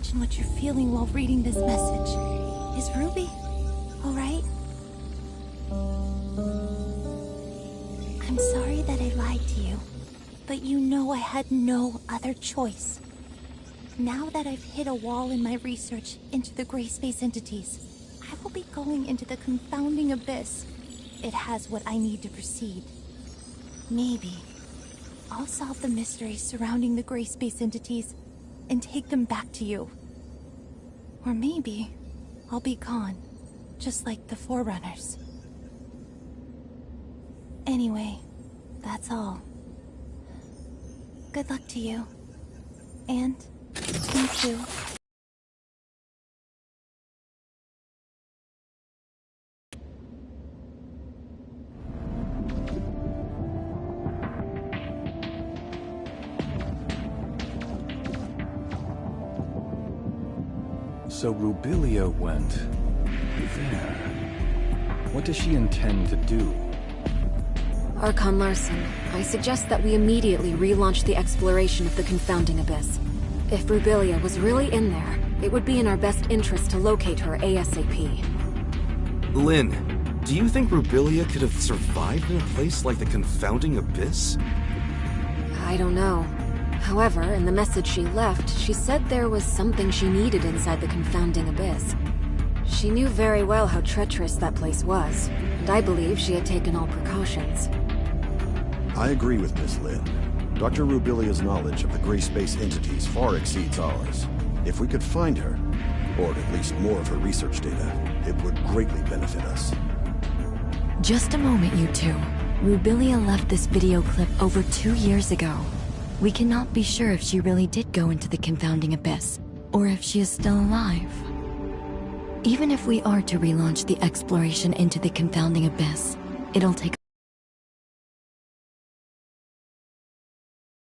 imagine what you're feeling while reading this message. Is Ruby all right? I'm sorry that I lied to you, but you know I had no other choice. Now that I've hit a wall in my research into the gray space entities, I will be going into the confounding abyss. It has what I need to proceed. Maybe I'll solve the mysteries surrounding the gray space entities and take them back to you. Or maybe I'll be gone, just like the Forerunners. Anyway, that's all. Good luck to you. And me too. So Rubilia went there. What does she intend to do? Archon Larson, I suggest that we immediately relaunch the exploration of the Confounding Abyss. If Rubilia was really in there, it would be in our best interest to locate her ASAP. Lynn, do you think Rubilia could have survived in a place like the Confounding Abyss? I don't know. However, in the message she left, she said there was something she needed inside the Confounding Abyss. She knew very well how treacherous that place was, and I believe she had taken all precautions. I agree with Miss Lin. Dr. Rubilia's knowledge of the gray space entities far exceeds ours. If we could find her, or at least more of her research data, it would greatly benefit us. Just a moment, you two. Rubilia left this video clip over 2 years ago. We cannot be sure if she really did go into the Confounding Abyss, or if she is still alive. Even if we are to relaunch the exploration into the Confounding Abyss, it'll take...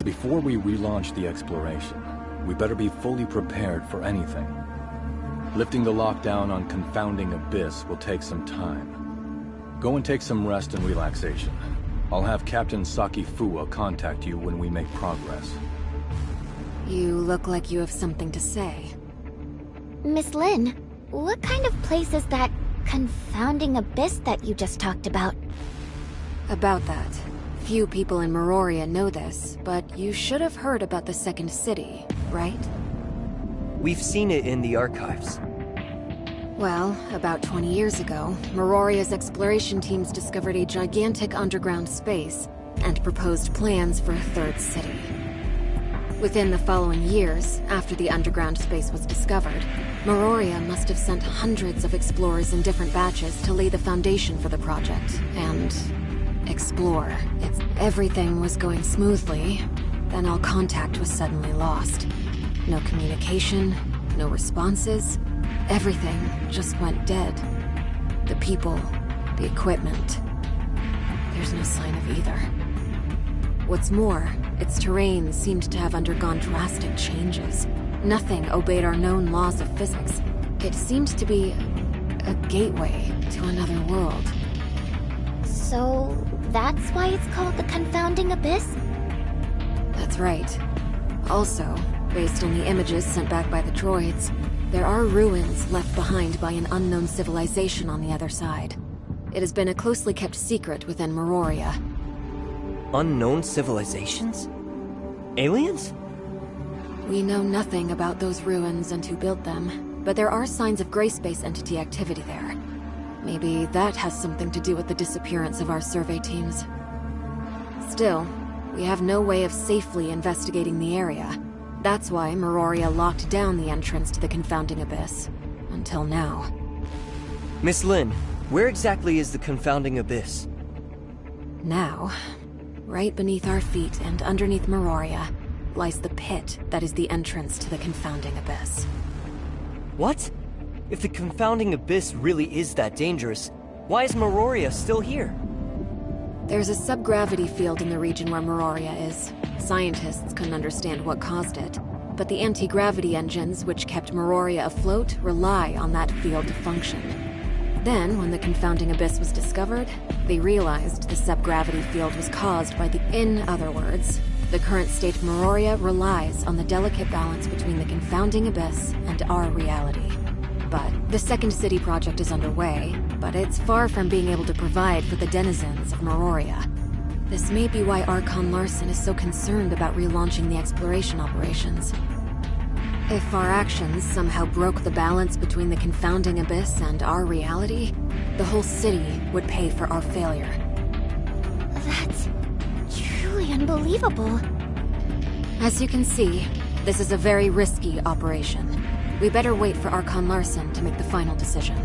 Before we relaunch the exploration, we better be fully prepared for anything. Lifting the lockdown on Confounding Abyss will take some time. Go and take some rest and relaxation. I'll have Captain Saki Fuwa contact you when we make progress. You look like you have something to say. Miss Lin, what kind of place is that Confounding Abyss that you just talked about? About that. Few people in Meroria know this, but you should have heard about the Second City, right? We've seen it in the archives. Well, about 20 years ago, Meroria's exploration teams discovered a gigantic underground space and proposed plans for a third city. Within the following years, after the underground space was discovered, Meroria must have sent hundreds of explorers in different batches to lay the foundation for the project, and explore. Everything was going smoothly, then all contact was suddenly lost. No communication, no responses. Everything just went dead. The people, the equipment. There's no sign of either. What's more, its terrain seemed to have undergone drastic changes. Nothing obeyed our known laws of physics. It seemed to be a gateway to another world. So, that's why it's called the Confounding Abyss? That's right. Also, based on the images sent back by the droids, there are ruins left behind by an unknown civilization on the other side. It has been a closely kept secret within Meroria. Unknown civilizations? Aliens? We know nothing about those ruins and who built them, but there are signs of gray space entity activity there. Maybe that has something to do with the disappearance of our survey teams. Still, we have no way of safely investigating the area. That's why Meroria locked down the entrance to the Confounding Abyss. Until now. Miss Lin, where exactly is the Confounding Abyss? Now, right beneath our feet and underneath Meroria, lies the pit that is the entrance to the Confounding Abyss. What? If the Confounding Abyss really is that dangerous, why is Meroria still here? There's a subgravity field in the region where Meroria is. Scientists couldn't understand what caused it, but the anti-gravity engines which kept Meroria afloat rely on that field to function. Then, when the Confounding Abyss was discovered, they realized the subgravity field was caused by in other words, the current state of Meroria relies on the delicate balance between the confounding abyss and our reality. But the Second City project is underway, but it's far from being able to provide for the denizens of Meroria. This may be why Archon Larson is so concerned about relaunching the exploration operations. If our actions somehow broke the balance between the confounding abyss and our reality, the whole city would pay for our failure. That's truly unbelievable. As you can see, this is a very risky operation. We better wait for Archon Larson to make the final decision.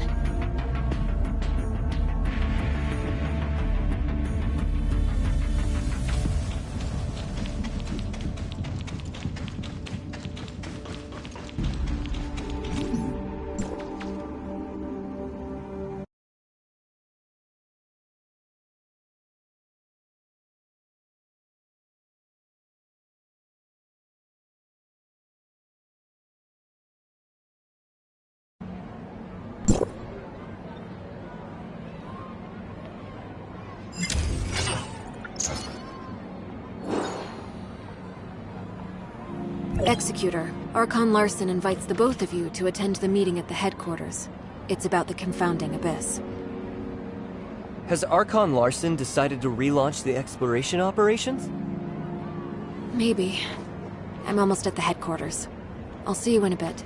Executor, Archon Larson invites the both of you to attend the meeting at the headquarters. It's about the confounding abyss. Has Archon Larson decided to relaunch the exploration operations? Maybe. I'm almost at the headquarters. I'll see you in a bit.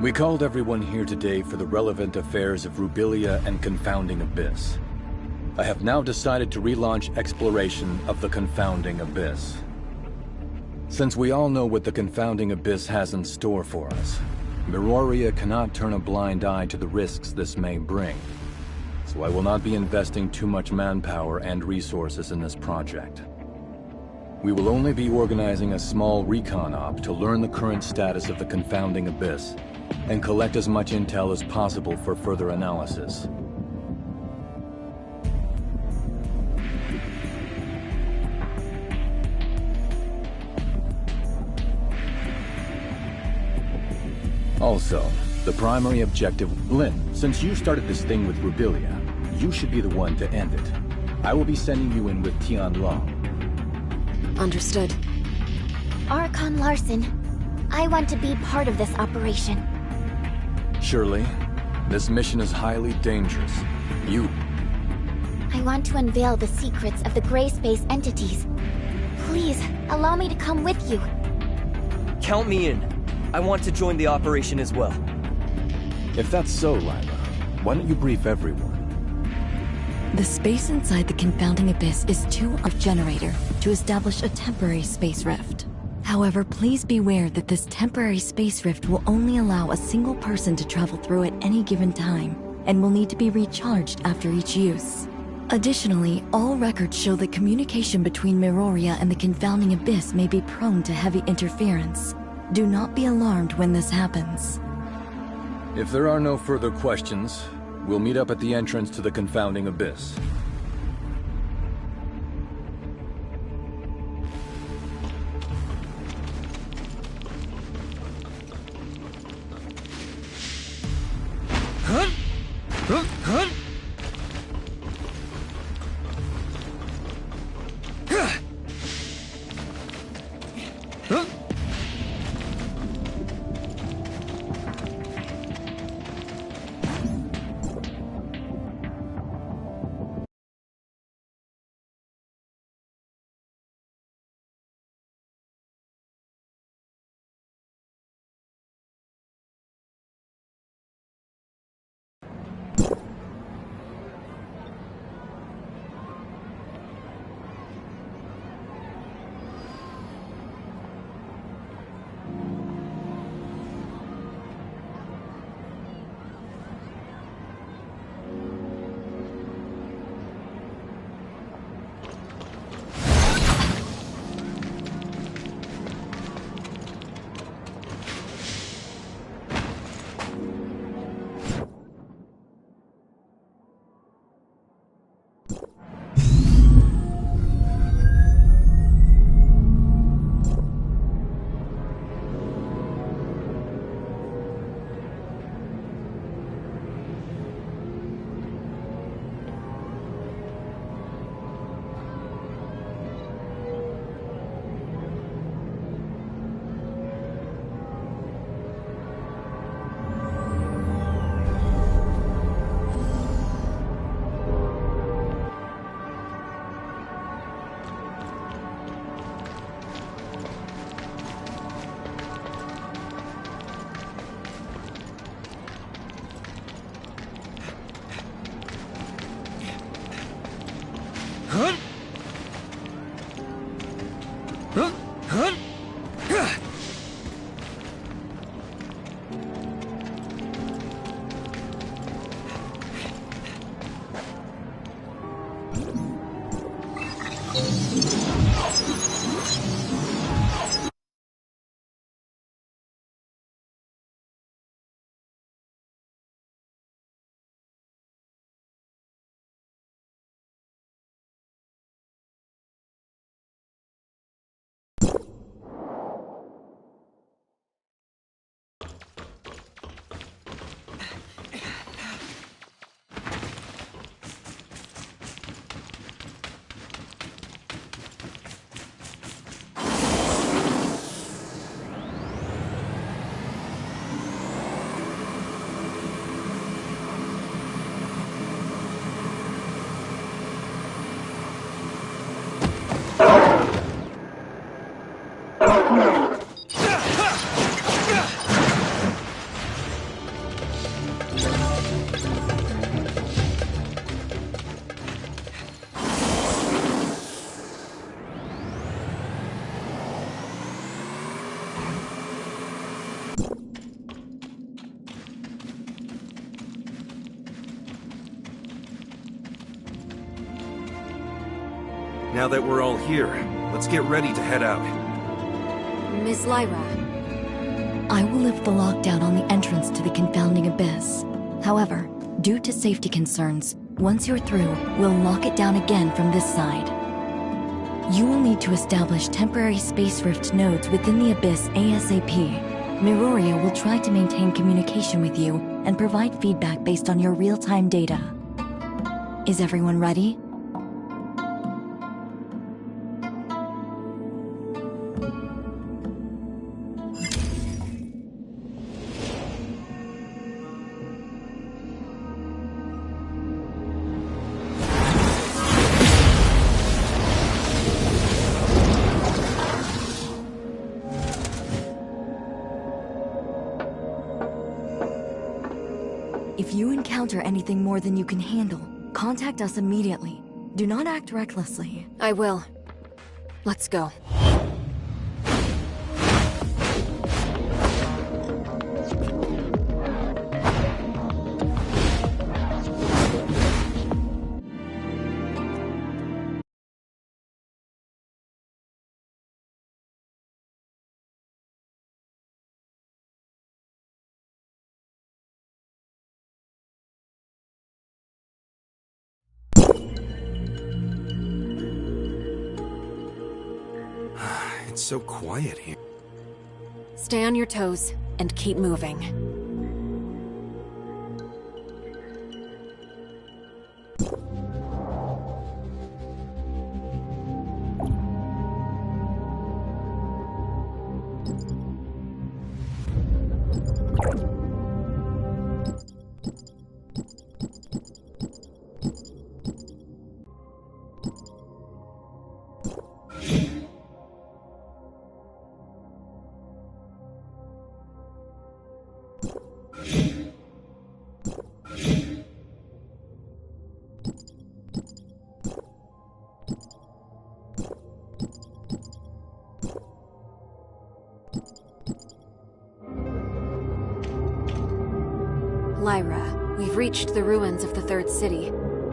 We called everyone here today for the relevant affairs of Rubilia and Confounding Abyss. I have now decided to relaunch exploration of the Confounding Abyss. Since we all know what the Confounding Abyss has in store for us, Miroria cannot turn a blind eye to the risks this may bring. So I will not be investing too much manpower and resources in this project. We will only be organizing a small recon op to learn the current status of the Confounding Abyss and collect as much intel as possible for further analysis. Also, the primary objective... Lin, since you started this thing with Rubilia, you should be the one to end it. I will be sending you in with Tianlong. Understood. Archon Larson, I want to be part of this operation. Shirley, this mission is highly dangerous. I want to unveil the secrets of the gray space entities. Please, allow me to come with you. Count me in. I want to join the operation as well. If that's so, Lila, why don't you brief everyone? The space inside the Confounding Abyss is too of generator to establish a temporary space rift. However, please beware that this temporary space rift will only allow a single person to travel through at any given time, and will need to be recharged after each use. Additionally, all records show that communication between Miroria and the Confounding Abyss may be prone to heavy interference. Do not be alarmed when this happens. If there are no further questions, we'll meet up at the entrance to the Confounding Abyss. Now that we're all here, let's get ready to head out. Miss Lyra. I will lift the lockdown on the entrance to the Confounding Abyss. However, due to safety concerns, once you're through, we'll lock it down again from this side. You will need to establish temporary space rift nodes within the Abyss ASAP. Miroria will try to maintain communication with you and provide feedback based on your real-time data. Is everyone ready? If you encounter anything more than you can handle, contact us immediately. Do not act recklessly. I will. Let's go. It's so quiet here. Stay on your toes and keep moving. Lyra, we've reached the ruins of the Third City.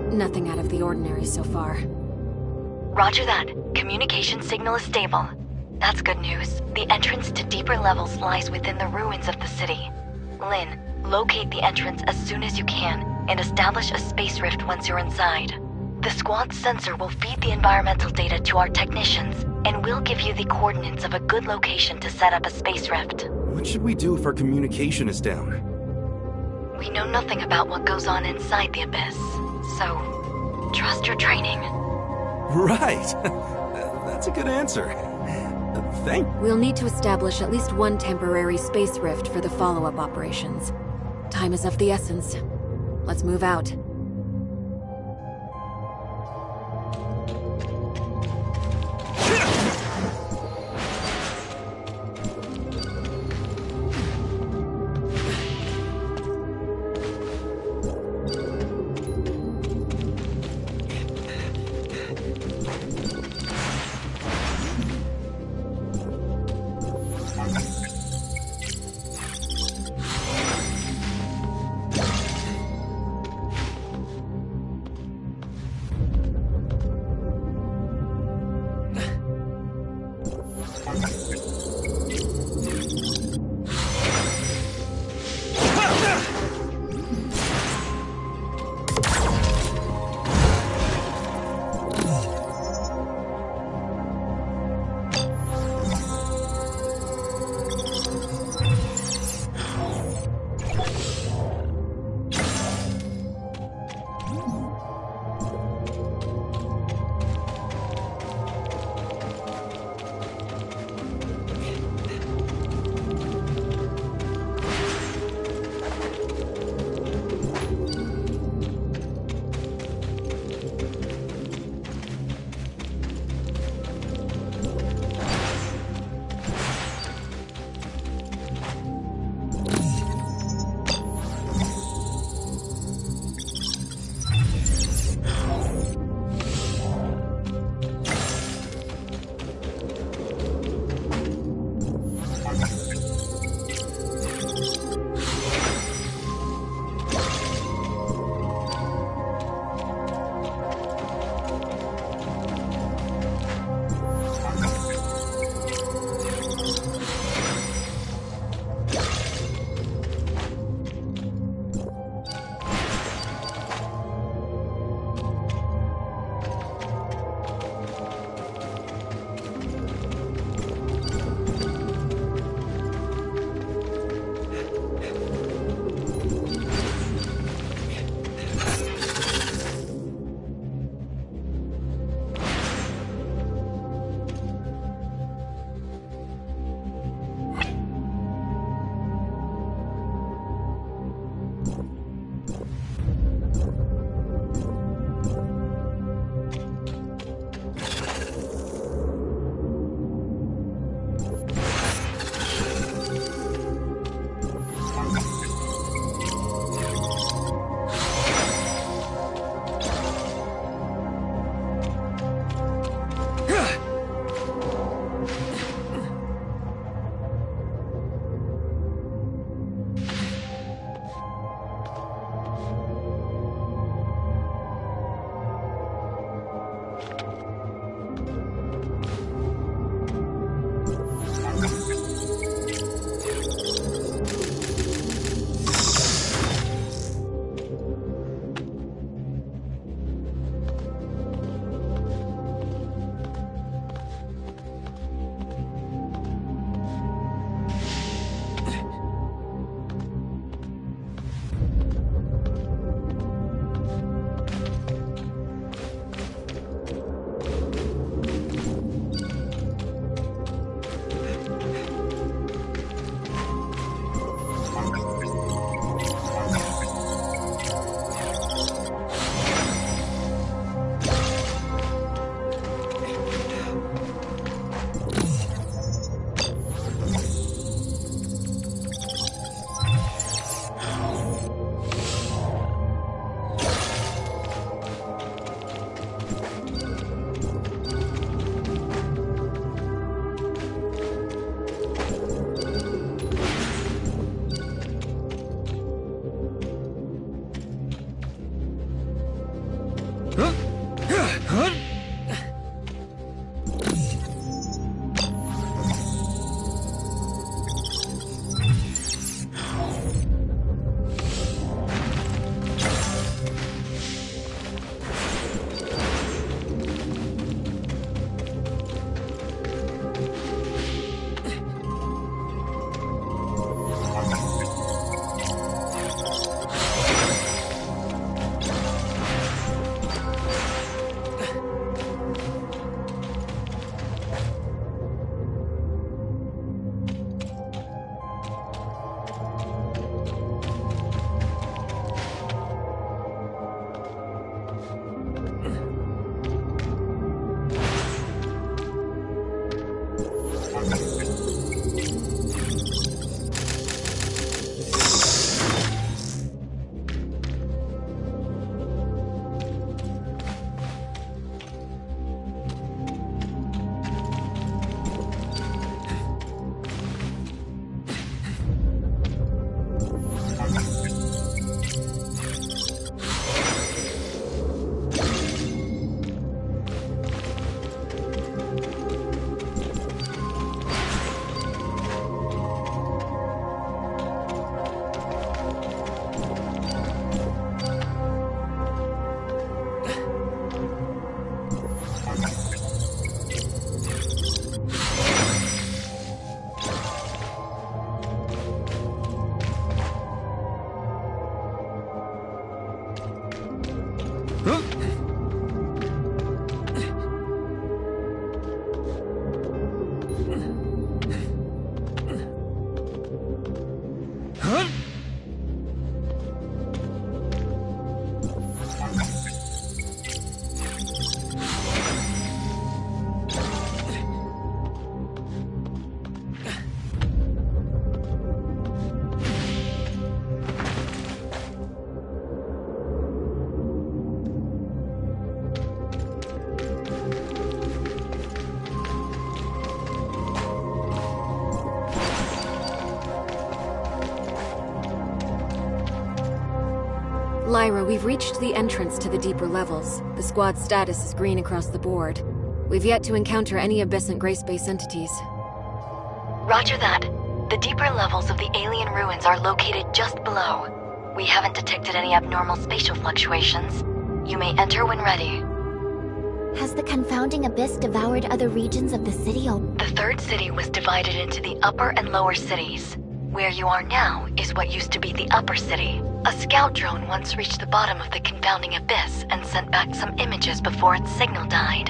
Nothing out of the ordinary so far. Roger that. Communication signal is stable. That's good news. The entrance to deeper levels lies within the ruins of the city. Lynn, locate the entrance as soon as you can and establish a space rift once you're inside. The squad's sensor will feed the environmental data to our technicians, and we'll give you the coordinates of a good location to set up a space rift. What should we do if our communication is down? We know nothing about what goes on inside the Abyss, so trust your training. Right! That's a good answer. We'll need to establish at least one temporary space rift for the follow-up operations. Time is of the essence. Let's move out. Lyra, we've reached the entrance to the deeper levels. The squad's status is green across the board. We've yet to encounter any abyssant gray space entities. Roger that. The deeper levels of the alien ruins are located just below. We haven't detected any abnormal spatial fluctuations. You may enter when ready. Has the confounding abyss devoured other regions of the city or... The third city was divided into the upper and lower cities. Where you are now is what used to be the upper city. A scout drone once reached the bottom of the confounding abyss and sent back some images before its signal died.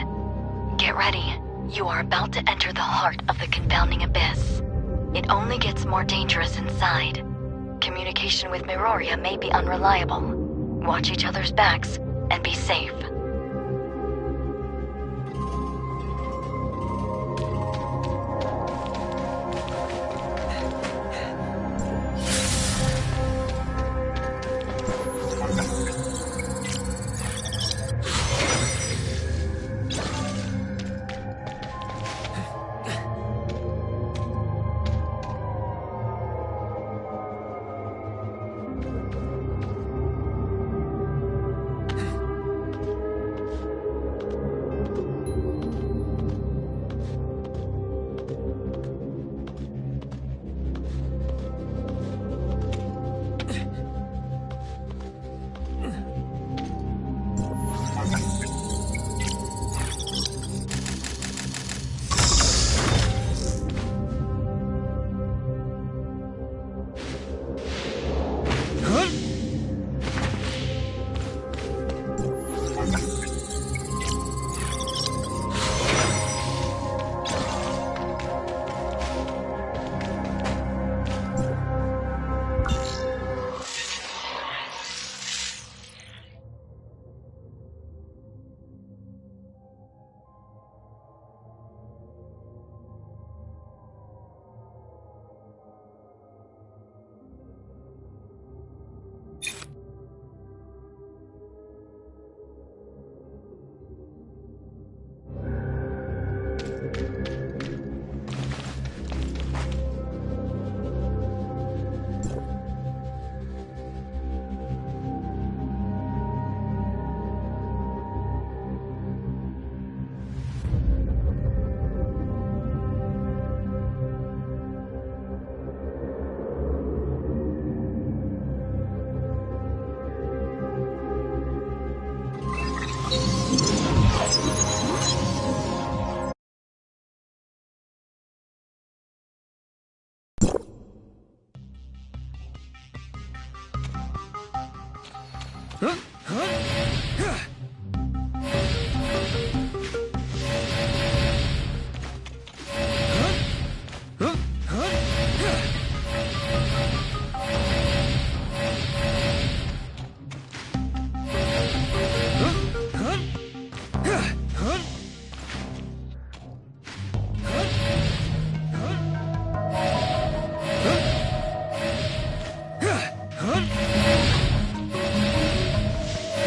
Get ready. You are about to enter the heart of the confounding abyss. It only gets more dangerous inside. Communication with Meroria may be unreliable. Watch each other's backs and be safe.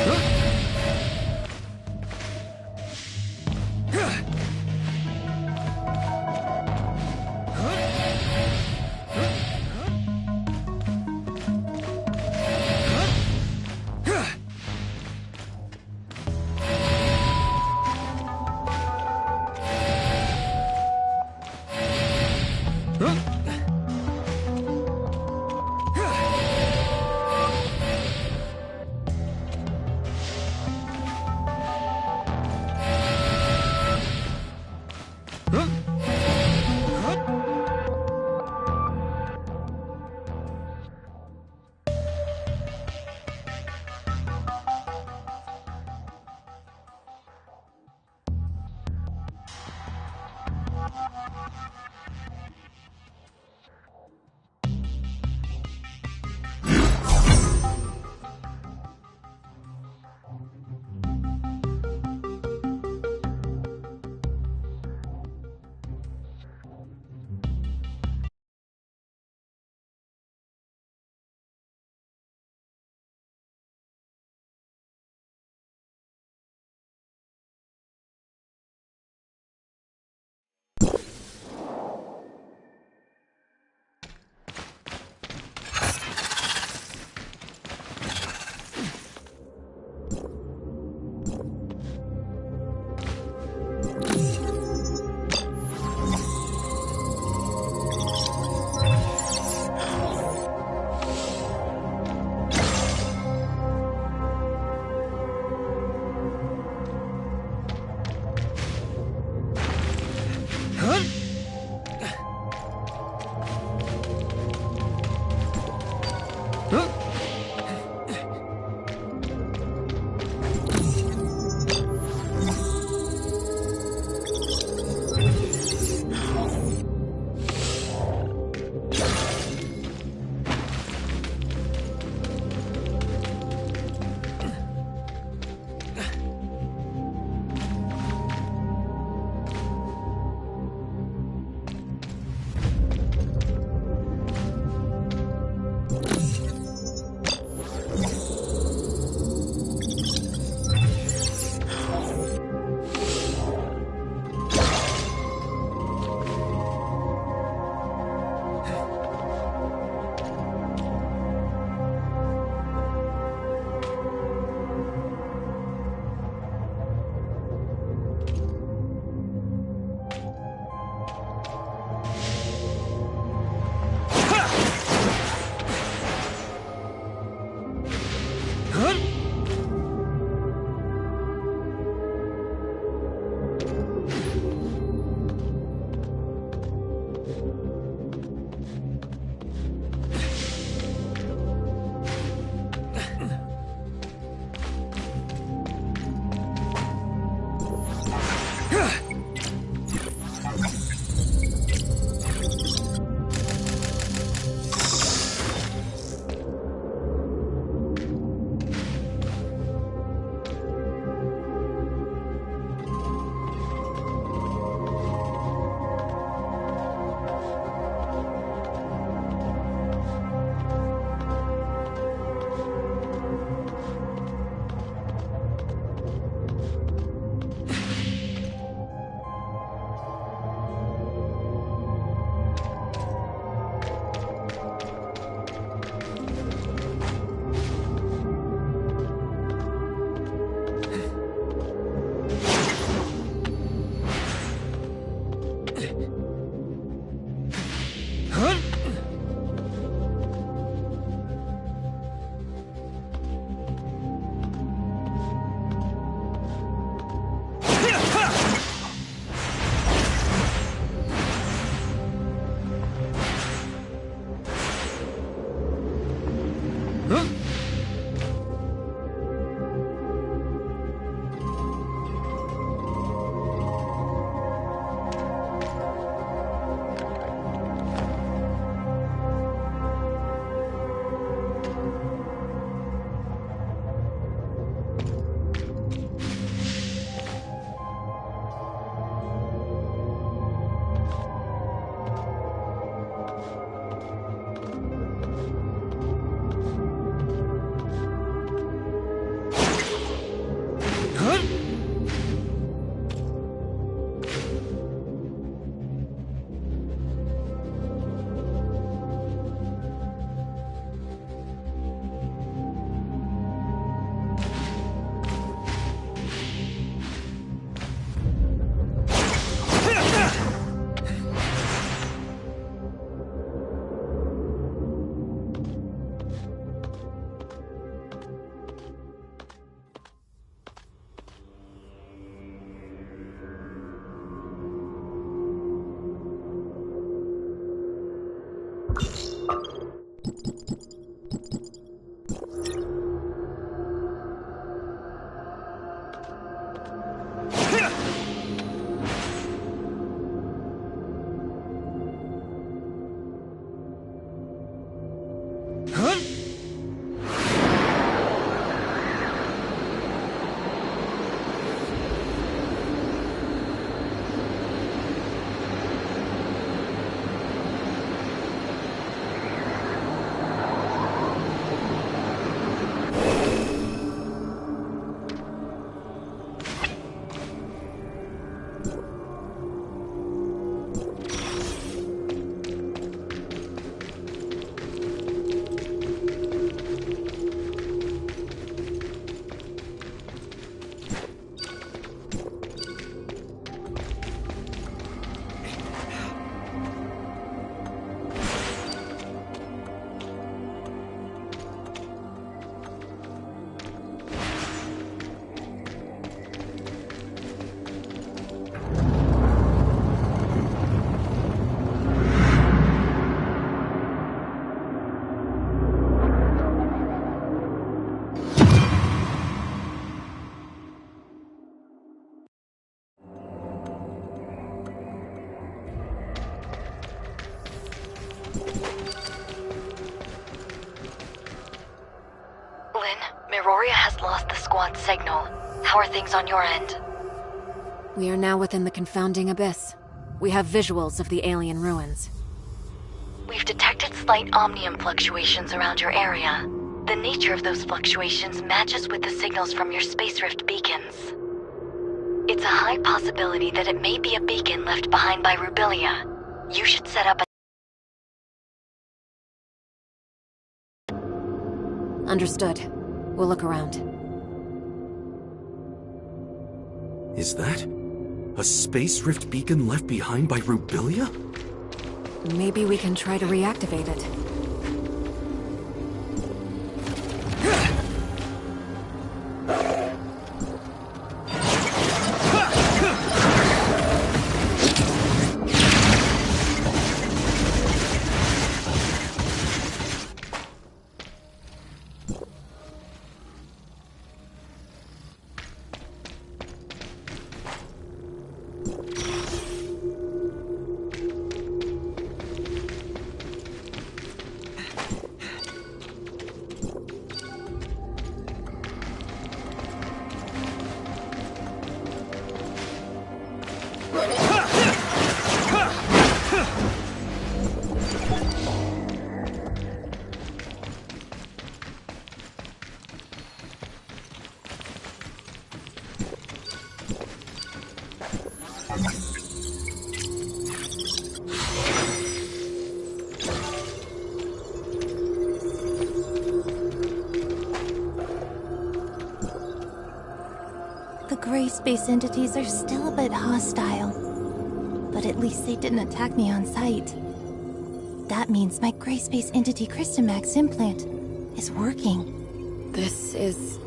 Huh? Meroria has lost the squad signal. How are things on your end? We are now within the confounding abyss. We have visuals of the alien ruins. We've detected slight omnium fluctuations around your area. The nature of those fluctuations matches with the signals from your Space Rift beacons. It's a high possibility that it may be a beacon left behind by Rubilia. You should set up a... Understood. We'll look around. Is that a Space Rift beacon left behind by Rubilia? Maybe we can try to reactivate it. The gray space entities are still a bit hostile, but at least they didn't attack me on sight. That means my gray space entity Crystamax implant is working. This is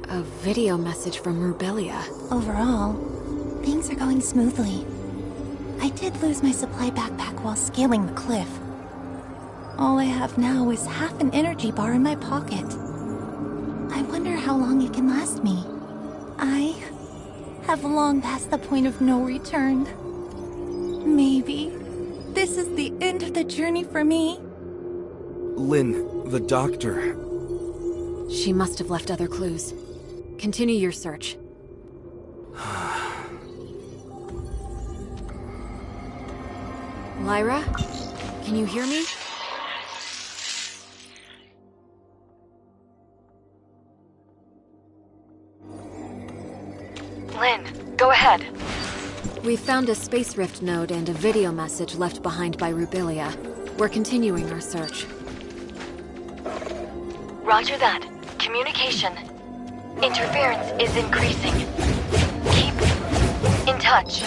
a video message from Rubilia. Overall, things are going smoothly. I did lose my supply backpack while scaling the cliff. All I have now is half an energy bar in my pocket. I wonder how long it can last me. I have long passed the point of no return. Maybe this is the end of the journey for me. Lynn, the doctor. She must have left other clues. Continue your search. Lyra? Can you hear me? Lynn, go ahead. We found a Space Rift node and a video message left behind by Rubilia. We're continuing our search. Roger that. Communication. Interference is increasing. Keep in touch.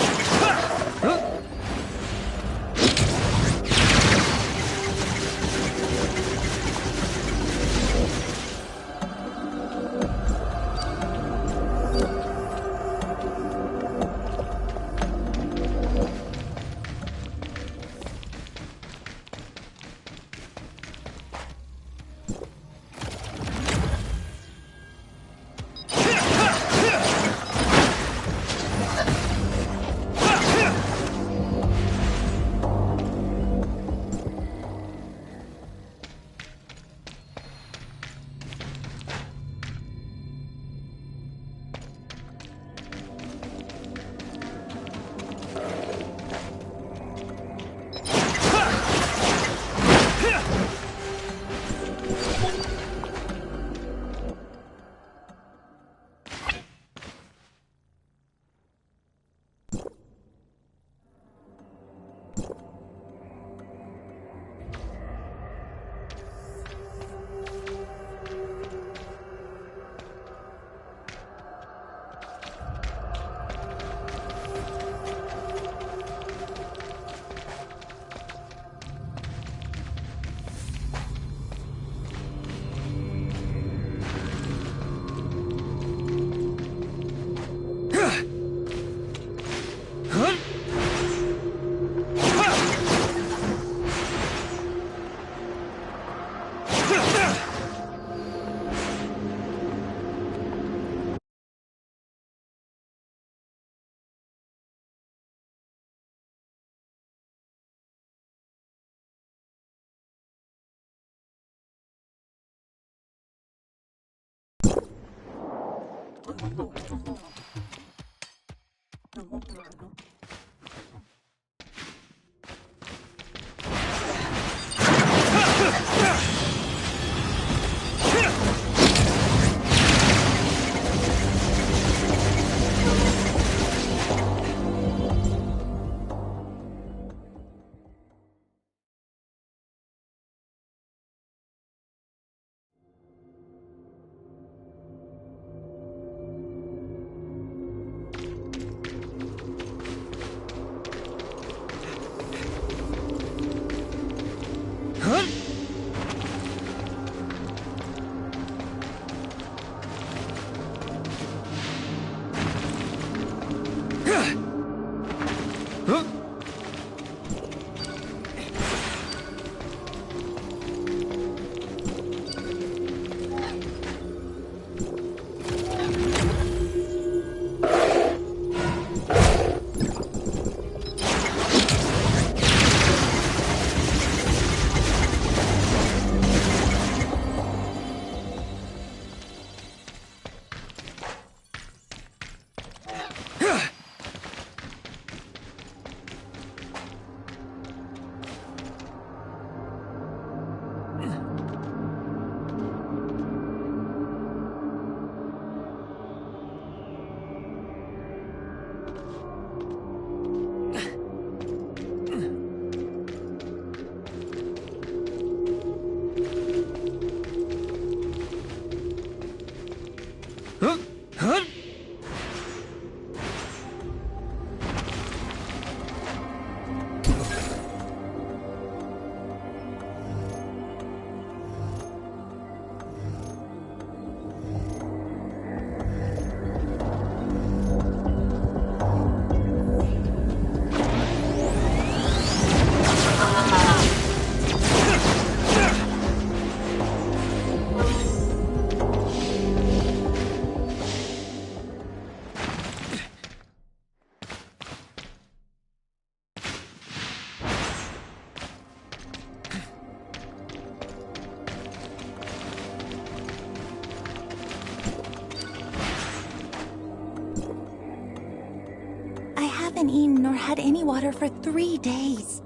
haven't eaten nor had any water for 3 days.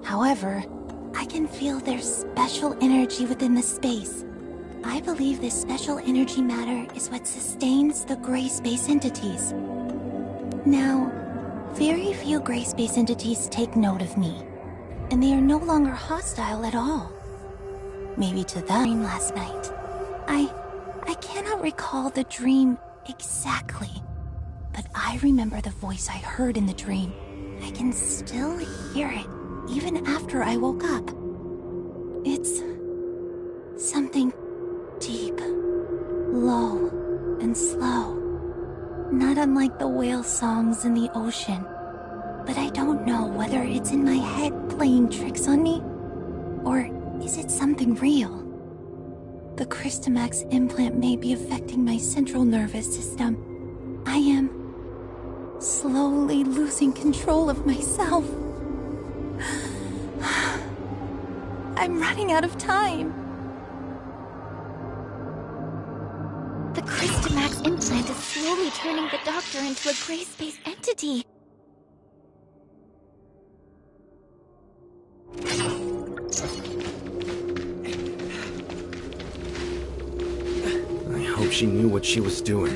However, I can feel there's special energy within the space. I believe this special energy matter is what sustains the gray space entities. Now, very few gray space entities take note of me, and they are no longer hostile at all. Maybe to the dream last night. I cannot recall the dream exactly, but I remember the voice I heard in the dream. I can still hear it, even after I woke up. It's something deep, low, and slow. Not unlike the whale songs in the ocean. But I don't know whether it's in my head playing tricks on me, or is it something real? The Crystamax implant may be affecting my central nervous system. I am slowly losing control of myself. I'm running out of time. The Crystamax implant is slowly turning the Doctor into a gray space entity. I hope she knew what she was doing.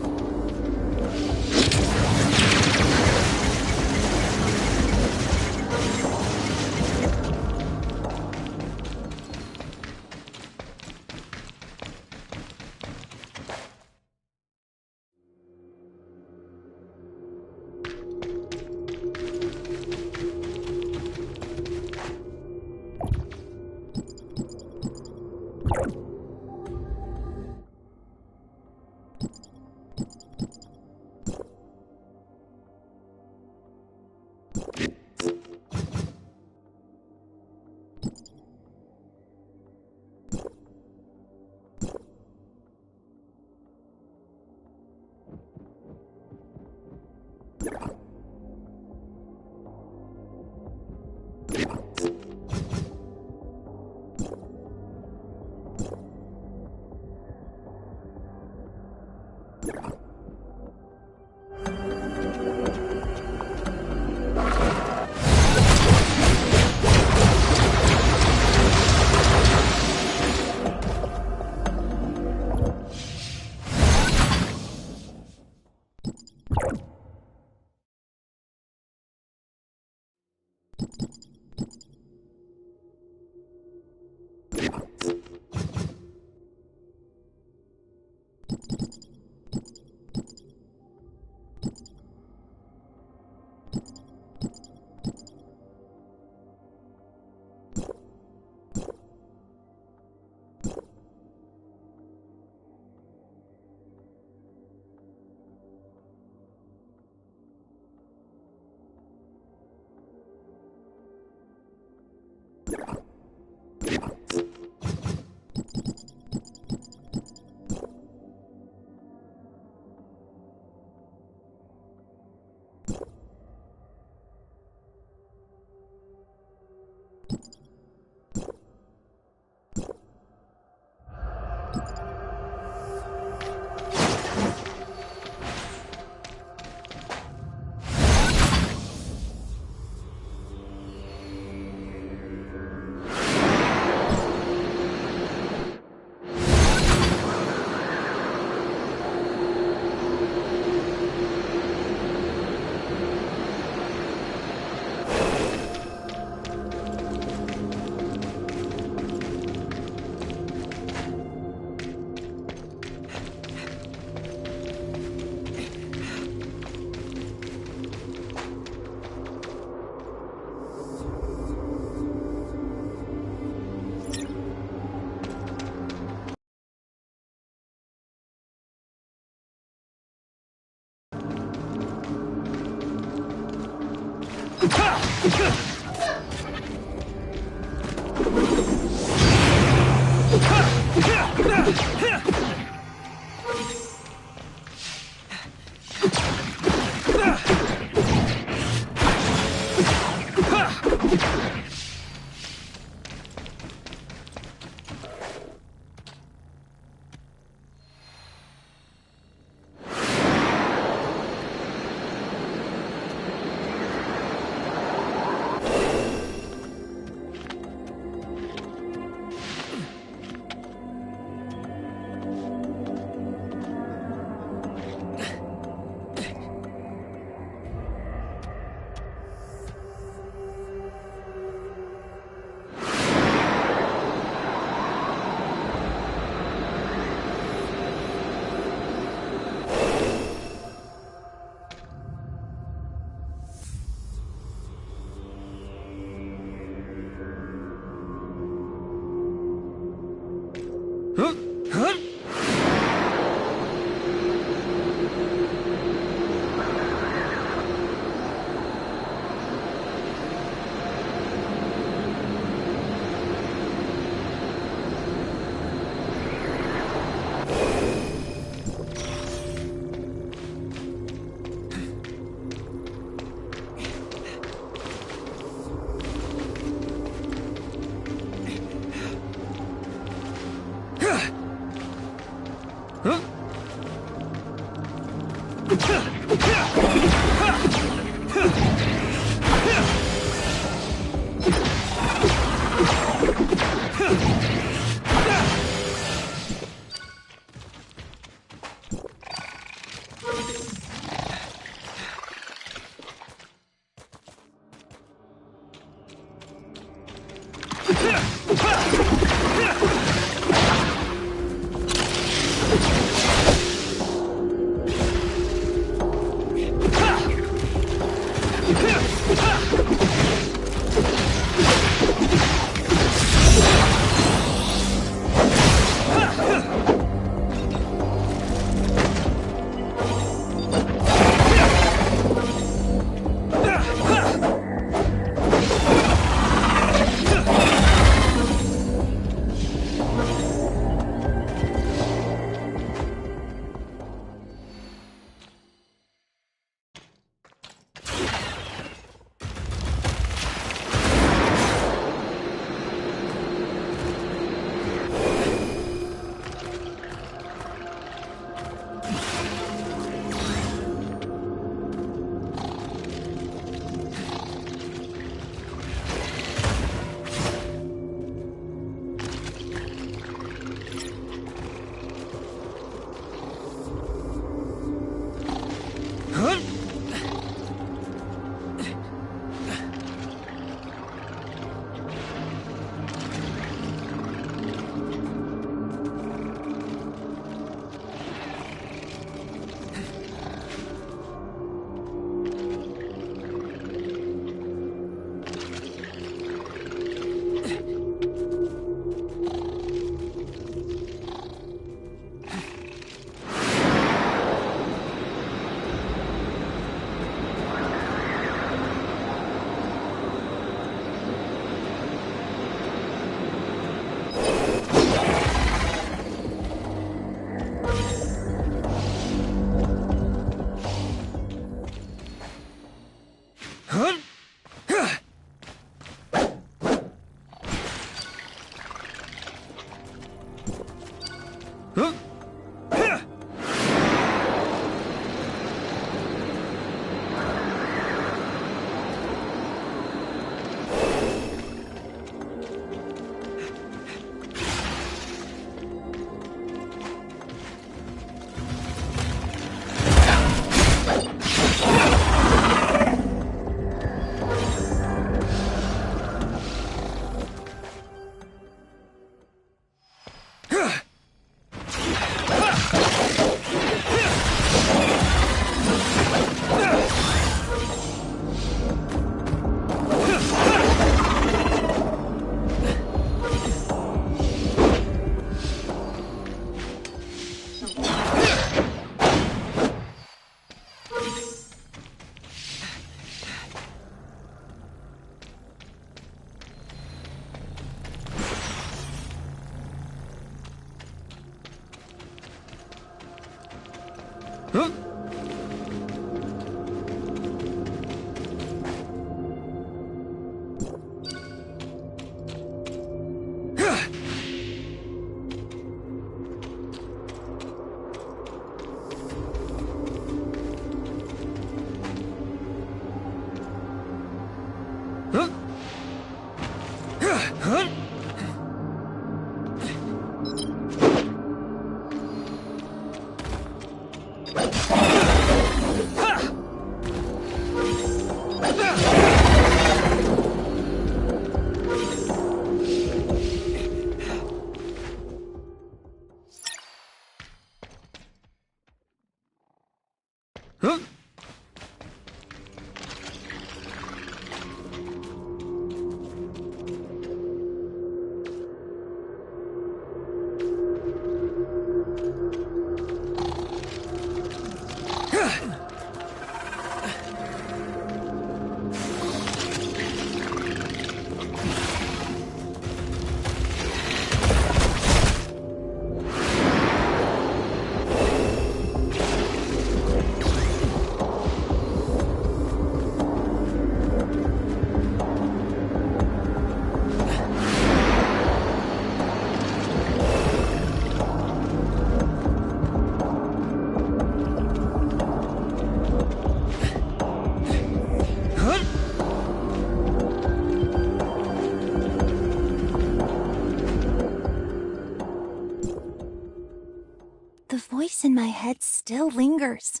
The voice in my head still lingers.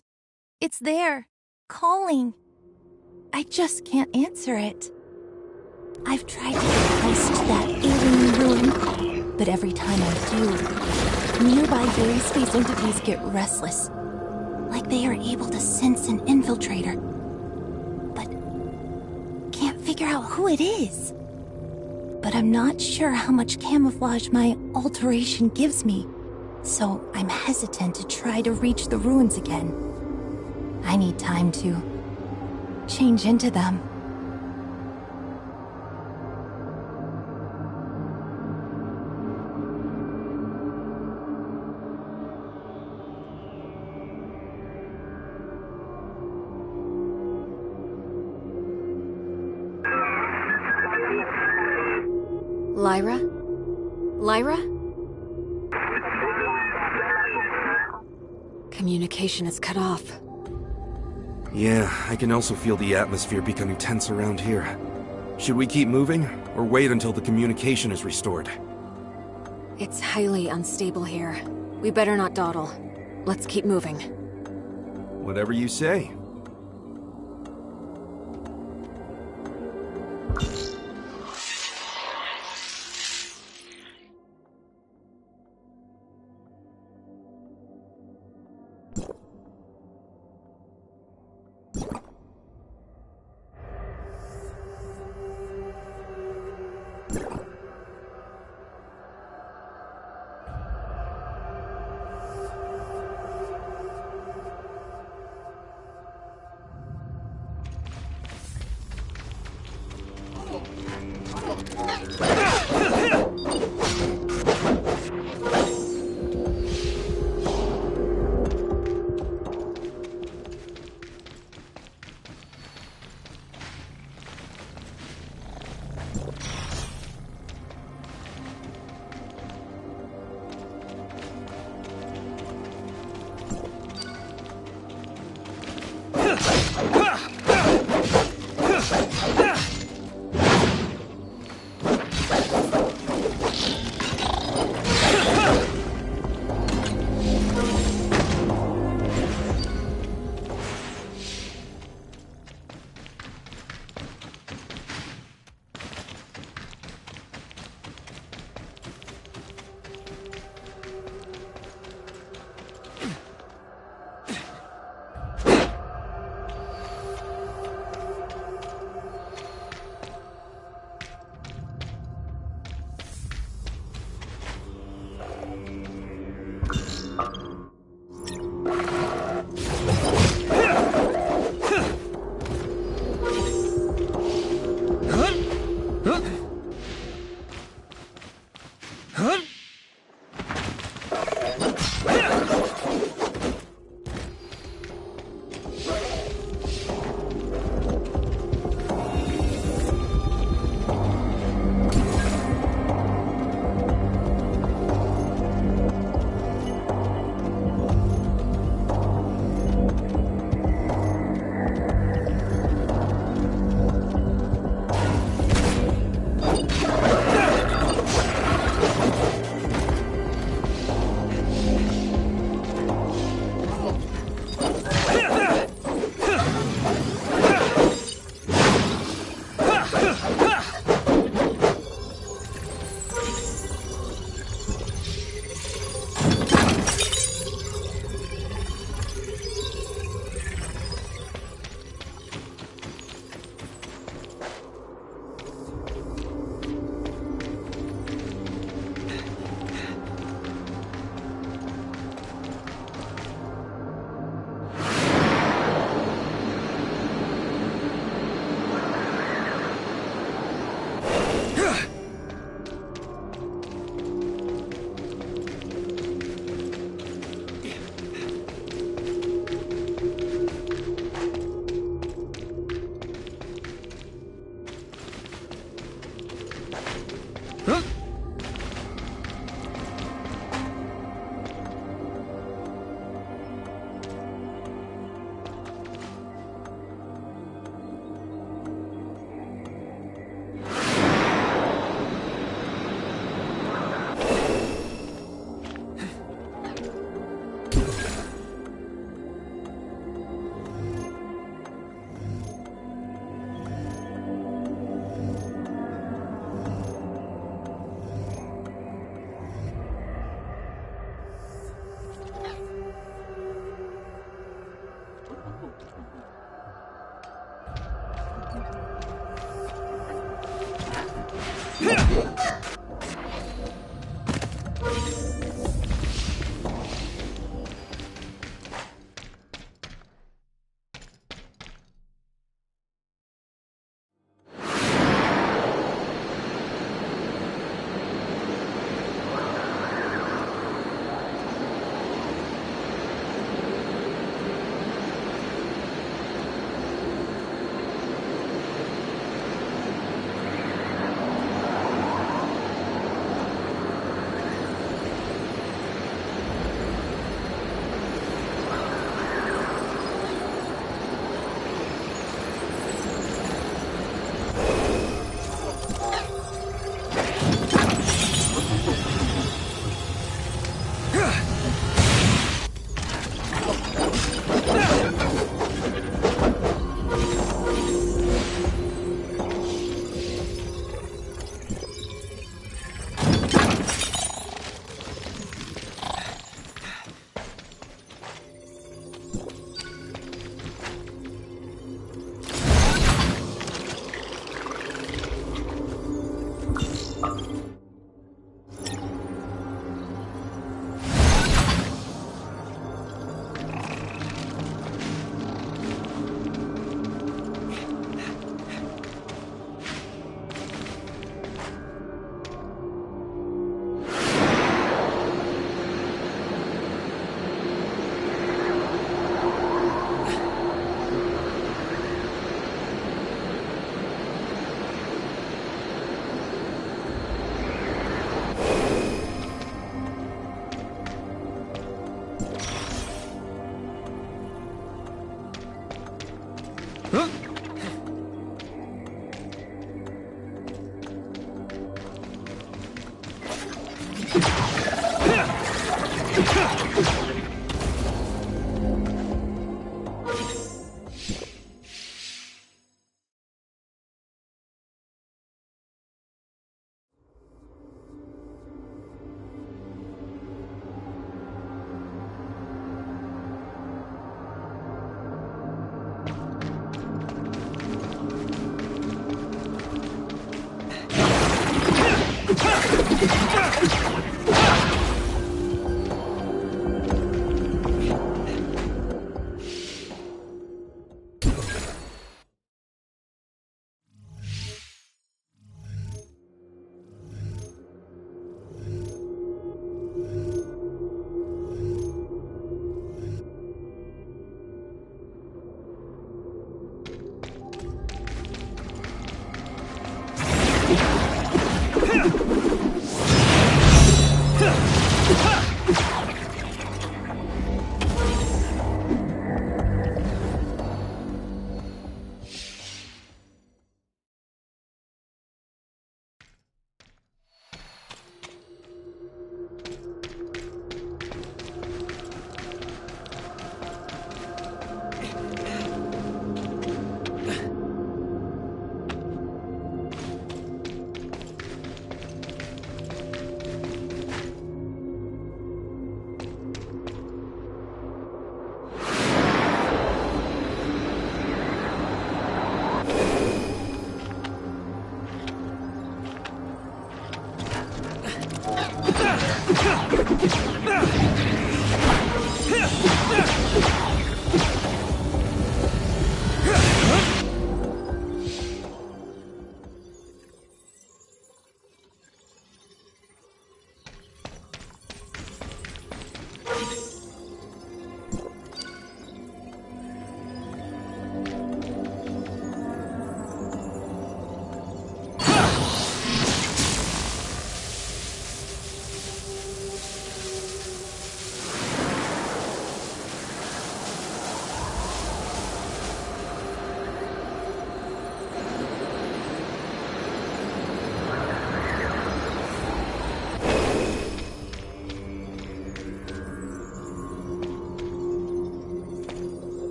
It's there, calling. I just can't answer it. I've tried to get close to that alien ruin, but every time I do, nearby gray space entities get restless, like they are able to sense an infiltrator, but can't figure out who it is. But I'm not sure how much camouflage my alteration gives me, so I'm hesitant to try to reach the ruins again. I need time to change into them. Lyra? Lyra? Communication is cut off. Yeah, I can also feel the atmosphere becoming tense around here. Should we keep moving, or wait until the communication is restored? It's highly unstable here. We better not dawdle. Let's keep moving. Whatever you say.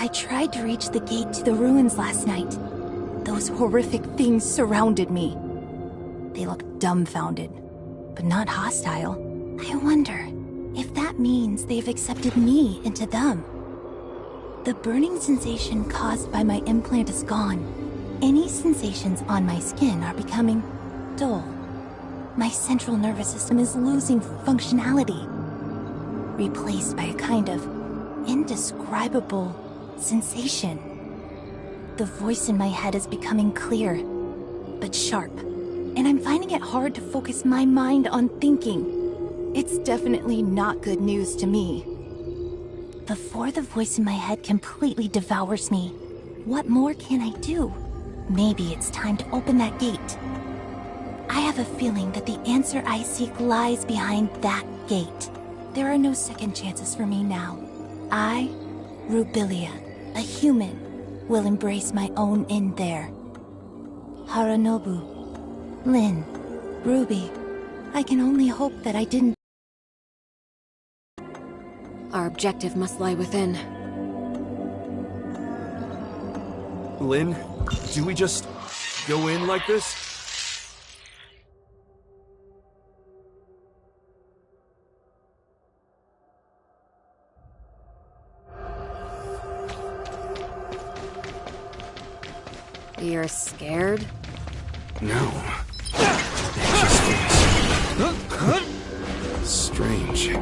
I tried to reach the gate to the ruins last night. Those horrific things surrounded me. They looked dumbfounded, but not hostile. I wonder if that means they've accepted me into them. The burning sensation caused by my implant is gone. Any sensations on my skin are becoming dull. My central nervous system is losing functionality, replaced by a kind of indescribable sensation. The voice in my head is becoming clear, but sharp, and I'm finding it hard to focus my mind on thinking. It's definitely not good news to me. Before the voice in my head completely devours me, what more can I do? Maybe it's time to open that gate. I have a feeling that the answer I seek lies behind that gate. There are no second chances for me now. I, Rubilia, a human, will embrace my own in there. Haranobu, Lynn, Ruby, I can only hope that I didn't. Our objective must lie within. Lynn, do we just go in like this? You're scared? No. It just is. Strange.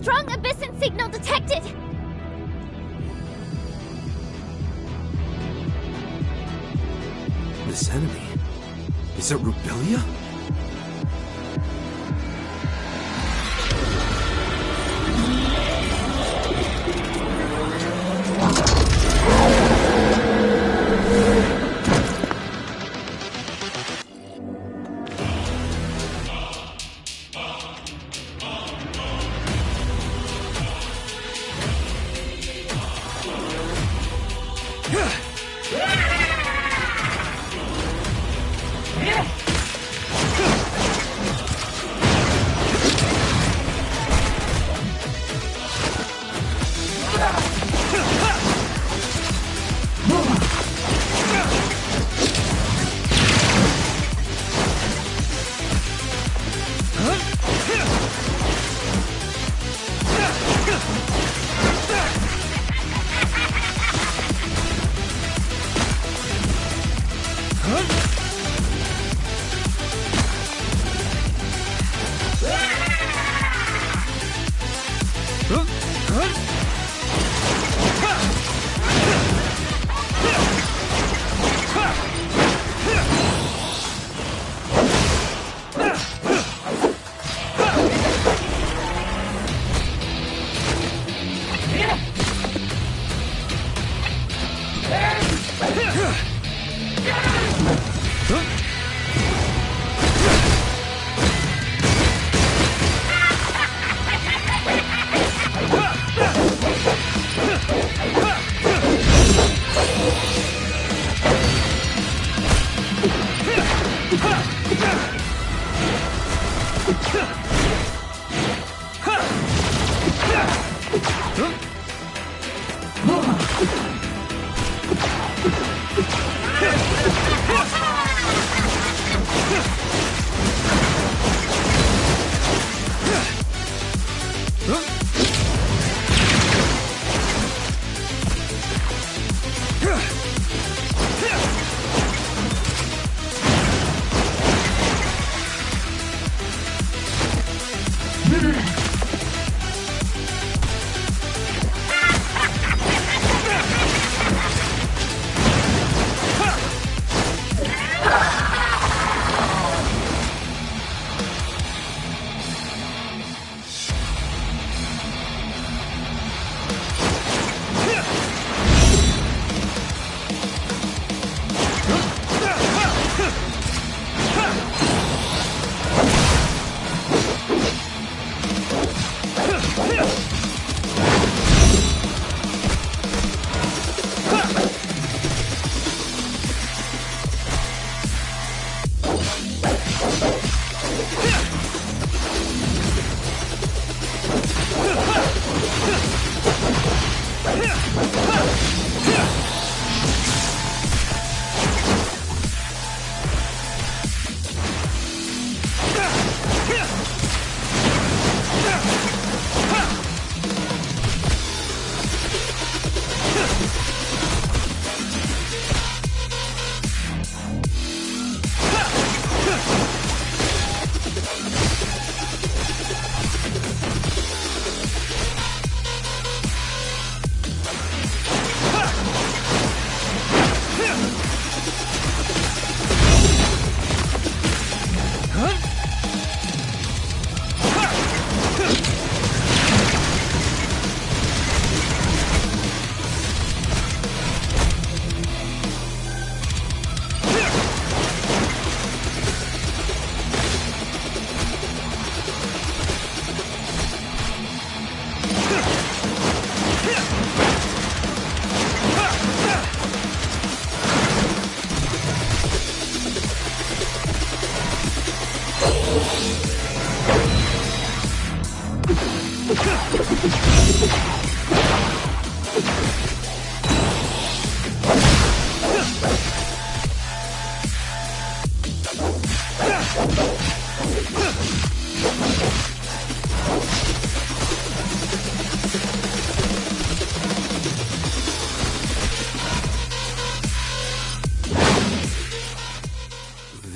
Strong Abyssin signal detected! This enemy... Is it Rubilia?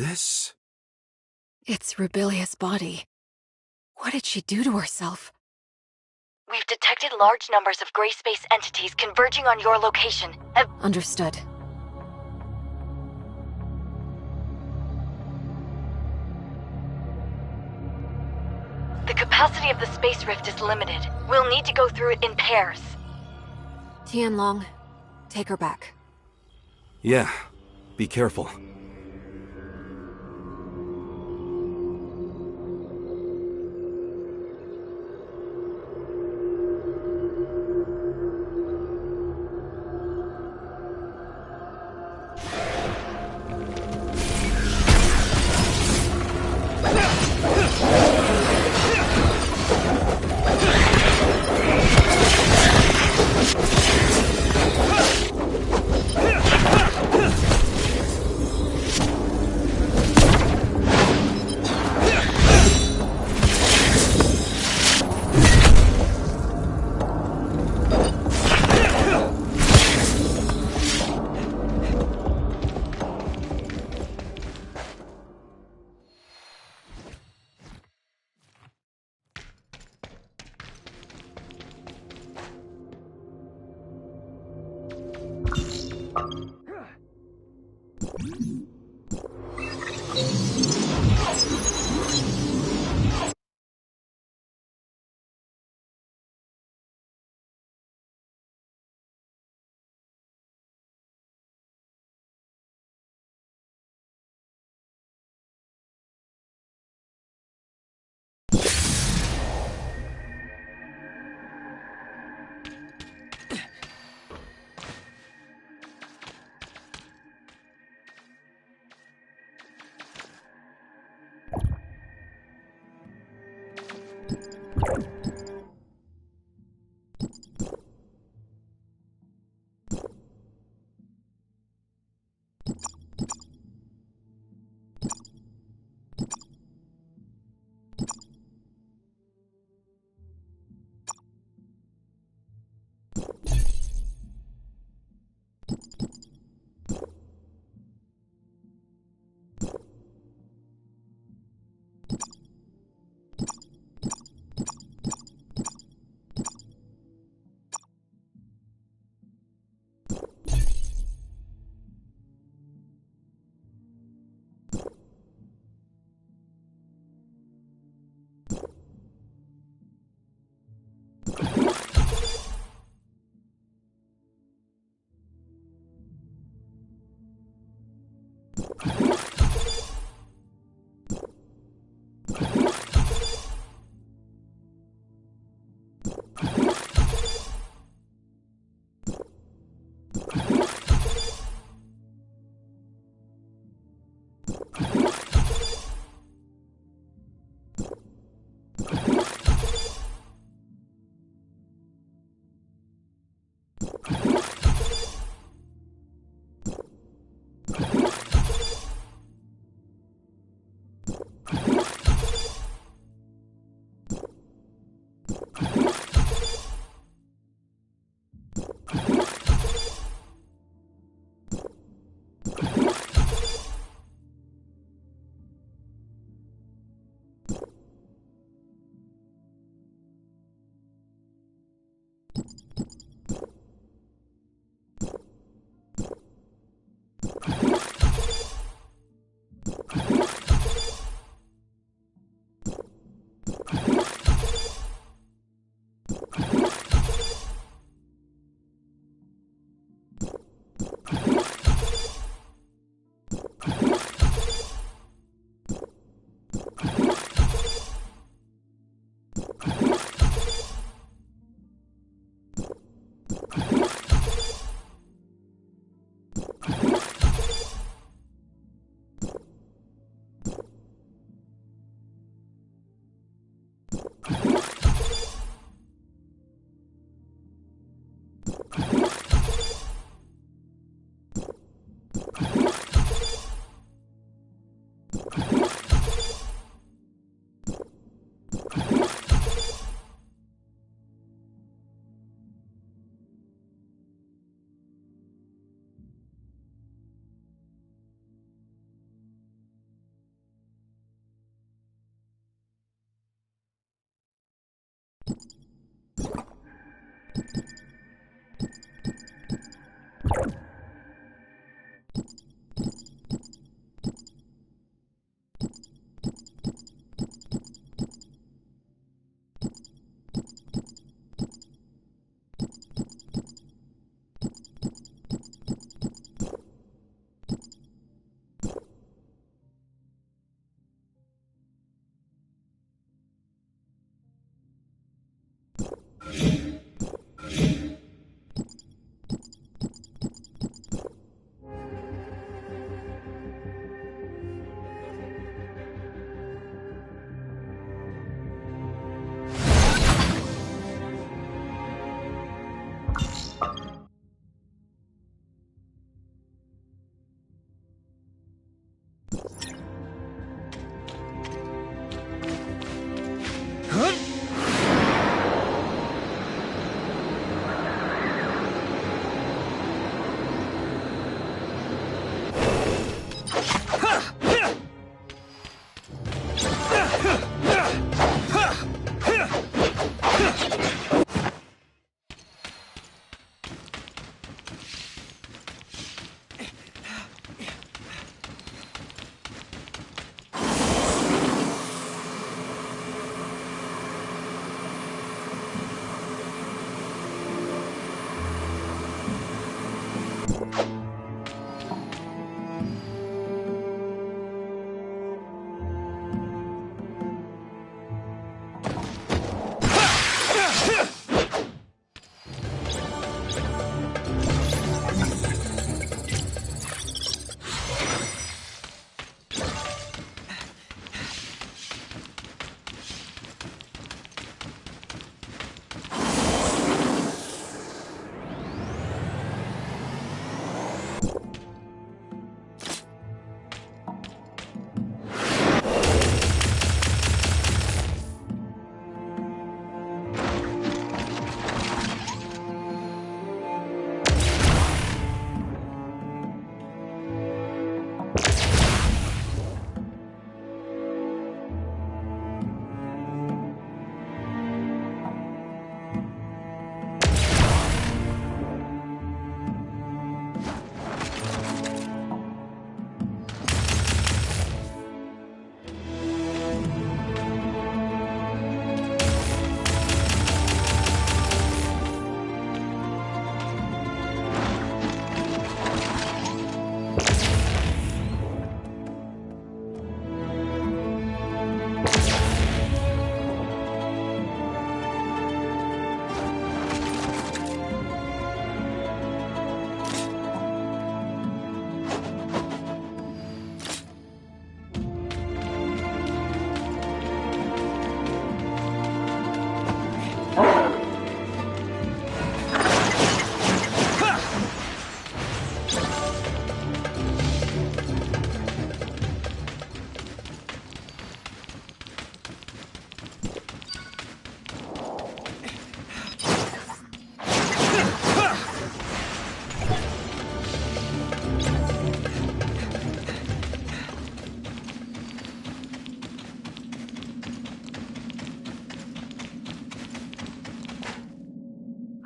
This? It's Rubilia's body. What did she do to herself? We've detected large numbers of gray space entities converging on your location. Understood. The capacity of the space rift is limited. We'll need to go through it in pairs. Tianlong, take her back. Yeah, be careful.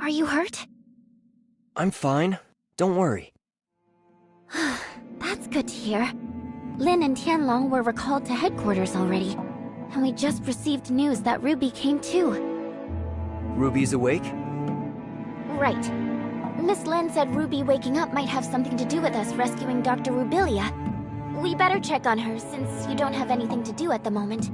Are you hurt? I'm fine. Don't worry. That's good to hear. Lin and Tianlong were recalled to headquarters already, and we just received news that Ruby came too. Ruby's awake? Right. Miss Lin said Ruby waking up might have something to do with us rescuing Dr. Rubilia. We better check on her, since you don't have anything to do at the moment.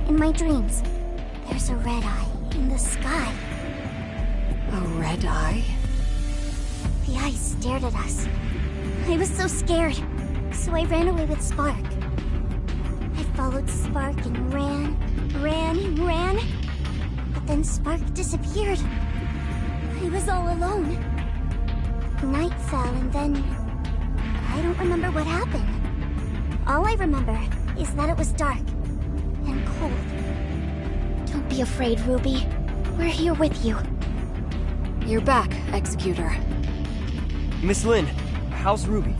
In my dreams, there's a red eye in the sky. A red eye? The eye stared at us. I was so scared, so I ran away with Spark. I followed Spark and ran. But then Spark disappeared. I was all alone. Night fell and then... I don't remember what happened. All I remember is that it was dark. And cold. Don't be afraid, Ruby. We're here with you. You're back, Executor. Miss Lin, how's Ruby?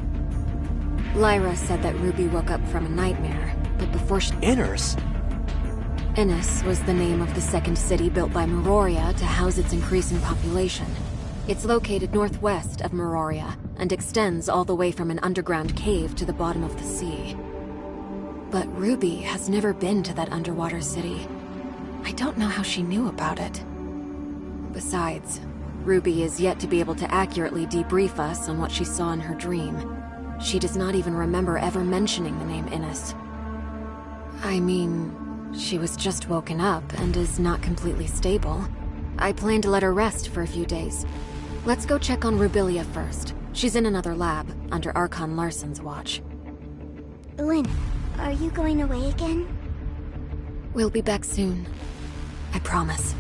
Lyra said that Ruby woke up from a nightmare, but before she... Innes? Innes was the name of the second city built by Meroria to house its increasing population. It's located northwest of Meroria, and extends all the way from an underground cave to the bottom of the sea. But Ruby has never been to that underwater city. I don't know how she knew about it. Besides, Ruby is yet to be able to accurately debrief us on what she saw in her dream. She does not even remember ever mentioning the name Innes. I mean, she was just woken up and is not completely stable. I plan to let her rest for a few days. Let's go check on Rubilia first. She's in another lab, under Archon Larson's watch. Lin, are you going away again? We'll be back soon. I promise.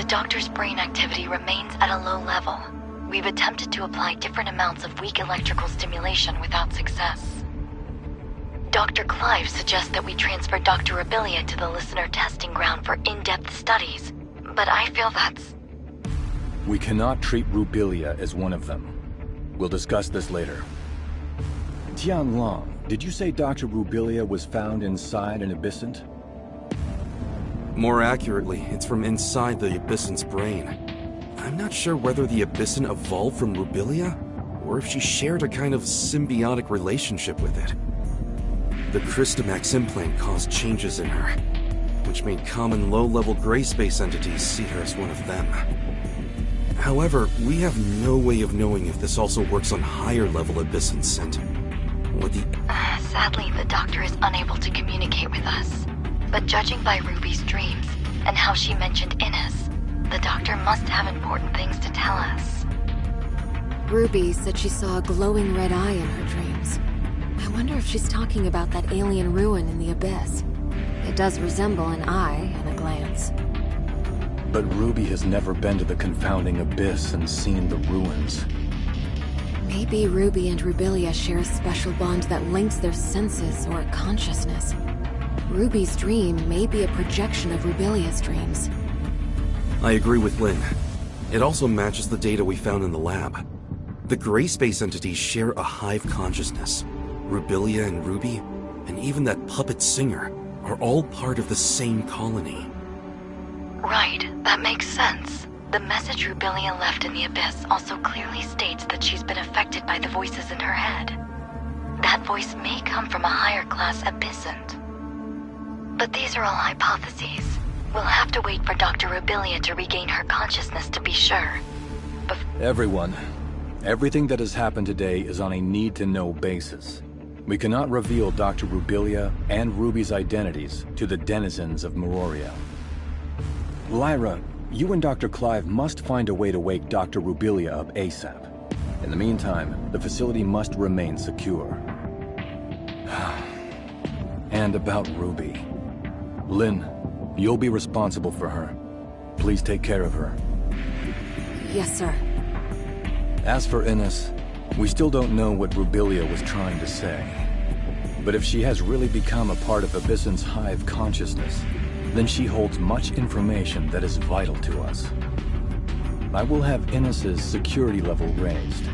The doctor's brain activity remains at a low level. We've attempted to apply different amounts of weak electrical stimulation without success. Dr. Clive suggests that we transfer Dr. Rubilia to the listener testing ground for in-depth studies, but I feel that's... We cannot treat Rubilia as one of them. We'll discuss this later. Tianlong, did you say Dr. Rubilia was found inside an Abyssant? More accurately, it's from inside the Abyssant's brain. I'm not sure whether the Abyssant evolved from Rubilia, or if she shared a kind of symbiotic relationship with it. The Crystamax implant caused changes in her, which made common low-level gray space entities see her as one of them. However, we have no way of knowing if this also works on higher-level Abyssants and what the... Sadly, the doctor is unable to communicate with us. But judging by Ruby's dreams, and how she mentioned Innes, the doctor must have important things to tell us. Ruby said she saw a glowing red eye in her dreams. I wonder if she's talking about that alien ruin in the Abyss. It does resemble an eye at a glance. But Ruby has never been to the confounding Abyss and seen the ruins. Maybe Ruby and Rubilia share a special bond that links their senses or consciousness. Ruby's dream may be a projection of Rubilia's dreams. I agree with Lynn. It also matches the data we found in the lab. The gray space entities share a hive consciousness. Rubilia and Ruby, and even that puppet singer, are all part of the same colony. Right, that makes sense. The message Rubilia left in the Abyss also clearly states that she's been affected by the voices in her head. That voice may come from a higher class Abyssant. But these are all hypotheses. We'll have to wait for Dr. Rubilia to regain her consciousness to be sure. Everyone, everything that has happened today is on a need-to-know basis. We cannot reveal Dr. Rubilia and Ruby's identities to the denizens of Meroria. Lyra, you and Dr. Clive must find a way to wake Dr. Rubilia up ASAP. In the meantime, the facility must remain secure. And about Ruby. Lynn, you'll be responsible for her. Please take care of her. Yes, sir. As for Innes, we still don't know what Rubilia was trying to say. But if she has really become a part of Abyssant's hive consciousness, then she holds much information that is vital to us. I will have Innes's security level raised.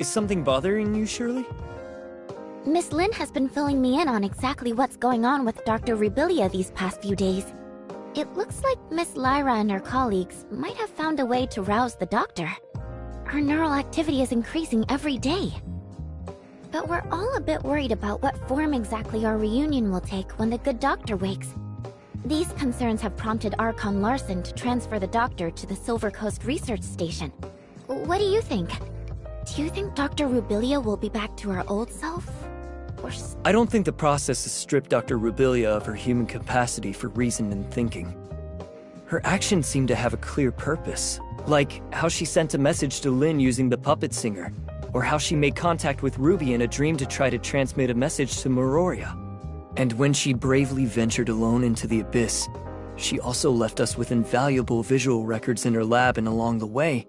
Is something bothering you, Shirley? Miss Lin has been filling me in on exactly what's going on with Dr. Rubilia these past few days. It looks like Miss Lyra and her colleagues might have found a way to rouse the doctor. Her neural activity is increasing every day. But we're all a bit worried about what form exactly our reunion will take when the good doctor wakes. These concerns have prompted Archon Larson to transfer the doctor to the Silver Coast Research Station. What do you think? Do you think Dr. Rubilia will be back to her old self? Or I don't think the process has stripped Dr. Rubilia of her human capacity for reason and thinking. Her actions seem to have a clear purpose, like how she sent a message to Lin using the puppet singer, or how she made contact with Ruby in a dream to try to transmit a message to Meroria. And when she bravely ventured alone into the abyss, she also left us with invaluable visual records in her lab, and along the way,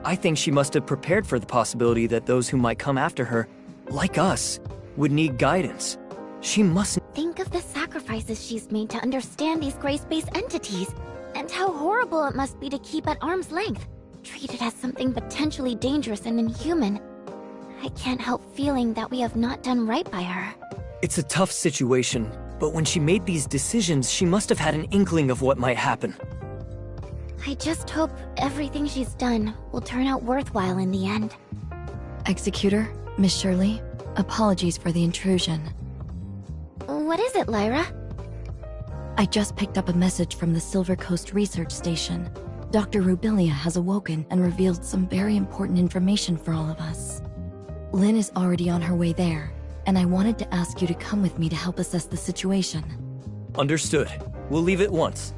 I think she must have prepared for the possibility that those who might come after her, like us, would need guidance. She must think of the sacrifices she's made to understand these gray space entities, and how horrible it must be to keep at arm's length, treated as something potentially dangerous and inhuman. I can't help feeling that we have not done right by her. It's a tough situation, but when she made these decisions, she must have had an inkling of what might happen. I just hope everything she's done will turn out worthwhile in the end. Executor, Miss Shirley, apologies for the intrusion. What is it, Lyra? I just picked up a message from the Silver Coast Research Station. Dr. Rubilia has awoken and revealed some very important information for all of us. Lin is already on her way there, and I wanted to ask you to come with me to help assess the situation. Understood. We'll leave at once.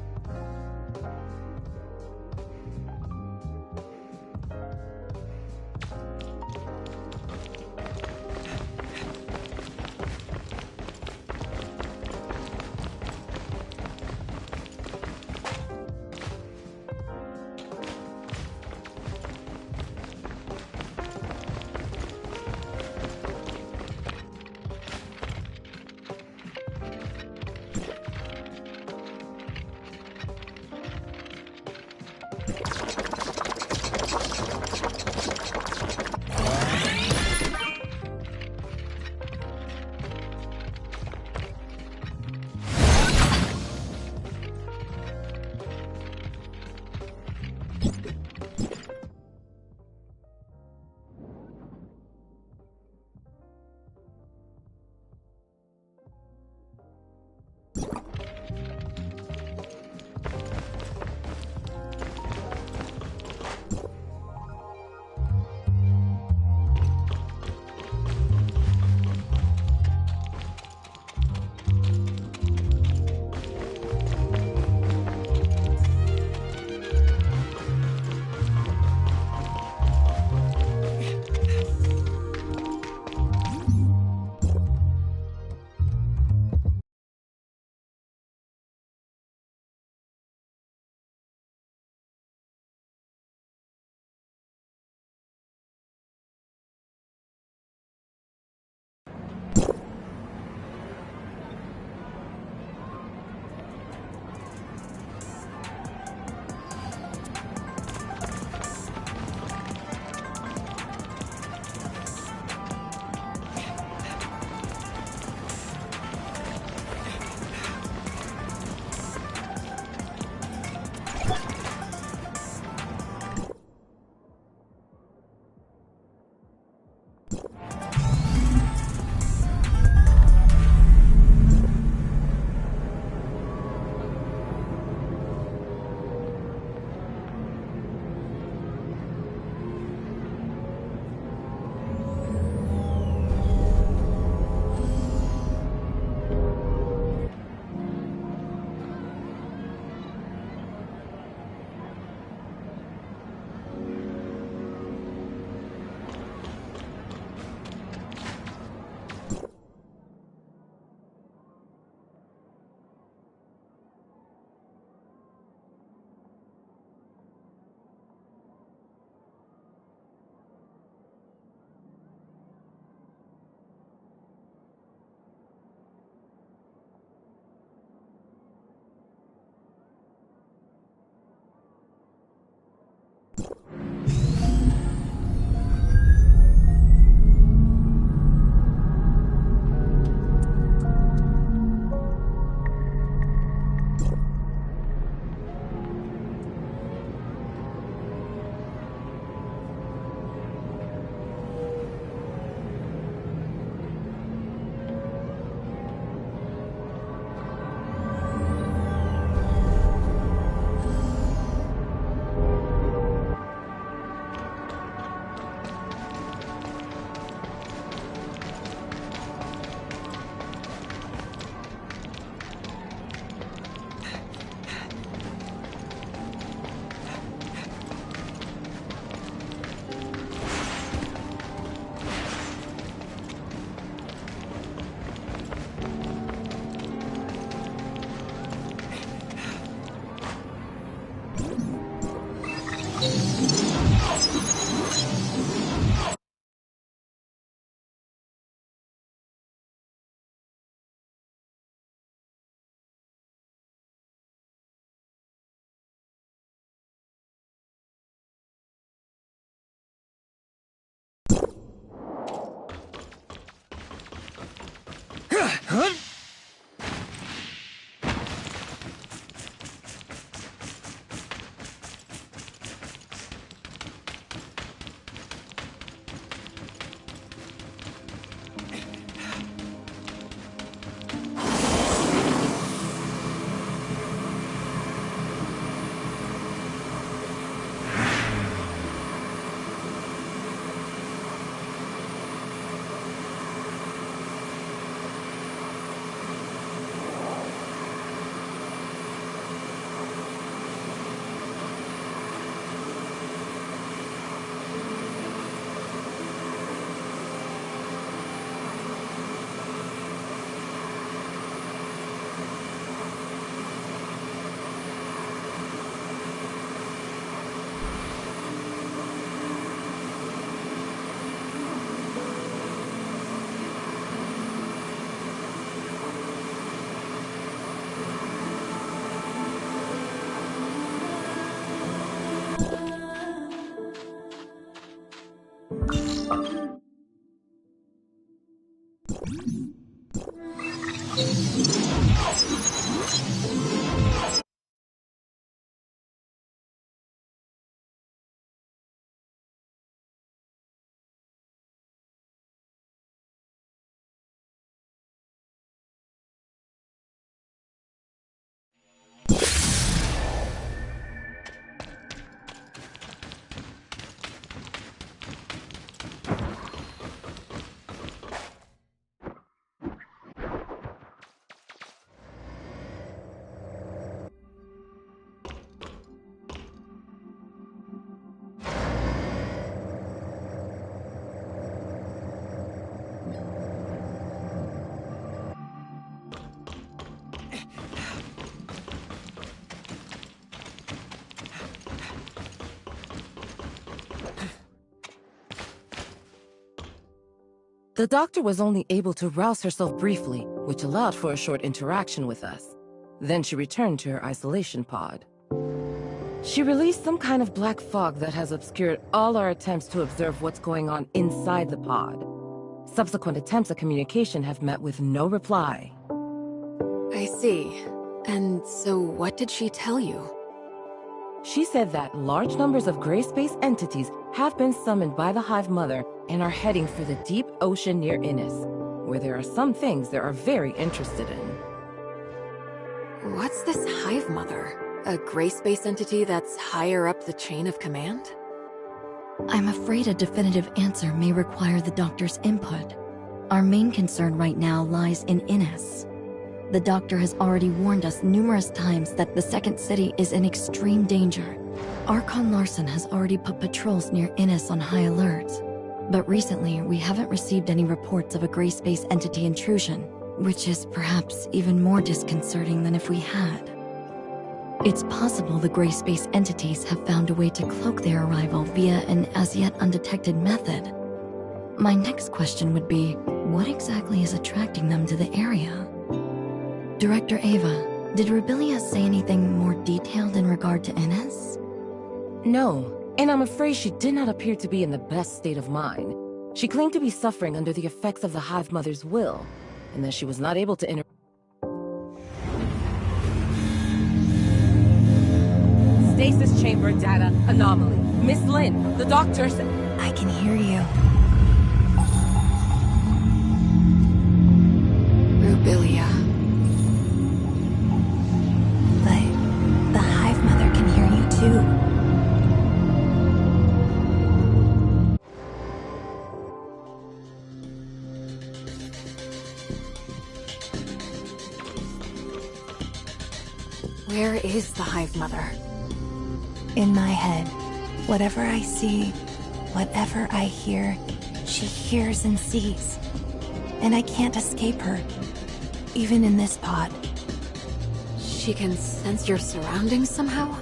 The doctor was only able to rouse herself briefly, which allowed for a short interaction with us. Then she returned to her isolation pod. She released some kind of black fog that has obscured all our attempts to observe what's going on inside the pod. Subsequent attempts at communication have met with no reply. I see. And so what did she tell you? She said that large numbers of gray space entities have been summoned by the Hive Mother and are heading for the deep ocean near Innis, where there are some things they are very interested in. What's this Hive Mother? A gray space entity that's higher up the chain of command? I'm afraid a definitive answer may require the doctor's input. Our main concern right now lies in Innis. The doctor has already warned us numerous times that the Second City is in extreme danger. Archon Larson has already put patrols near Innis on high alert. But recently, we haven't received any reports of a gray space entity intrusion, which is perhaps even more disconcerting than if we had. It's possible the gray space entities have found a way to cloak their arrival via an as-yet undetected method. My next question would be, what exactly is attracting them to the area? Director Ava, did Rubilia say anything more detailed in regard to Innis? No. And I'm afraid she did not appear to be in the best state of mind. She claimed to be suffering under the effects of the Hive Mother's will, and that she was not able to Stasis chamber data anomaly. Miss Lin, the doctor said... I can hear you. Rubilia. But the Hive Mother can hear you too. Where is the Hive Mother? In my head, whatever I see, whatever I hear, she hears and sees. And I can't escape her, even in this pod. She can sense your surroundings somehow?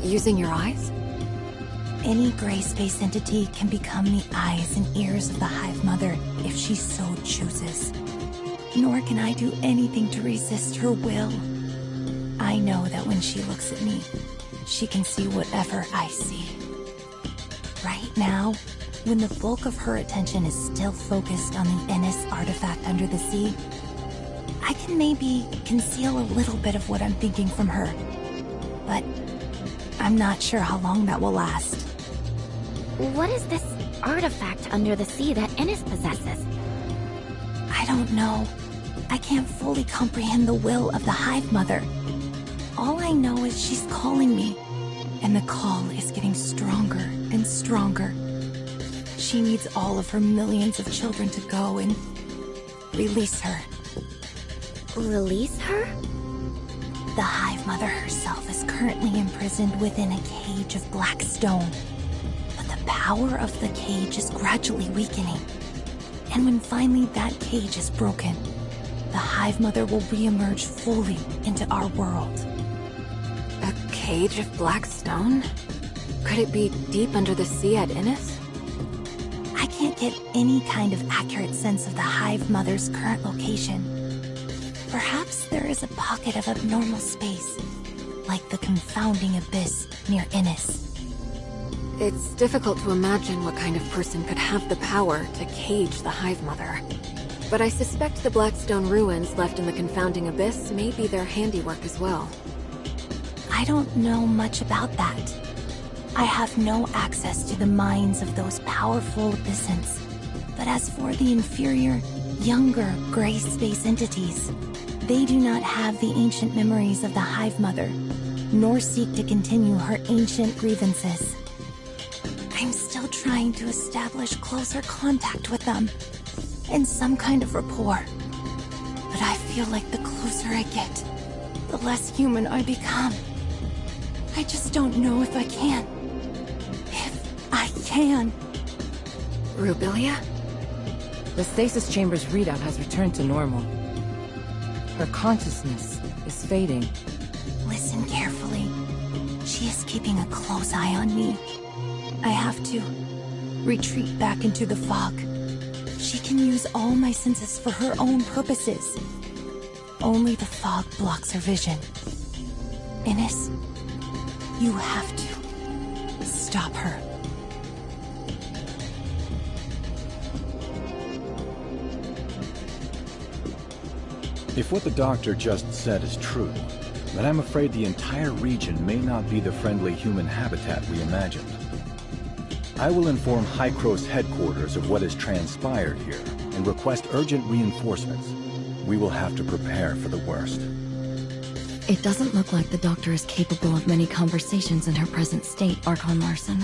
Using your eyes? Any gray space entity can become the eyes and ears of the Hive Mother if she so chooses. Nor can I do anything to resist her will. I know that when she looks at me, she can see whatever I see. Right now, when the bulk of her attention is still focused on the Innis artifact under the sea, I can maybe conceal a little bit of what I'm thinking from her. But I'm not sure how long that will last. What is this artifact under the sea that Innes possesses? I don't know. I can't fully comprehend the will of the Hive Mother. All I know is she's calling me, and the call is getting stronger and stronger. She needs all of her millions of children to go and release her. Release her? The Hive Mother herself is currently imprisoned within a cage of black stone. But the power of the cage is gradually weakening. And when finally that cage is broken, the Hive Mother will re-emerge fully into our world. A cage of black stone? Could it be deep under the sea at Innes? I can't get any kind of accurate sense of the Hive Mother's current location. Perhaps there is a pocket of abnormal space, like the confounding abyss near Innes. It's difficult to imagine what kind of person could have the power to cage the Hive Mother. But I suspect the Blackstone ruins left in the confounding abyss may be their handiwork as well. I don't know much about that. I have no access to the minds of those powerful abyssins. But as for the inferior, younger gray space entities, they do not have the ancient memories of the Hive Mother, nor seek to continue her ancient grievances. I'm still trying to establish closer contact with them, and some kind of rapport. But I feel like the closer I get, the less human I become. I just don't know if I can. If I can. Rubilia? The stasis chamber's readout has returned to normal. Her consciousness is fading. Listen carefully. She is keeping a close eye on me. I have to retreat back into the fog. She can use all my senses for her own purposes. Only the fog blocks her vision. Innes, you have to stop her. If what the doctor just said is true, then I'm afraid the entire region may not be the friendly human habitat we imagined. I will inform Hykros headquarters of what has transpired here and request urgent reinforcements. We will have to prepare for the worst. It doesn't look like the doctor is capable of many conversations in her present state, Archon Larson.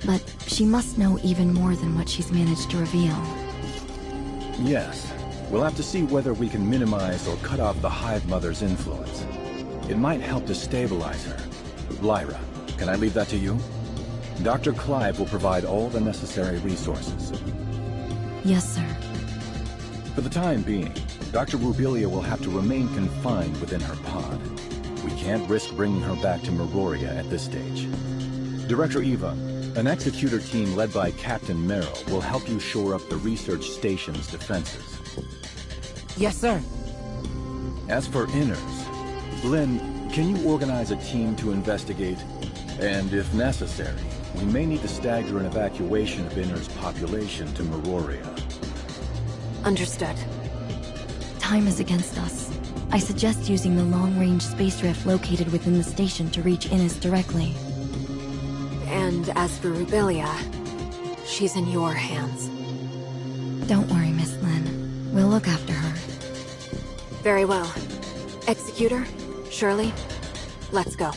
But she must know even more than what she's managed to reveal. Yes. We'll have to see whether we can minimize or cut off the Hive Mother's influence. It might help to stabilize her. Lyra, can I leave that to you? Dr. Clive will provide all the necessary resources. Yes, sir. For the time being, Dr. Rubilia will have to remain confined within her pod. We can't risk bringing her back to Meroria at this stage. Director Eva, an executor team led by Captain Merrill will help you shore up the research station's defenses. Yes, sir. As for Inners, Lynn, can you organize a team to investigate? And if necessary, we may need to stagger an evacuation of Inners' population to Meroria. Understood. Time is against us. I suggest using the long-range space rift located within the station to reach Innes directly. And as for Rubilia, she's in your hands. Don't worry, Miss Lynn. We'll look after her. Very well. Executor, Shirley, let's go.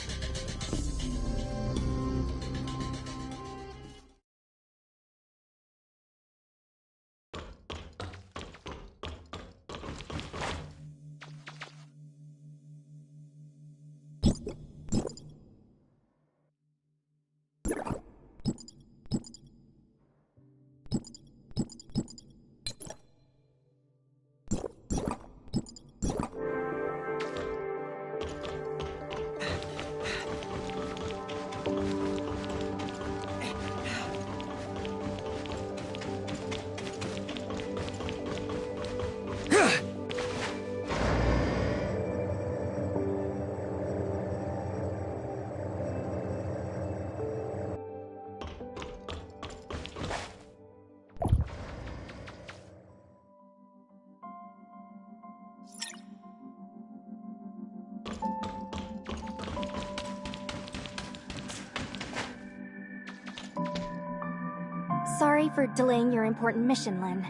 Sorry for delaying your important mission, Lynn.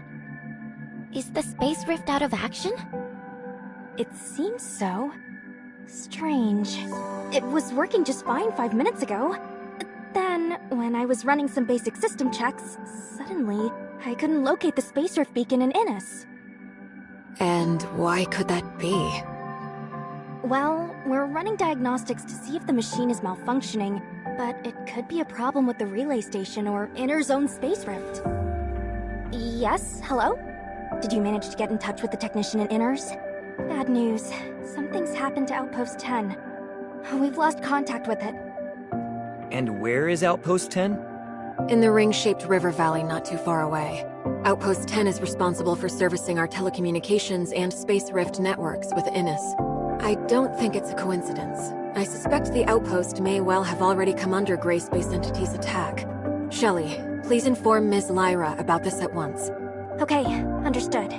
Is the space rift out of action? It seems so. Strange. It was working just fine 5 minutes ago. Then, when I was running some basic system checks, suddenly, I couldn't locate the space rift beacon in Innis. And why could that be? Well, we're running diagnostics to see if the machine is malfunctioning, but it could be a problem with the relay station or Inner's own space rift. Yes, hello? Did you manage to get in touch with the technician in Inners? Bad news. Something's happened to Outpost 10. We've lost contact with it. And where is Outpost 10? In the ring-shaped river valley not too far away. Outpost 10 is responsible for servicing our telecommunications and space rift networks with Innis. I don't think it's a coincidence. I suspect the outpost may well have already come under Grey Space Entity's attack. Shelley, please inform Ms. Lyra about this at once. Okay, understood.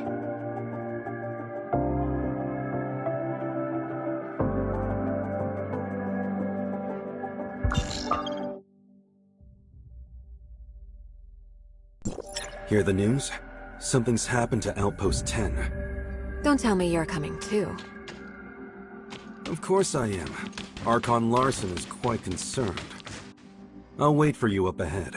Hear the news? Something's happened to Outpost 10. Don't tell me you're coming too. Of course I am. Archon Larson is quite concerned. I'll wait for you up ahead.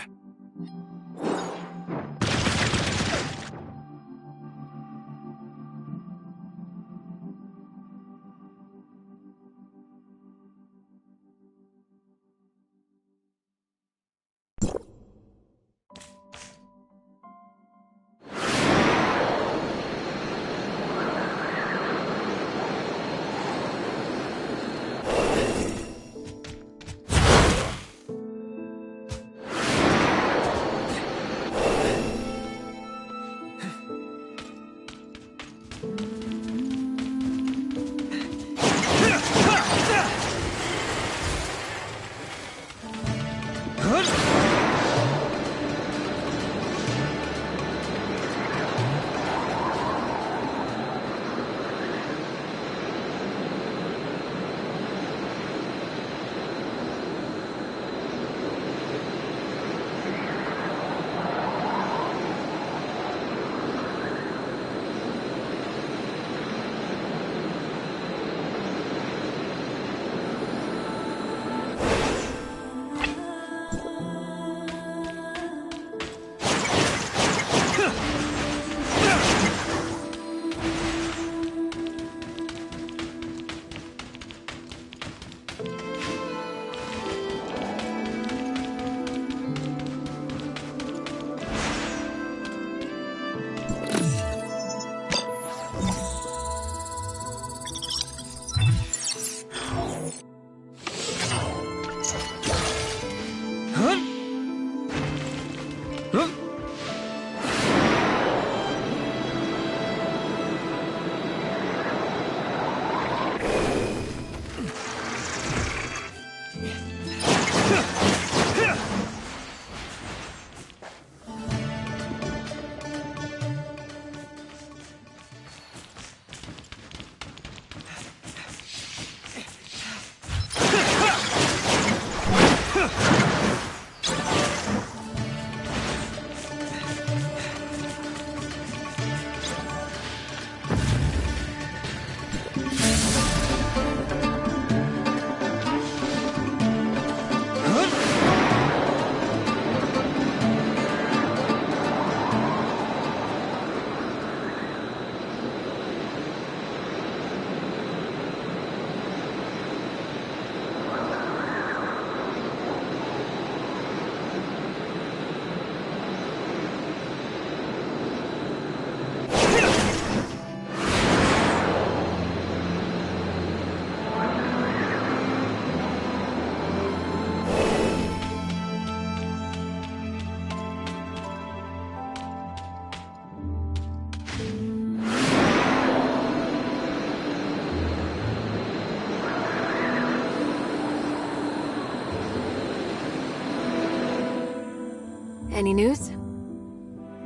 Any news?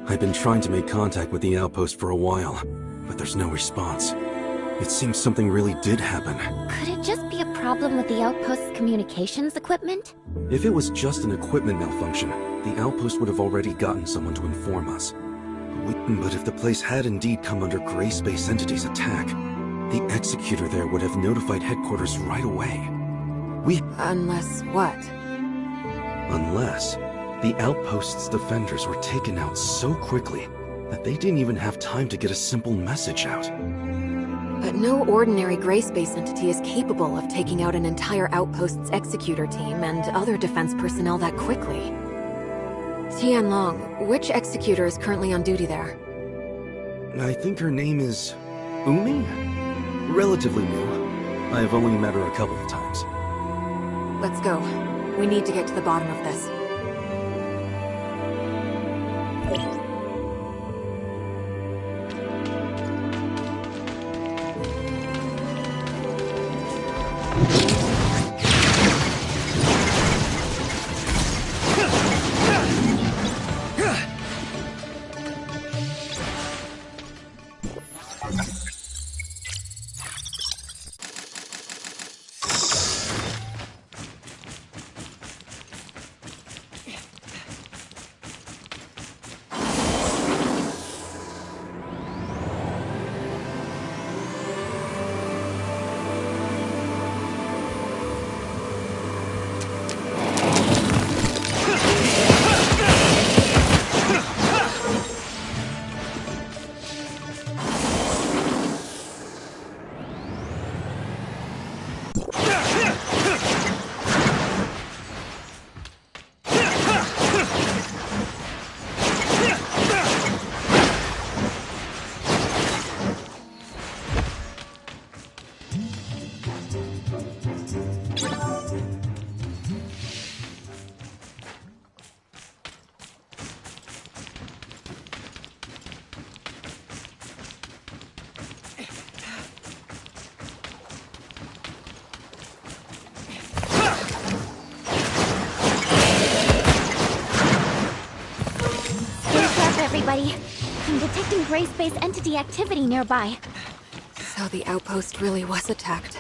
I've been trying to make contact with the outpost for a while, but there's no response. It seems something really did happen. Could it just be a problem with the outpost's communications equipment? If it was just an equipment malfunction, the outpost would have already gotten someone to inform us. But if the place had indeed come under Gray Space Entity's attack, the Executor there would have notified headquarters right away. Unless what? Unless the outpost's defenders were taken out so quickly that they didn't even have time to get a simple message out. But no ordinary Gray Space entity is capable of taking out an entire outpost's executor team and other defense personnel that quickly. Tianlong, which executor is currently on duty there? I think her name is Umi? Relatively new. I have only met her a couple of times. Let's go. We need to get to the bottom of this. Everybody, I'm detecting Gray Space Entity activity nearby. So the outpost really was attacked.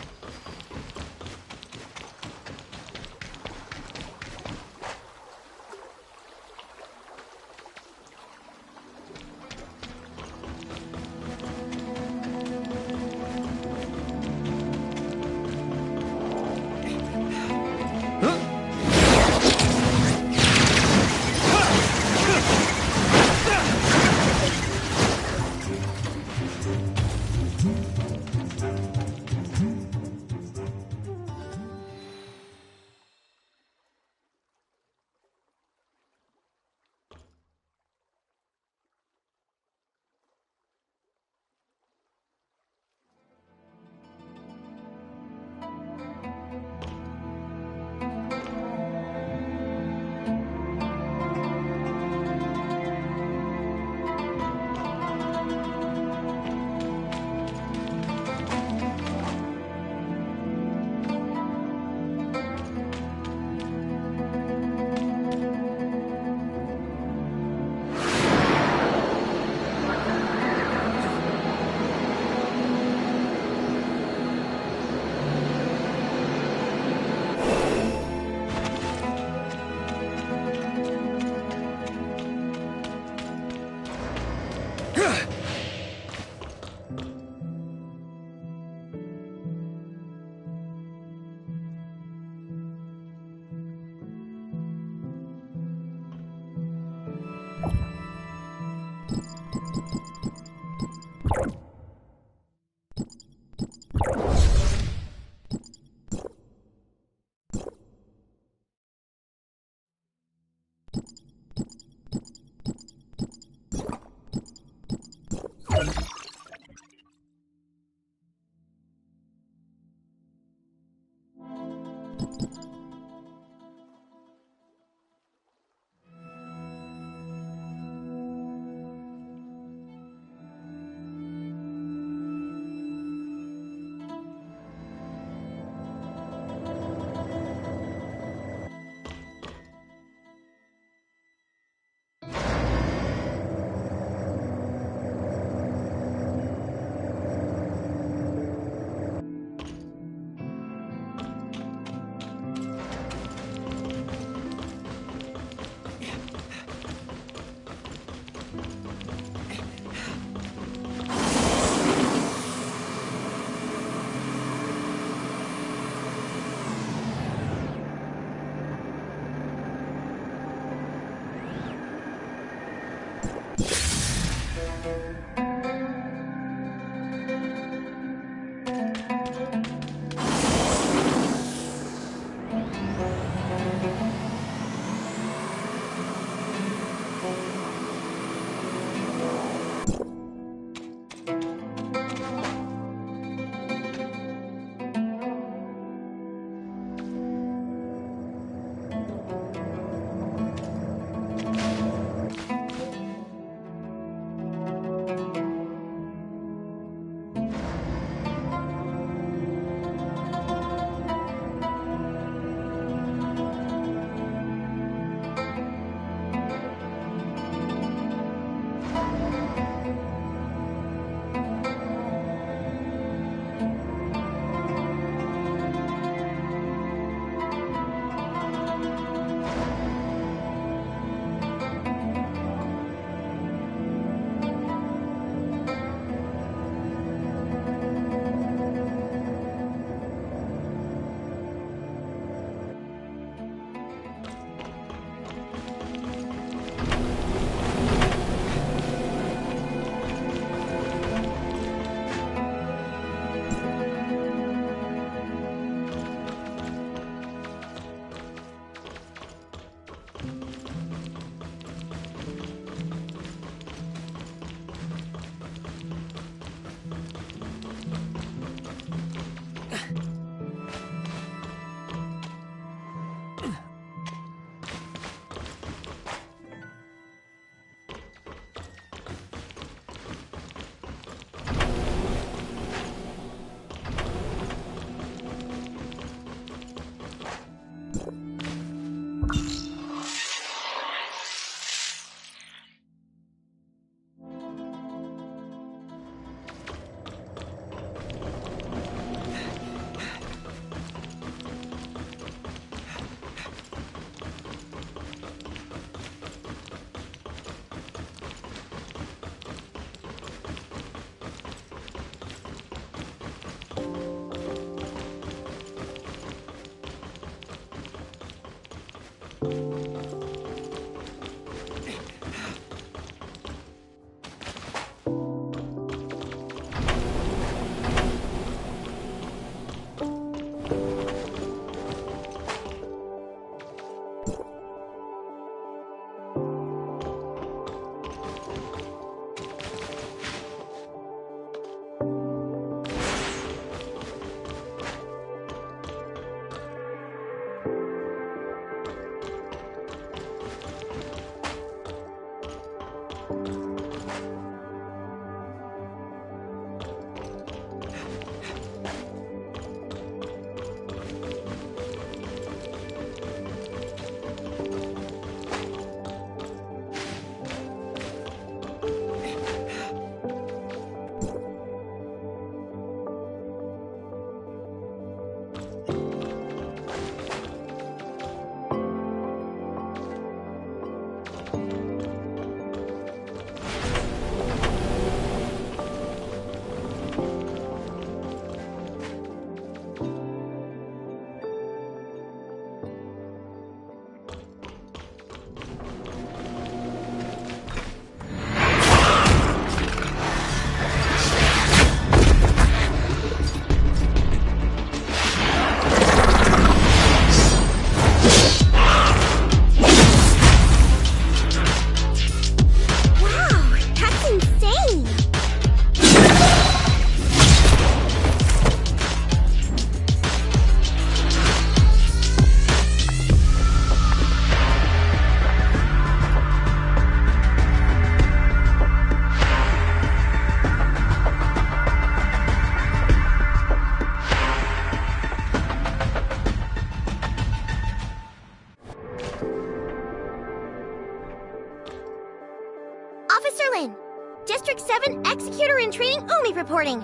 District 7 Executor in Training Umi reporting.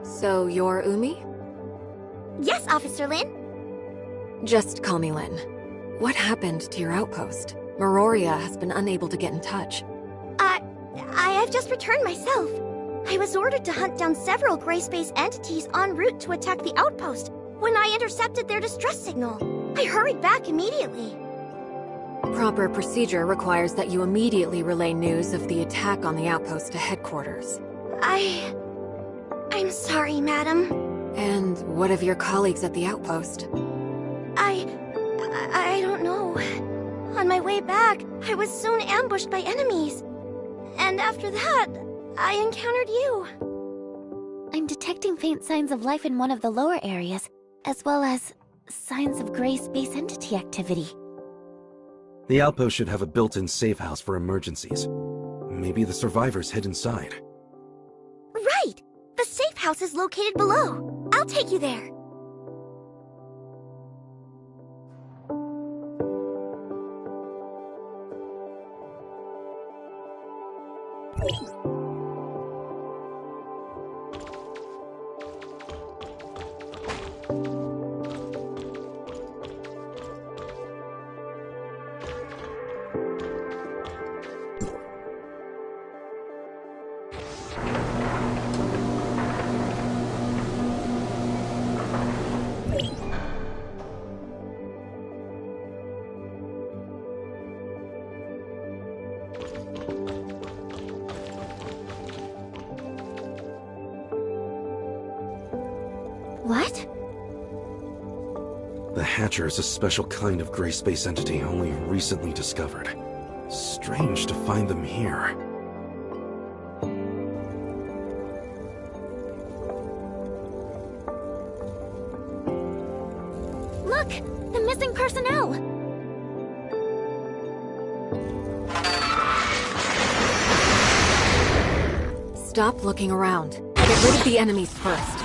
So you're Umi? Yes, Officer Lin. Just call me Lin. What happened to your outpost? Meroria has been unable to get in touch. I have just returned myself. I was ordered to hunt down several gray space entities en route to attack the outpost when I intercepted their distress signal. I hurried back immediately. Proper procedure requires that you immediately relay news of the attack on the outpost to headquarters. I'm sorry, madam. And what of your colleagues at the outpost? I don't know. On my way back, I was soon ambushed by enemies. And after that, I encountered you. I'm detecting faint signs of life in one of the lower areas, as well as signs of gray space entity activity. The outpost should have a built-in safe house for emergencies. Maybe the survivors hid inside. Right! The safe house is located below. I'll take you there. What? The Hatcher is a special kind of gray space entity only recently discovered. Strange to find them here. Look! The missing personnel! Stop looking around. Get rid of the enemies first.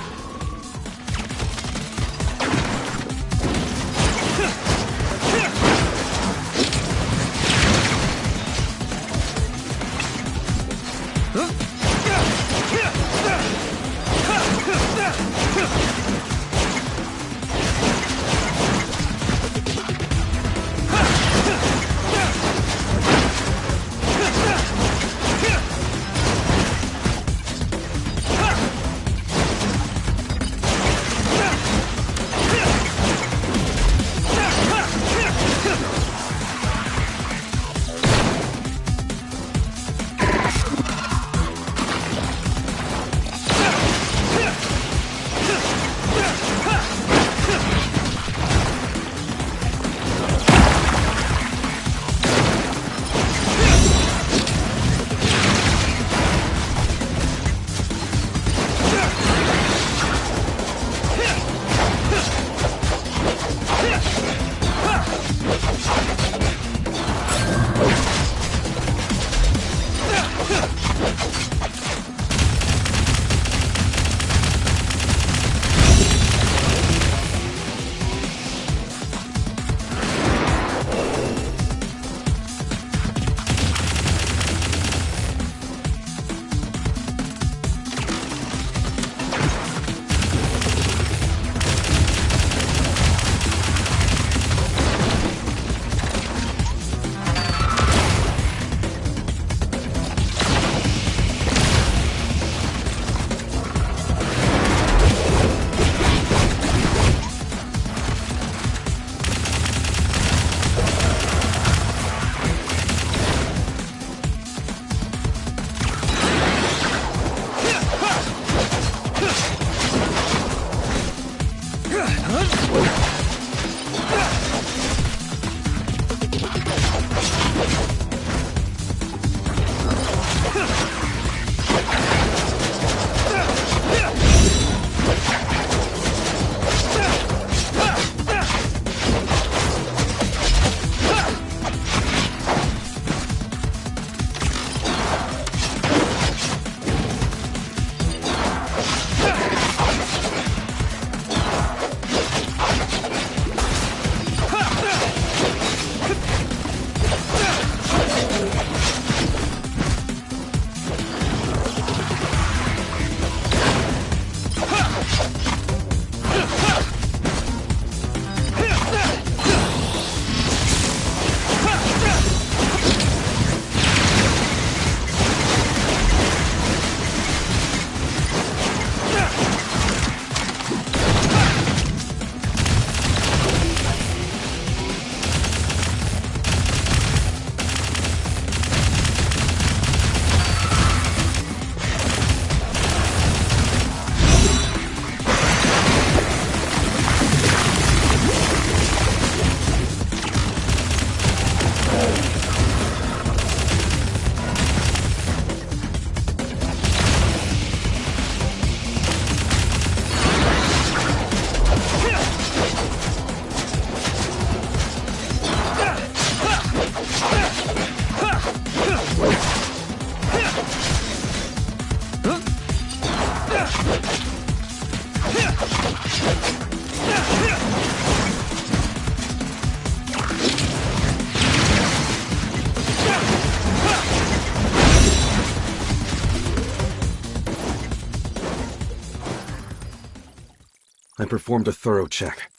I performed a thorough check.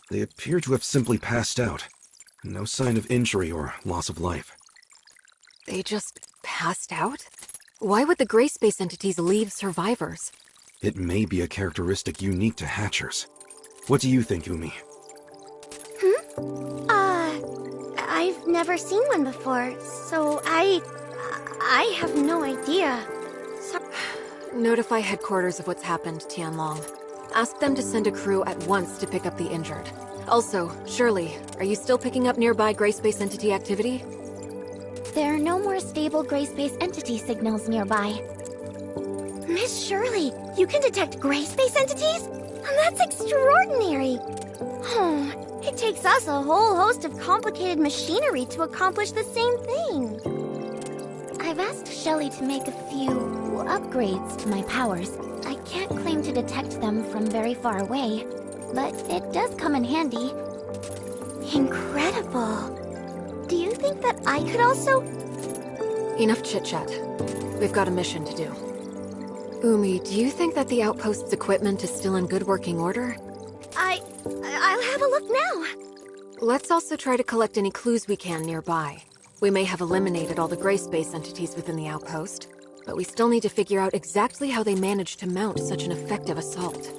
They appear to have simply passed out. No sign of injury or loss of life. They just passed out? Why would the gray space entities leave survivors? It may be a characteristic unique to Hatchers. What do you think, Umi? I've never seen one before, so I have no idea. Notify headquarters of what's happened, Tianlong. Ask them to send a crew at once to pick up the injured. Also, Shirley, are you still picking up nearby gray space entity activity? There are no more stable gray space entity signals nearby. Miss Shirley, you can detect gray space entities? That's extraordinary! It takes us a whole host of complicated machinery to accomplish the same thing. I've asked Shelley to make a few upgrades to my powers. I can't claim to detect them from very far away, but it does come in handy. Incredible! Do you think that I could also... Enough chit-chat. We've got a mission to do. Umi, do you think that the outpost's equipment is still in good working order? I'll have a look now. Let's also try to collect any clues we can nearby. We may have eliminated all the gray space entities within the outpost, but we still need to figure out exactly how they managed to mount such an effective assault.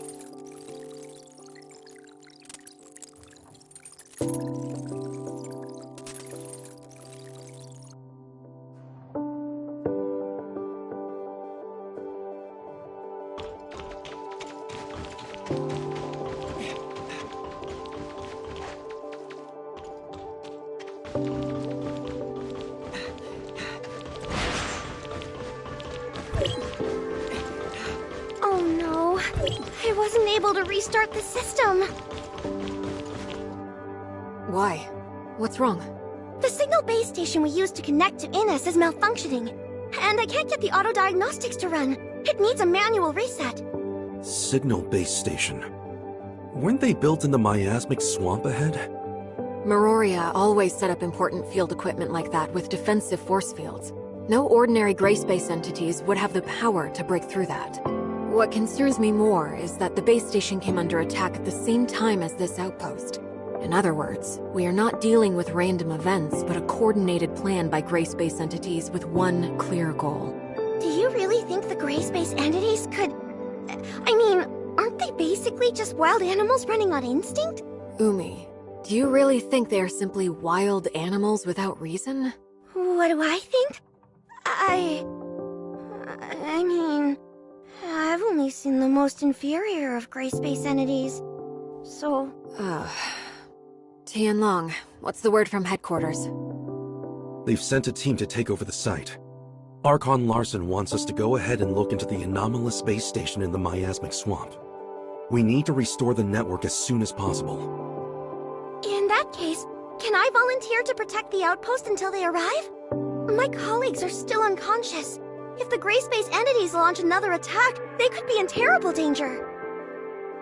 I wasn't able to restart the system. Why? What's wrong? The signal base station we used to connect to Innes is malfunctioning, and I can't get the auto diagnostics to run. It needs a manual reset. Signal base station. Weren't they built in the miasmic swamp ahead? Meroria always set up important field equipment like that with defensive force fields. No ordinary gray space entities would have the power to break through that. What concerns me more is that the base station came under attack at the same time as this outpost. In other words, we are not dealing with random events, but a coordinated plan by gray space entities with one clear goal. Do you really think the gray space entities could... I mean, aren't they basically just wild animals running on instinct? Umi, do you really think they are simply wild animals without reason? What do I think? I mean... I've only seen the most inferior of gray space entities, so... Tianlong, what's the word from headquarters? They've sent a team to take over the site. Archon Larson wants us to go ahead and look into the anomalous space station in the miasmic swamp. We need to restore the network as soon as possible. In that case, can I volunteer to protect the outpost until they arrive? My colleagues are still unconscious. If the gray space entities launch another attack, they could be in terrible danger.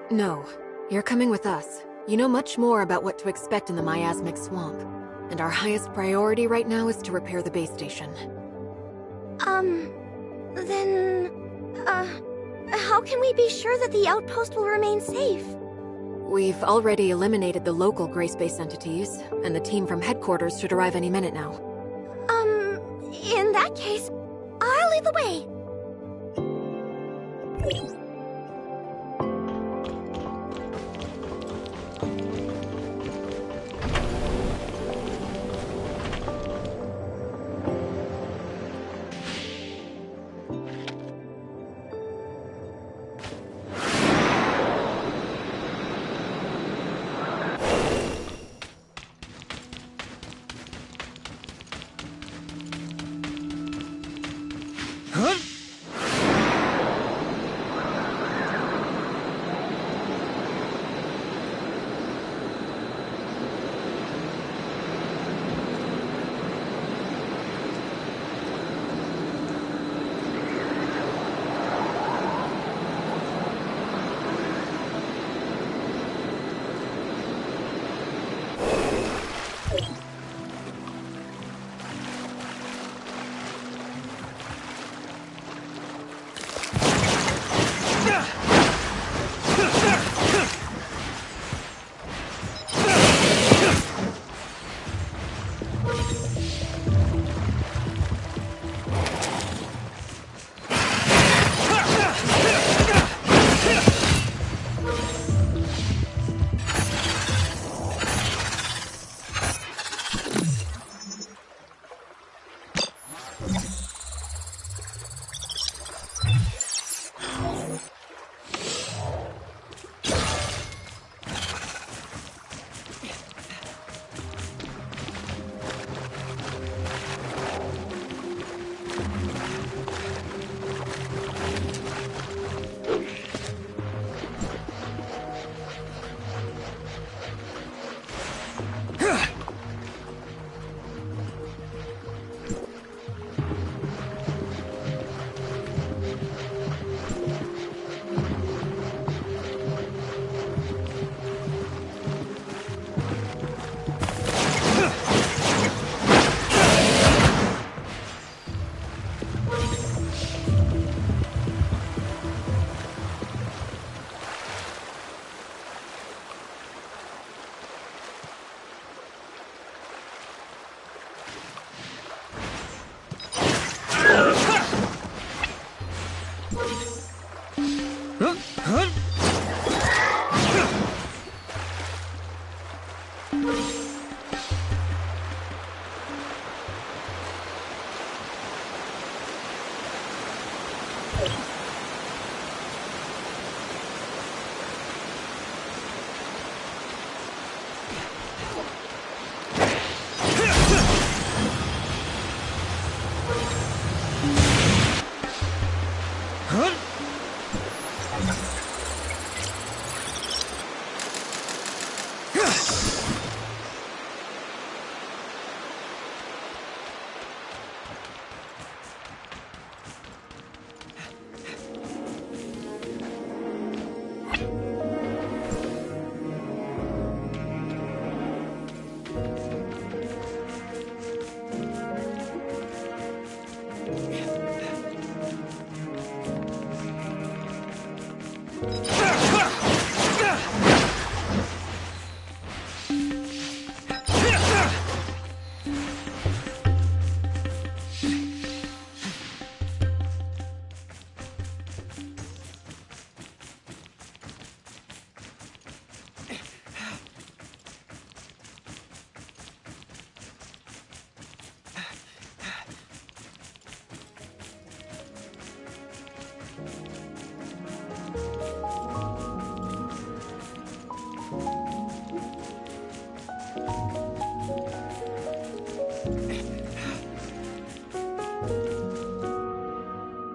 No, you're coming with us. You know much more about what to expect in the miasmic swamp. And our highest priority right now is to repair the base station. How can we be sure that the outpost will remain safe? We've already eliminated the local gray space entities, and the team from headquarters should arrive any minute now. In that case, I'll lead the way.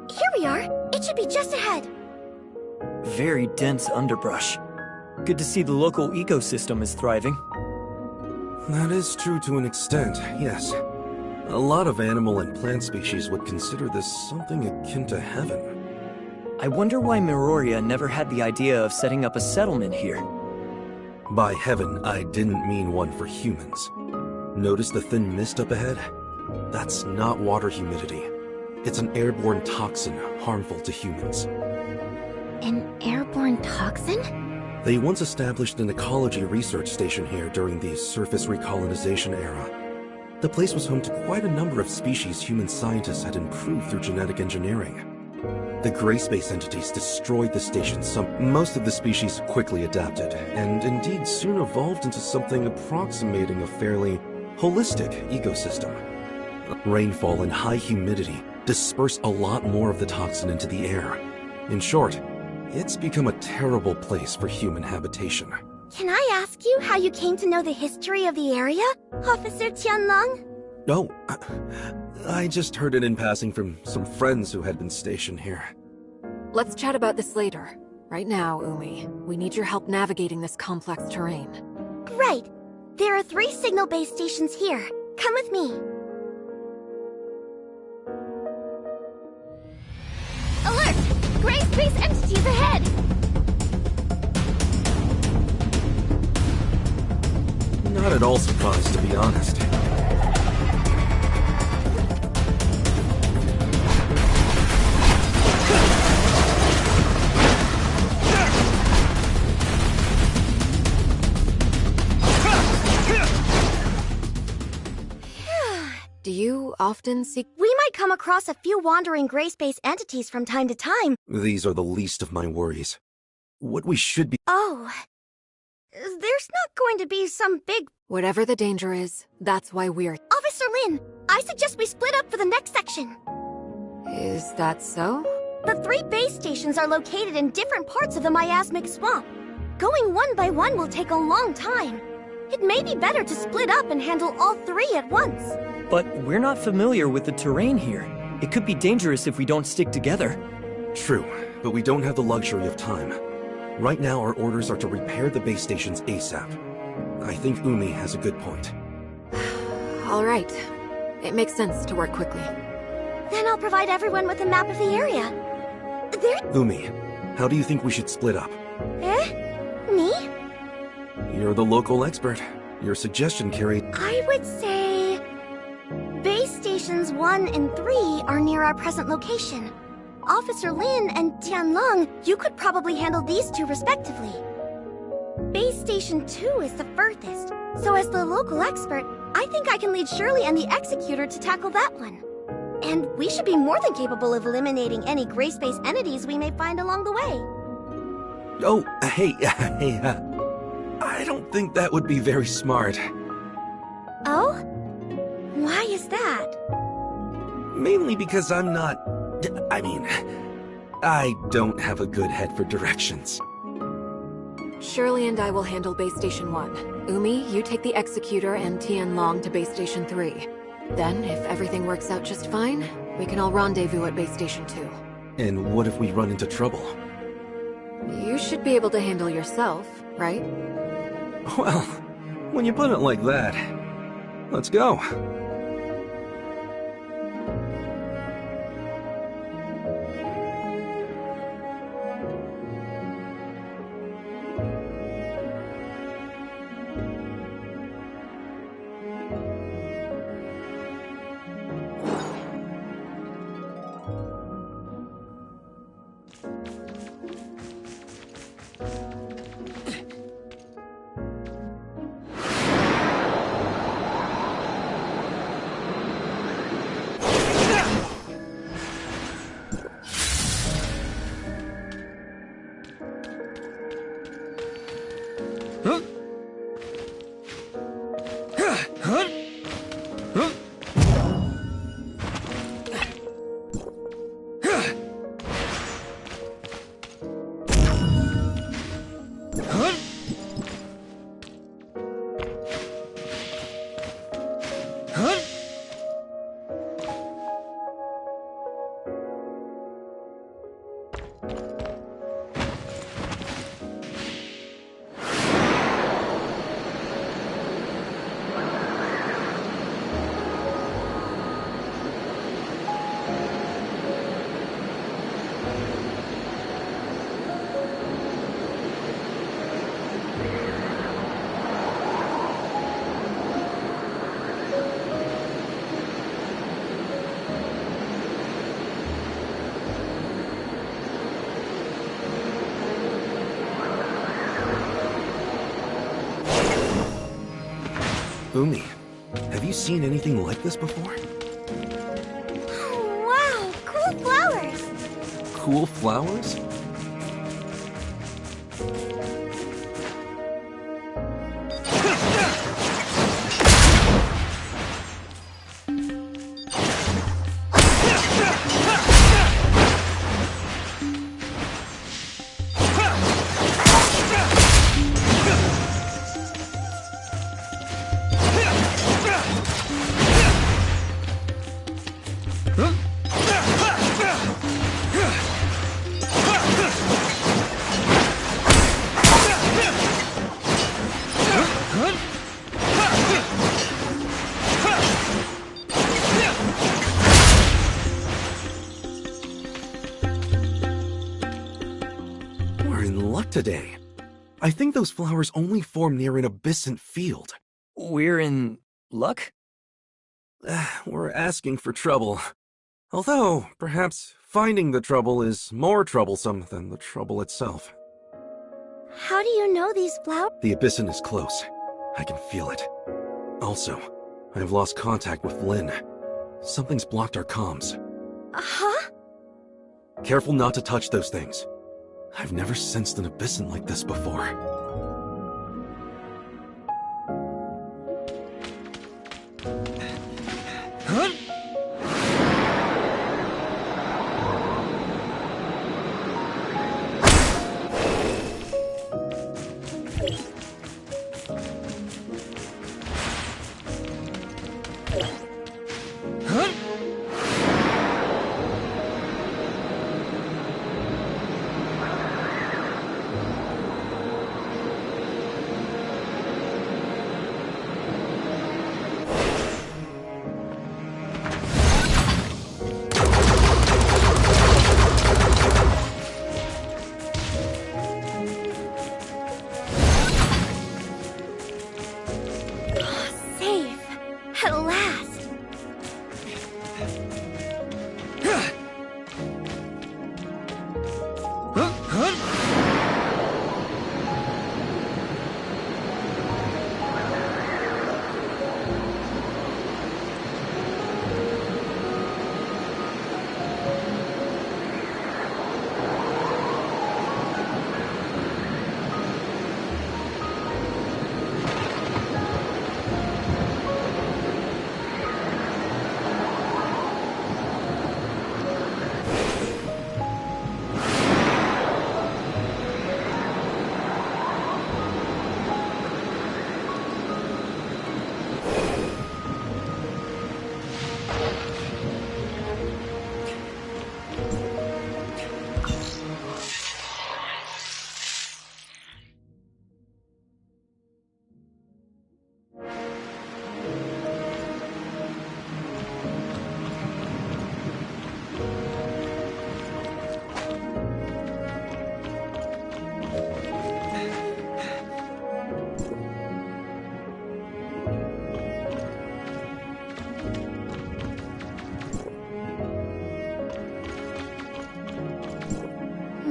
Here we are. It should be just ahead. Very dense underbrush. Good to see the local ecosystem is thriving. That is true to an extent, yes. A lot of animal and plant species would consider this something akin to heaven. I wonder why Meroria never had the idea of setting up a settlement here. By heaven, I didn't mean one for humans. Notice the thin mist up ahead? That's not water humidity. It's an airborne toxin harmful to humans. An airborne toxin? They once established an ecology research station here during the surface recolonization era. The place was home to quite a number of species human scientists had improved through genetic engineering. The gray space entities destroyed the station. Most of the species quickly adapted, and indeed soon evolved into something approximating a fairly holistic ecosystem. Rainfall and high humidity disperse a lot more of the toxin into the air. In short, it's become a terrible place for human habitation. Can I ask you how you came to know the history of the area, Officer Tianlong? Oh, I just heard it in passing from some friends who had been stationed here. Let's chat about this later. Right now, Umi, we need your help navigating this complex terrain. Right. There are 3 signal base stations here. Come with me. Alert! Gray space entities ahead! Not at all surprised, to be honest. Do you often seek— We might come across a few wandering gray space entities from time to time. These are the least of my worries. What we should be— Oh. There's not going to be some big— Whatever the danger is, that's why we're— Officer Lin, I suggest we split up for the next section. Is that so? The 3 base stations are located in different parts of the miasmic swamp. Going one by one will take a long time. It may be better to split up and handle all 3 at once. But we're not familiar with the terrain here. It could be dangerous if we don't stick together. True, but we don't have the luxury of time. Right now, our orders are to repair the base stations ASAP. I think Umi has a good point. All right. It makes sense to work quickly. Then I'll provide everyone with a map of the area. Umi, how do you think we should split up? Me? You're the local expert. Your suggestion carried— I would say... Base stations 1 and 3 are near our present location. Officer Lin and Tianlong, you could probably handle these 2 respectively. Base Station 2 is the furthest, so as the local expert, I think I can lead Shirley and the Executor to tackle that one. And we should be more than capable of eliminating any gray space entities we may find along the way. Oh, hey, I don't think that would be very smart. Oh? Why is that? Mainly because I don't have a good head for directions. Shirley and I will handle Base Station 1. Umi, you take the Executor and Tianlong to Base Station 3. Then, if everything works out just fine, we can all rendezvous at Base Station 2. And what if we run into trouble? You should be able to handle yourself, right? Well, when you put it like that, let's go. Umi, have you seen anything like this before? Oh, wow, cool flowers. Cool flowers? We're in luck today. I think those flowers only form near an abyssant field. We're in luck? We're asking for trouble. Although, perhaps finding the trouble is more troublesome than the trouble itself. How do you know these flowers? The abyssant is close. I can feel it. Also, I've lost contact with Lynn. Something's blocked our comms. Huh? Careful not to touch those things. I've never sensed an abyssant like this before. Safe. At last.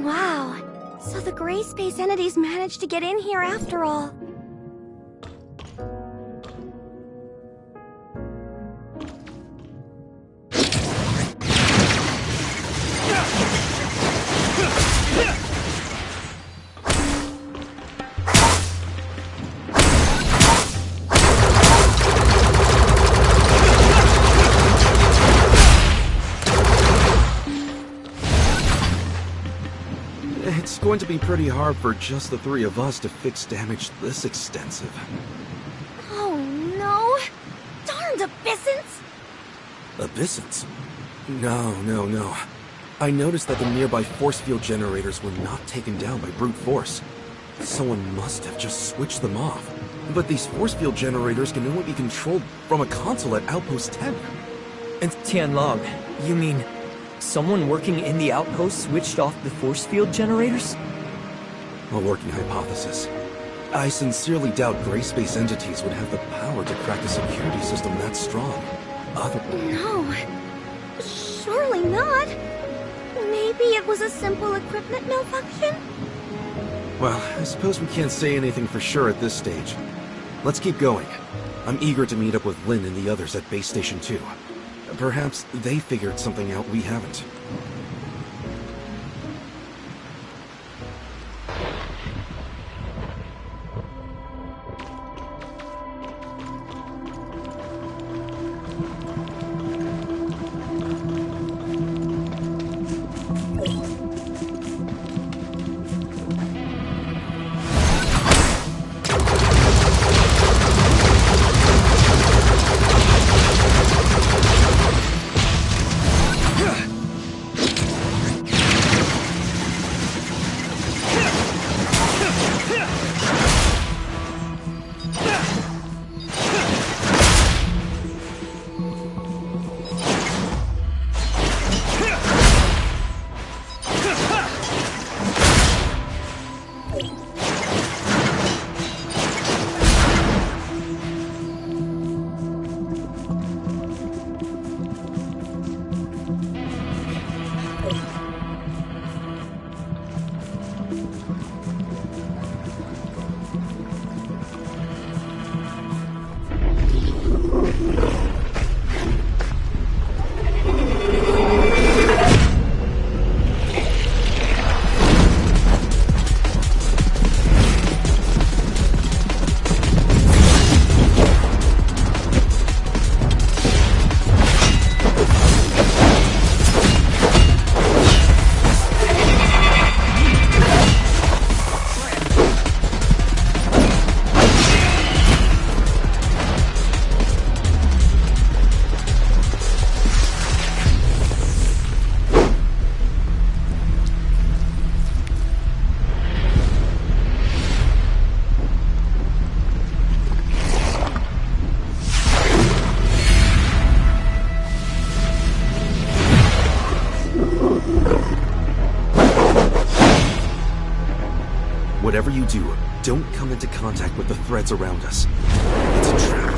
Wow. So the gray space entities managed to get in here after all. It's going to be pretty hard for just the three of us to fix damage this extensive. Oh no! Darned Abyssins! Abyssins? No. I noticed that the nearby force field generators were not taken down by brute force. Someone must have just switched them off. But these force field generators can only be controlled from a console at Outpost 10. And Tianlong, you mean someone working in the outpost switched off the force field generators? A working hypothesis. I sincerely doubt gray space entities would have the power to crack a security system that strong. No. Surely not. Maybe it was a simple equipment malfunction? Well, I suppose we can't say anything for sure at this stage. Let's keep going. I'm eager to meet up with Lin and the others at Base Station 2. Perhaps they figured something out we haven't. Whatever you do, don't come into contact with the threads around us. It's a trap.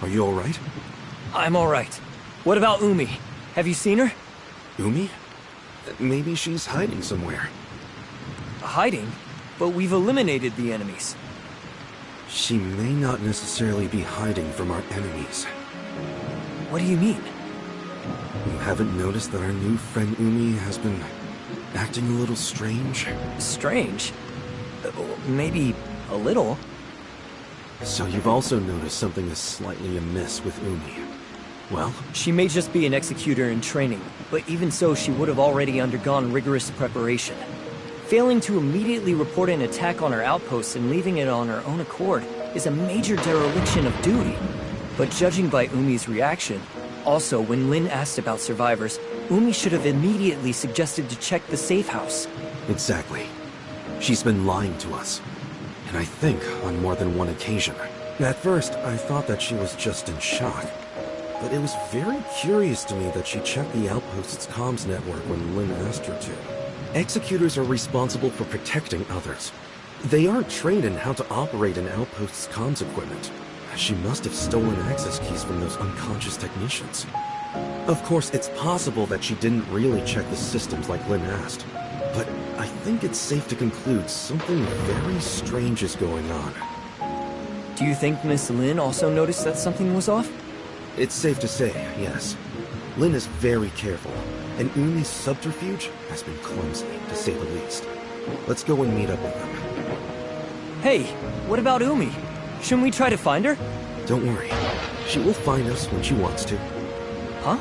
Are you alright? I'm alright. What about Umi? Have you seen her? Umi? Maybe she's hiding somewhere. Hiding? But we've eliminated the enemies. She may not necessarily be hiding from our enemies. What do you mean? You haven't noticed that our new friend Umi has been acting a little strange? Strange? Maybe a little. So you've also noticed something is slightly amiss with Umi. Well? She may just be an executor in training, but even so, she would have already undergone rigorous preparation. Failing to immediately report an attack on her outpost and leaving it on her own accord is a major dereliction of duty. But judging by Umi's reaction, also when Lin asked about survivors, Umi should have immediately suggested to check the safe house. Exactly. She's been lying to us. And I think on more than one occasion. At first, I thought that she was just in shock. But it was very curious to me that she checked the outpost's comms network when Lin asked her to. Executors are responsible for protecting others. They aren't trained in how to operate an outpost's comms equipment. She must have stolen access keys from those unconscious technicians. Of course, it's possible that she didn't really check the systems like Lin asked. But I think it's safe to conclude something very strange is going on. Do you think Miss Lin also noticed that something was off? It's safe to say, yes. Lin is very careful, and Umi's subterfuge has been clumsy, to say the least. Let's go and meet up with them. Hey, what about Umi? Shouldn't we try to find her? Don't worry. She will find us when she wants to. Huh?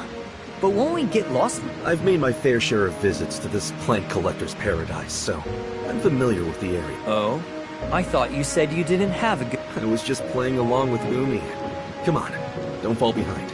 But won't we get lost? I've made my fair share of visits to this plant collector's paradise, so I'm familiar with the area. Oh? I thought you said you didn't have a good... I was just playing along with Umi. Come on, don't fall behind.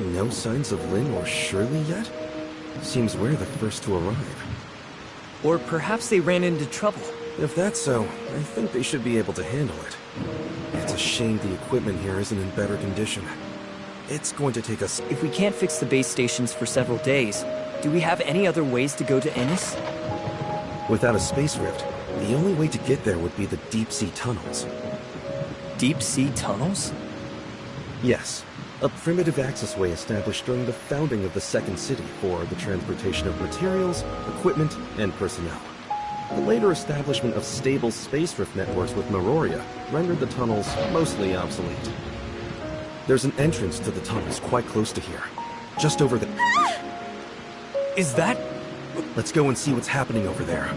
No signs of Lynn or Shirley yet? Seems we're the first to arrive. Or perhaps they ran into trouble. If that's so, I think they should be able to handle it. It's a shame the equipment here isn't in better condition. It's going to take us... If we can't fix the base stations for several days, do we have any other ways to go to Ennis? Without a space rift, the only way to get there would be the deep-sea tunnels. Deep-sea tunnels? Yes. A primitive accessway established during the founding of the Second City for the transportation of materials, equipment, and personnel. The later establishment of stable space rift networks with Meroria rendered the tunnels mostly obsolete. There's an entrance to the tunnels quite close to here. Just over there. Is that... Let's go and see what's happening over there.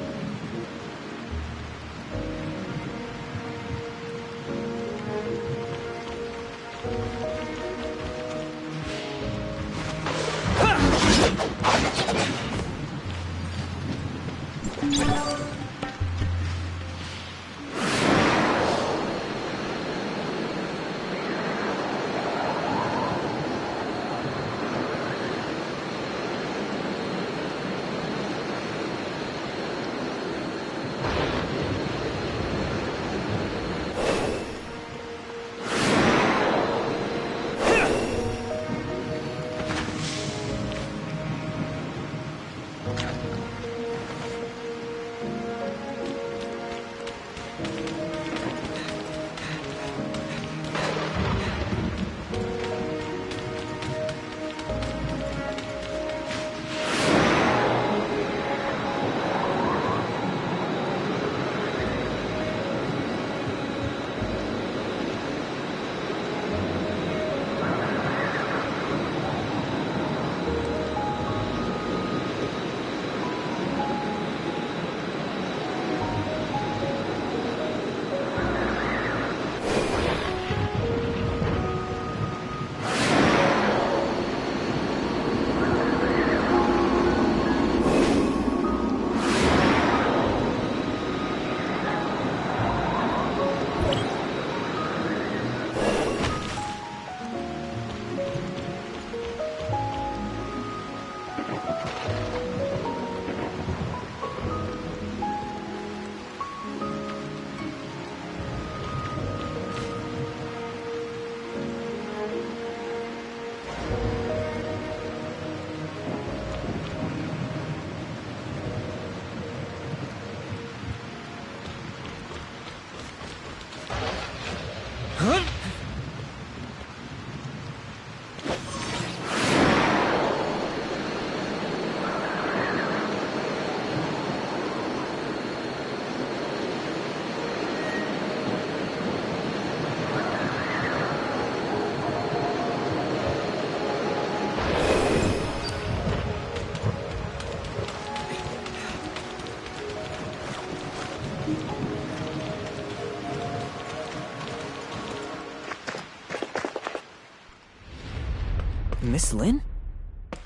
Miss Lynn?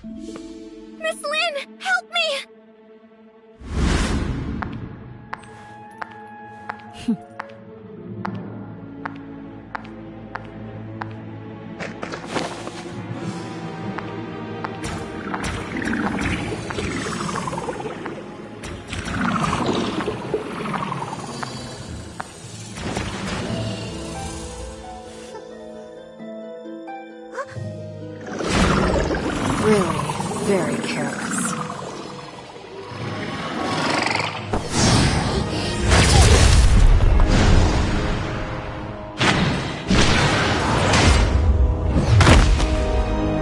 Miss Lynn, help me! Really, very careless.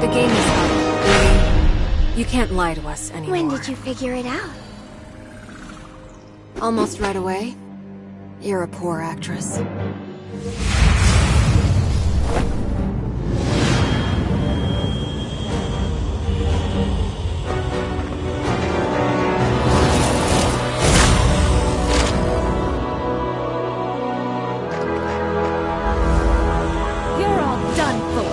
The game is up. You can't lie to us anymore. When did you figure it out? Almost right away. You're a poor actress. You're all done for.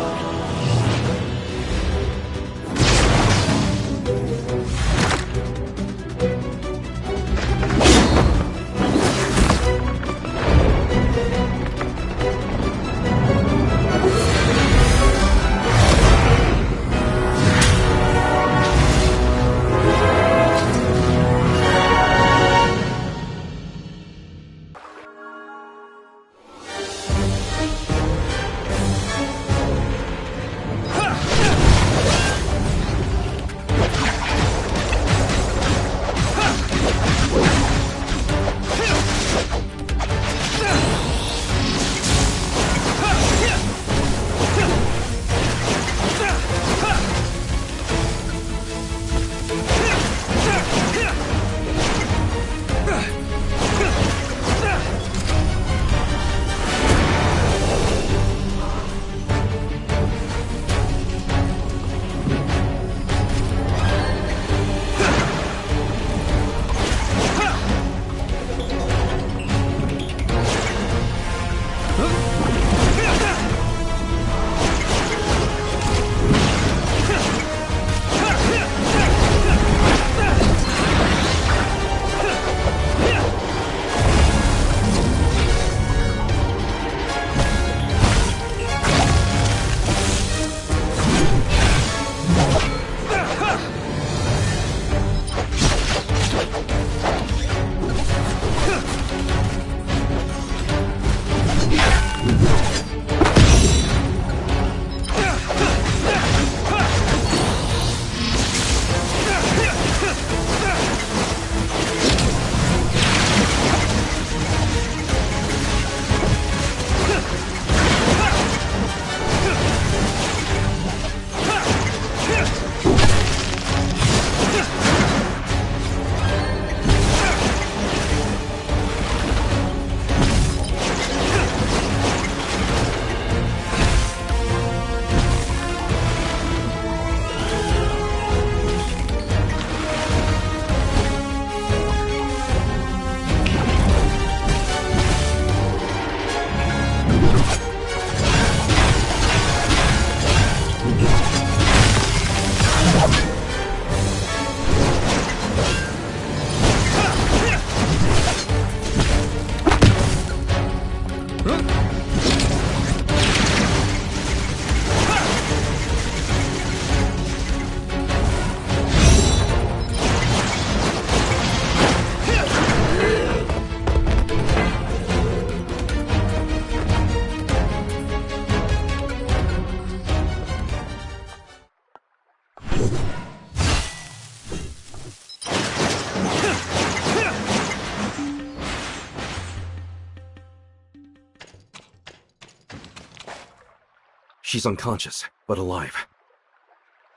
She's unconscious, but alive.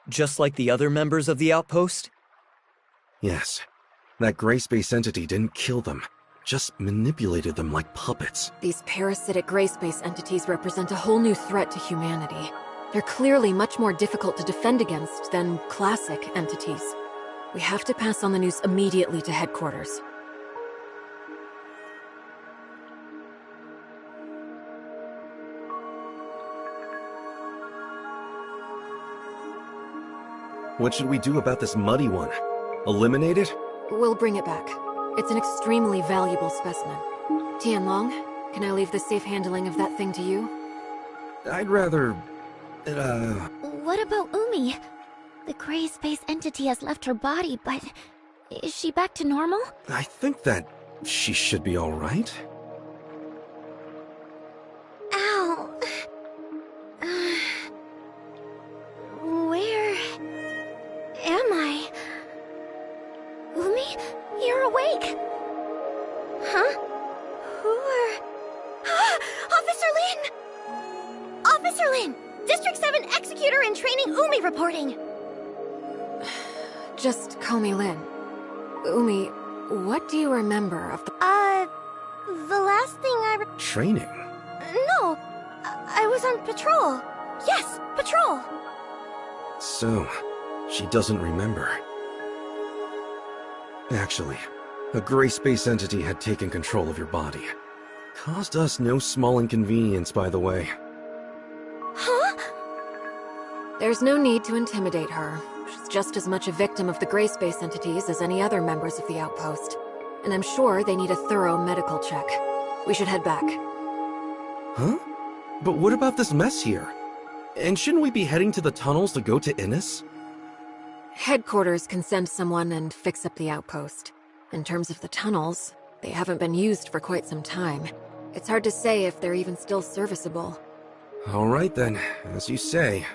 Just like the other members of the outpost? Yes. That gray space entity didn't kill them, just manipulated them like puppets. These parasitic gray space entities represent a whole new threat to humanity. They're clearly much more difficult to defend against than classic entities. We have to pass on the news immediately to headquarters. What should we do about this muddy one? Eliminate it? We'll bring it back. It's an extremely valuable specimen. Tianlong, can I leave the safe handling of that thing to you? I'd rather... What about Umi? The gray space entity has left her body, but... is she back to normal? I think that she should be alright. Ow. Where... am I? Umi? You're awake! Huh? Who are... Officer Lin! Officer Lin! District 7 Executor in Training Umi reporting! Just call me Lin. Umi, what do you remember of the... The last thing I... Training? No! I was on patrol. Yes, patrol! So, she doesn't remember. Actually, a gray space entity had taken control of your body. Caused us no small inconvenience, by the way. Huh? There's no need to intimidate her. She's just as much a victim of the gray space entities as any other members of the outpost. And I'm sure they need a thorough medical check. We should head back. Huh? But what about this mess here? And shouldn't we be heading to the tunnels to go to Innis? Headquarters can send someone and fix up the outpost. In terms of the tunnels, they haven't been used for quite some time. It's hard to say if they're even still serviceable. Alright then, as you say.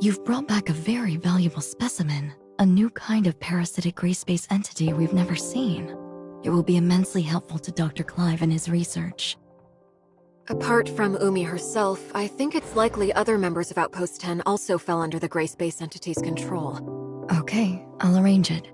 You've brought back a very valuable specimen, a new kind of parasitic gray space entity we've never seen. It will be immensely helpful to Dr. Clive in his research. Apart from Umi herself, I think it's likely other members of Outpost 10 also fell under the gray space entity's control. Okay, I'll arrange it.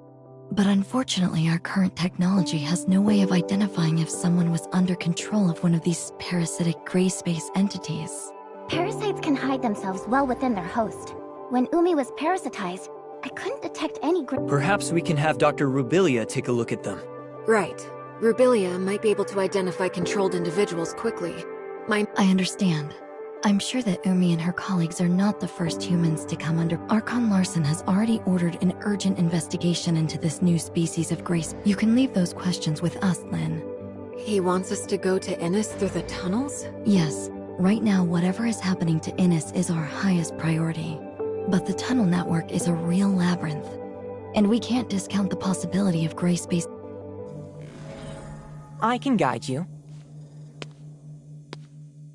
But unfortunately, our current technology has no way of identifying if someone was under control of one of these parasitic gray space entities. Parasites can hide themselves well within their host. When Umi was parasitized, I couldn't detect any Perhaps we can have Dr. Rubilia take a look at them. Right. Rubilia might be able to identify controlled individuals quickly. I understand. I'm sure that Umi and her colleagues are not the first humans to come under. Archon Larson has already ordered an urgent investigation into this new species of grace. You can leave those questions with us, Lynn. He wants us to go to Innis through the tunnels? Yes. Right now, whatever is happening to Innis is our highest priority. But the tunnel network is a real labyrinth. And we can't discount the possibility of gray space. I can guide you.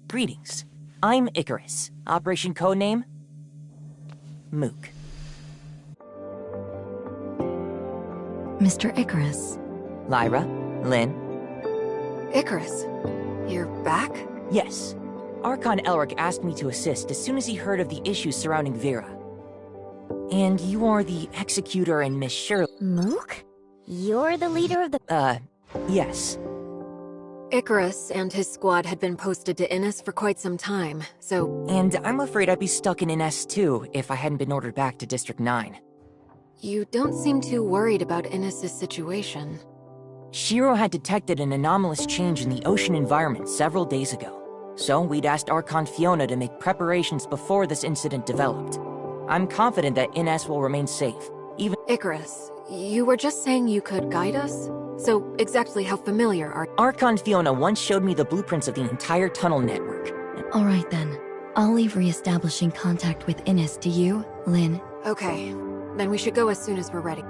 Greetings. I'm Icarus. Operation codename? Mook. Mr. Icarus. Lyra, Lynn. Icarus, you're back? Yes. Archon Elric asked me to assist as soon as he heard of the issues surrounding Vera. And you are the executor and Miss Shirley. Mook? You're the leader of the... Yes. Icarus and his squad had been posted to Innis for quite some time, so... And I'm afraid I'd be stuck in Innis too if I hadn't been ordered back to District 9. You don't seem too worried about Innis' situation. Shiro had detected an anomalous change in the ocean environment several days ago. So we'd asked Archon Fiona to make preparations before this incident developed. I'm confident that Innis will remain safe, even— Icarus, you were just saying you could guide us? So exactly how familiar are— Archon Fiona once showed me the blueprints of the entire tunnel network. Alright then. I'll leave re-establishing contact with Innis to you, Lynn. Okay. Then we should go as soon as we're ready.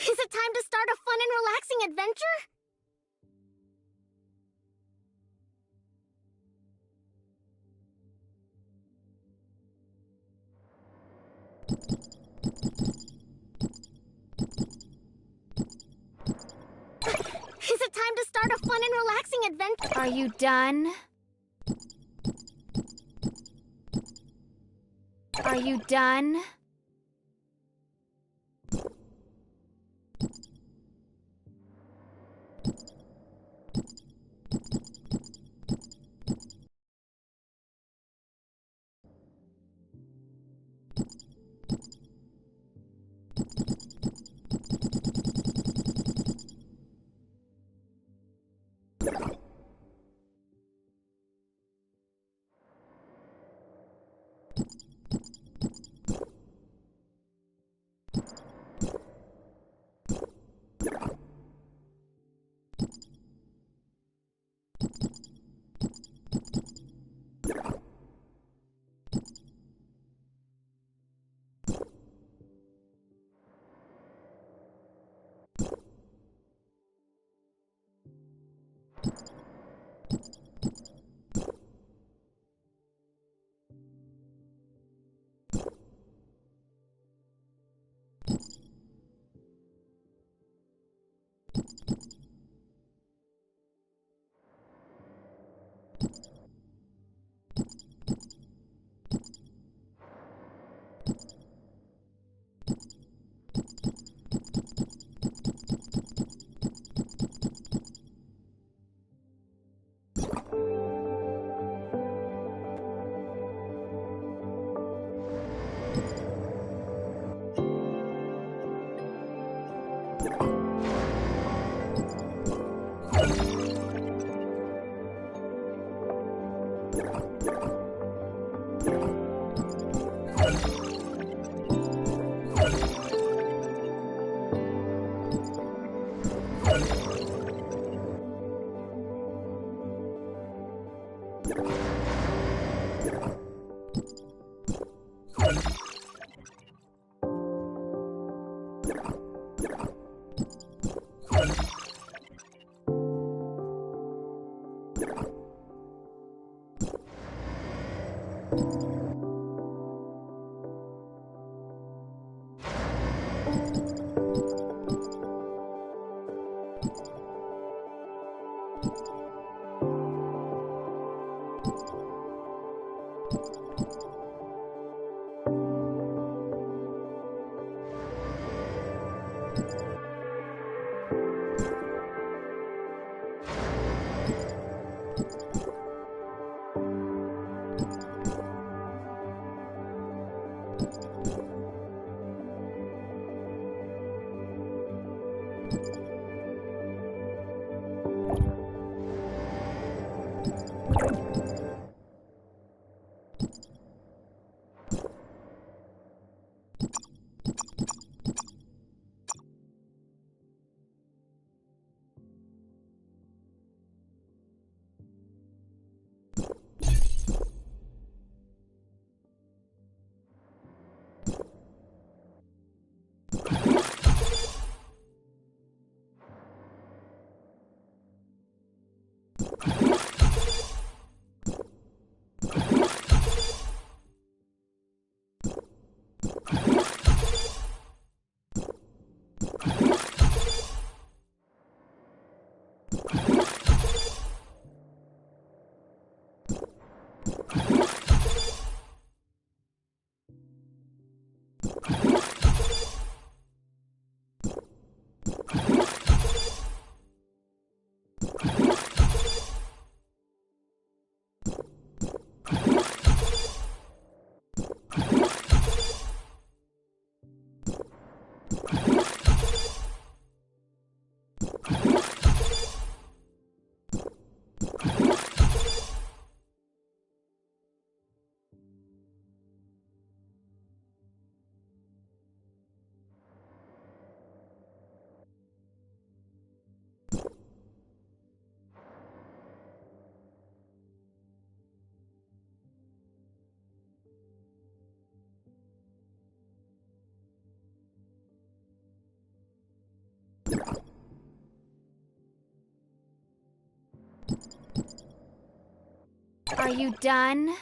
Is it time to start a fun and relaxing adventure? Is it time to start a fun and relaxing adventure? Are you done? Are you done? Are you done?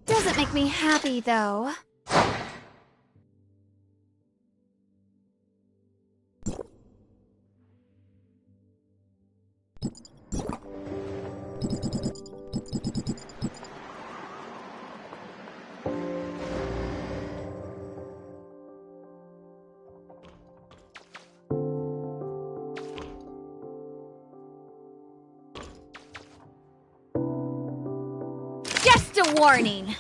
Doesn't make me happy, though. Just a warning.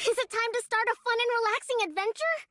Is it time to start a fun and relaxing adventure?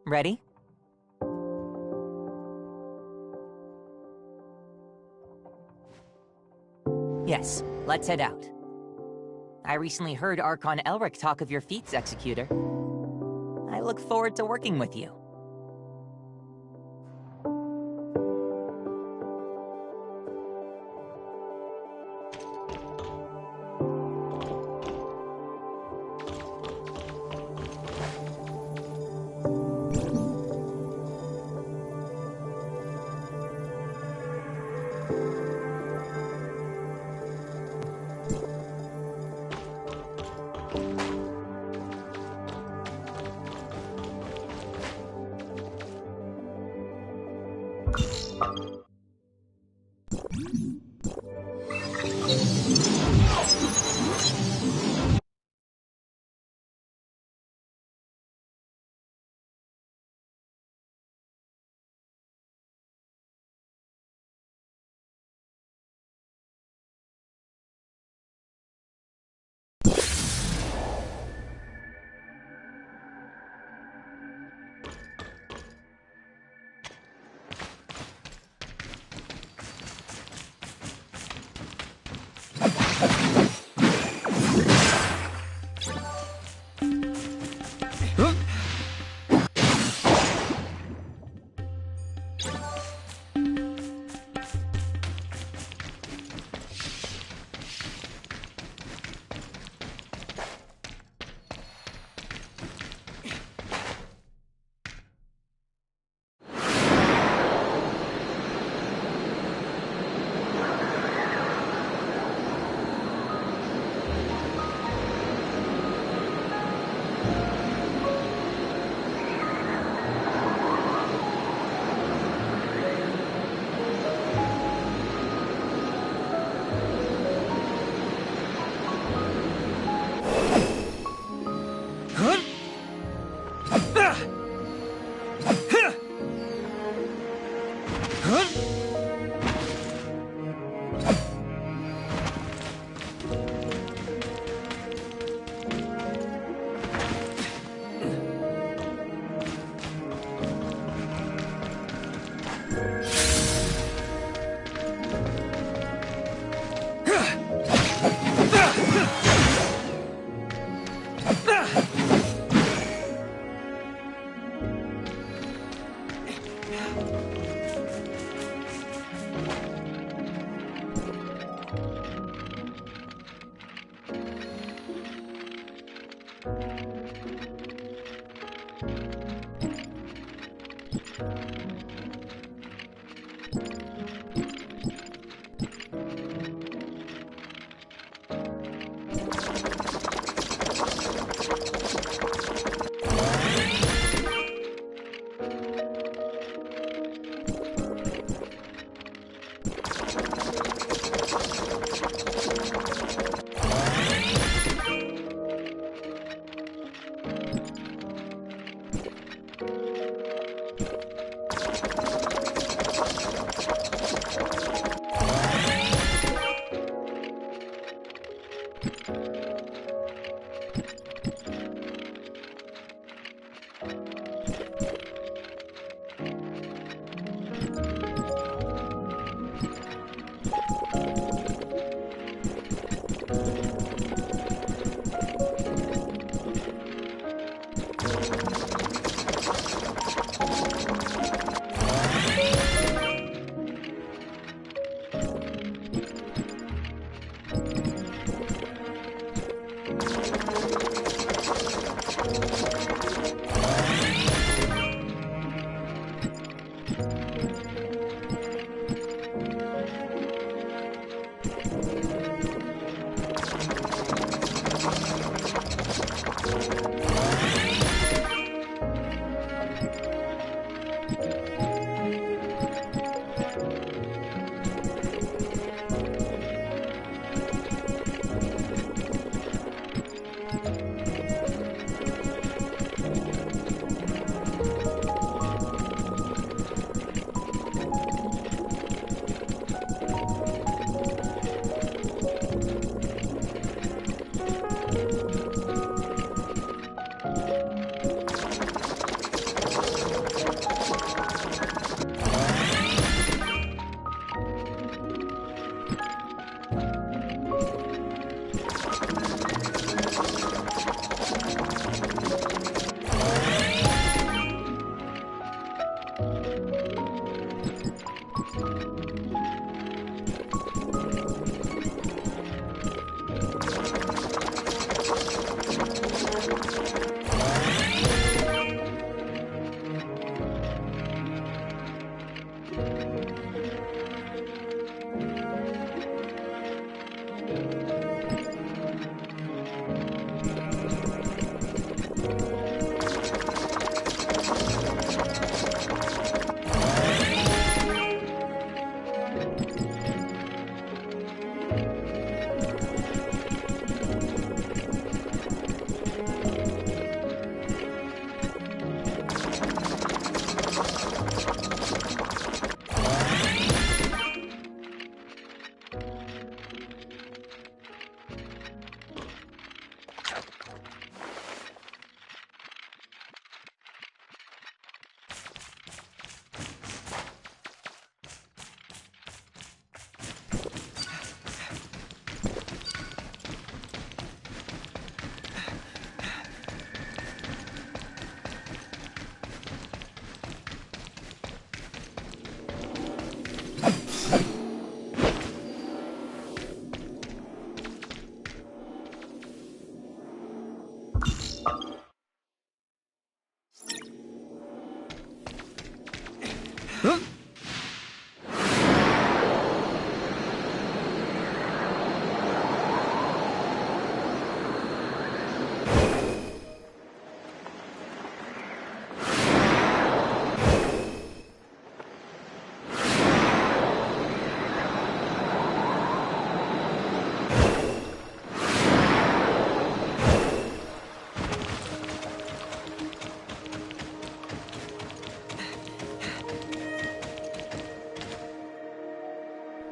Ready? Yes, let's head out. I recently heard Archon Elric talk of your feats, Executor. I look forward to working with you.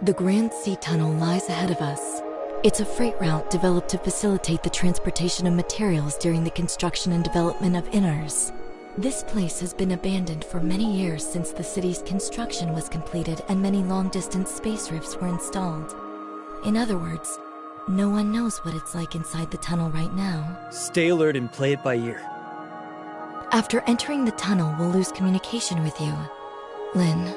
The Grand Sea Tunnel lies ahead of us. It's a freight route developed to facilitate the transportation of materials during the construction and development of Inners. This place has been abandoned for many years since the city's construction was completed and many long-distance space rifts were installed. In other words, no one knows what it's like inside the tunnel right now. Stay alert and play it by ear. After entering the tunnel, we'll lose communication with you. Lynn.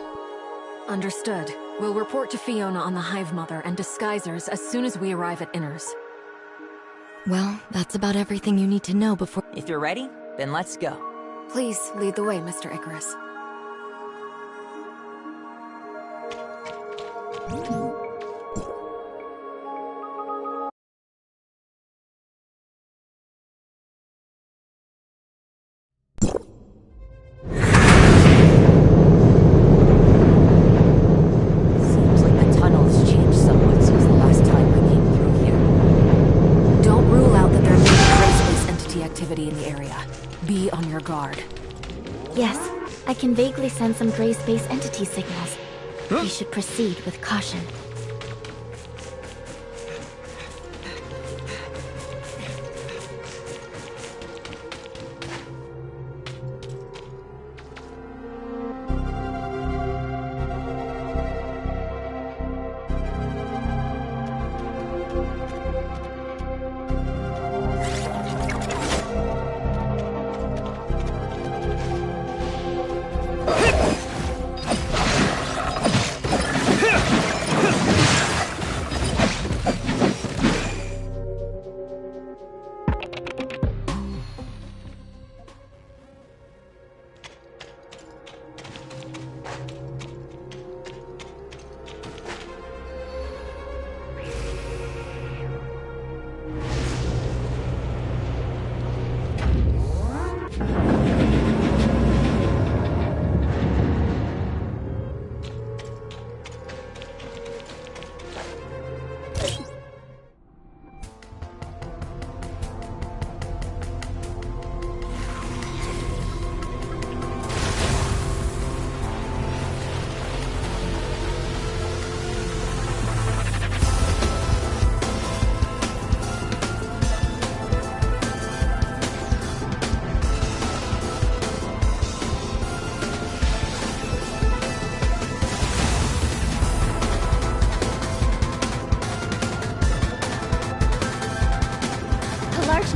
Understood. We'll report to Fiona on the Hive Mother and Disguisers as soon as we arrive at Inners. Well, that's about everything you need to know before— If you're ready, then let's go. Please lead the way, Mr. Icarus. Seems like the tunnel's changed somewhat since the last time I came through here. Don't rule out that there may be gray space entity activity in the area. Be on your guard. Yes, I can vaguely sense some gray space entity signals. We should proceed with caution.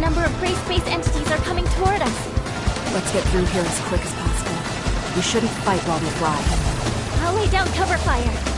number of gray space entities are coming toward us. Let's get through here as quick as possible. We shouldn't fight while we fly. I'll lay down cover fire.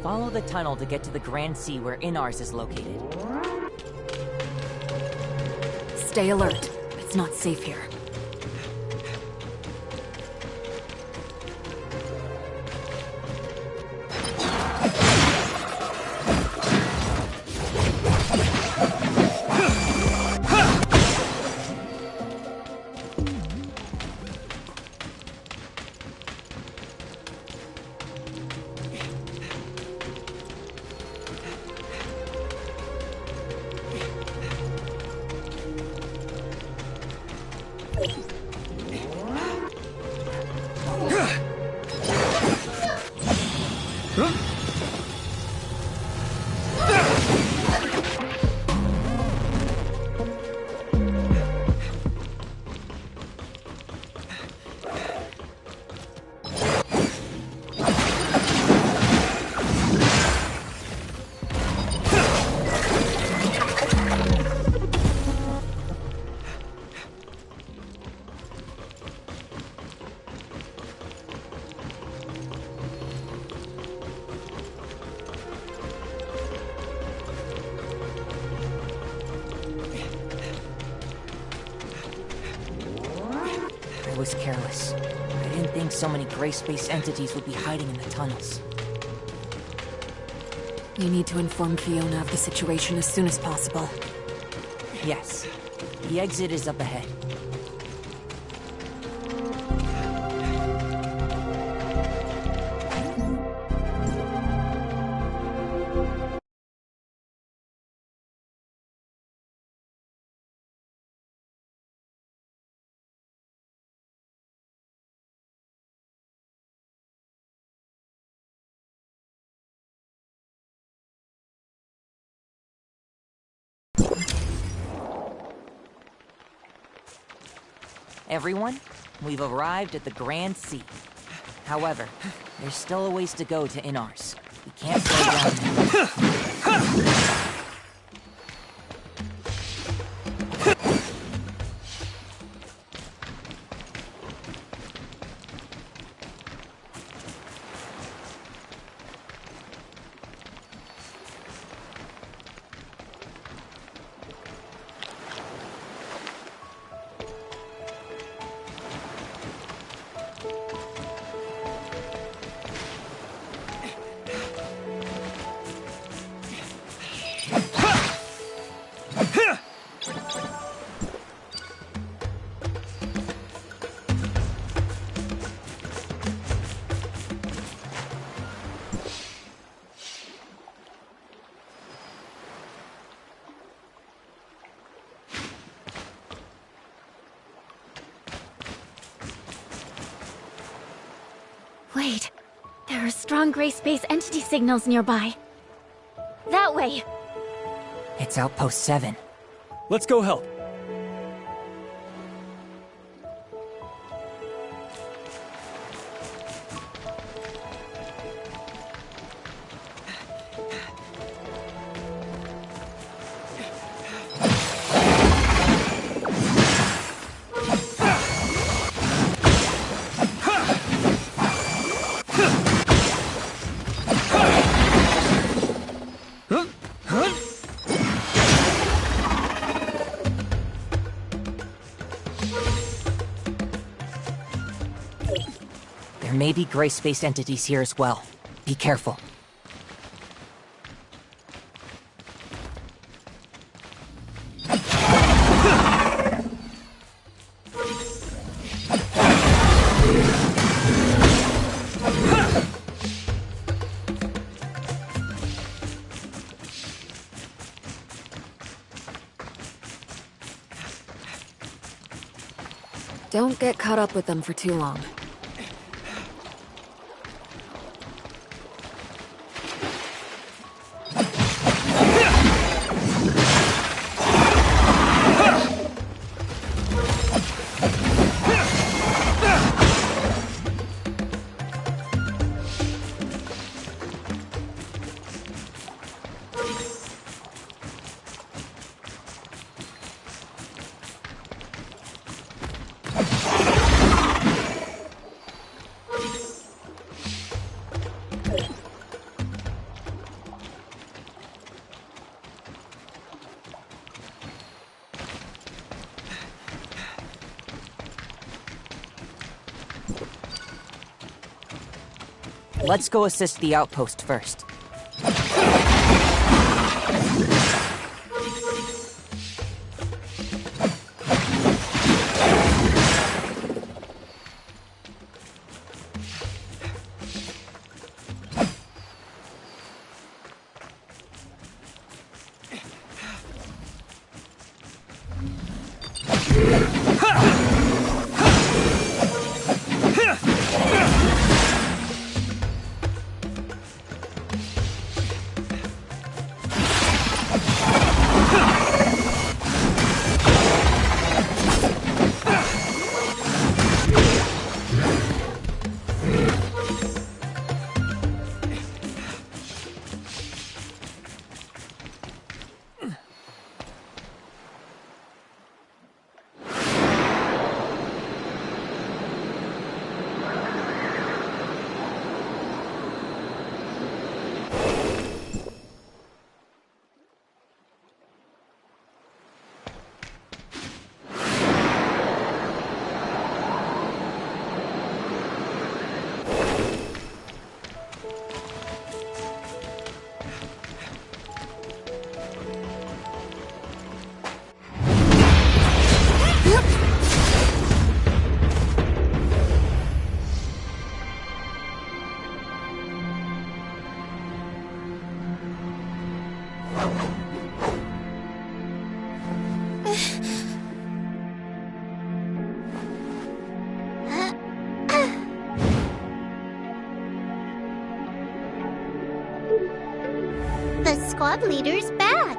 Follow the tunnel to get to the Grand Sea where Inars is located. Stay alert. It's not safe here. I was careless. I didn't think so many gray space entities would be hiding in the tunnels. You need to inform Fiona of the situation as soon as possible. Yes. The exit is up ahead. Everyone, we've arrived at the Grand Sea. However, there's still a ways to go to Inars. We can't slow down now. Wait, there are strong gray space entity signals nearby. That way! It's Outpost 7. Let's go help. There may be gray space entities here as well. Be careful. Don't get caught up with them for too long. Let's go assist the outpost first. The squad leader's back!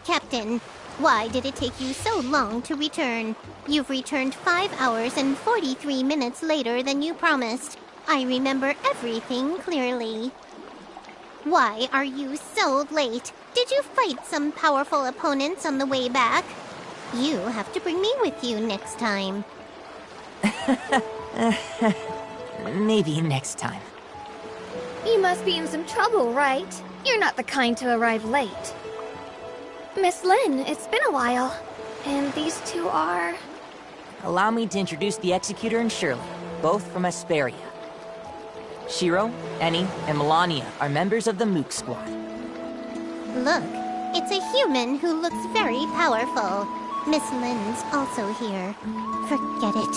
Captain, why did it take you so long to return? You've returned 5 hours and 43 minutes later than you promised. I remember everything clearly. Why are you so late? Did you fight some powerful opponents on the way back? You have to bring me with you next time. Maybe next time. You must be in some trouble, right? You're not the kind to arrive late. Miss Lin, it's been a while. And these two are... Allow me to introduce the Executor and Shirley, both from Asperia. Shiro, Eni, and Melania are members of the Mook Squad. Look, it's a human who looks very powerful. Miss Lin's also here. Forget it.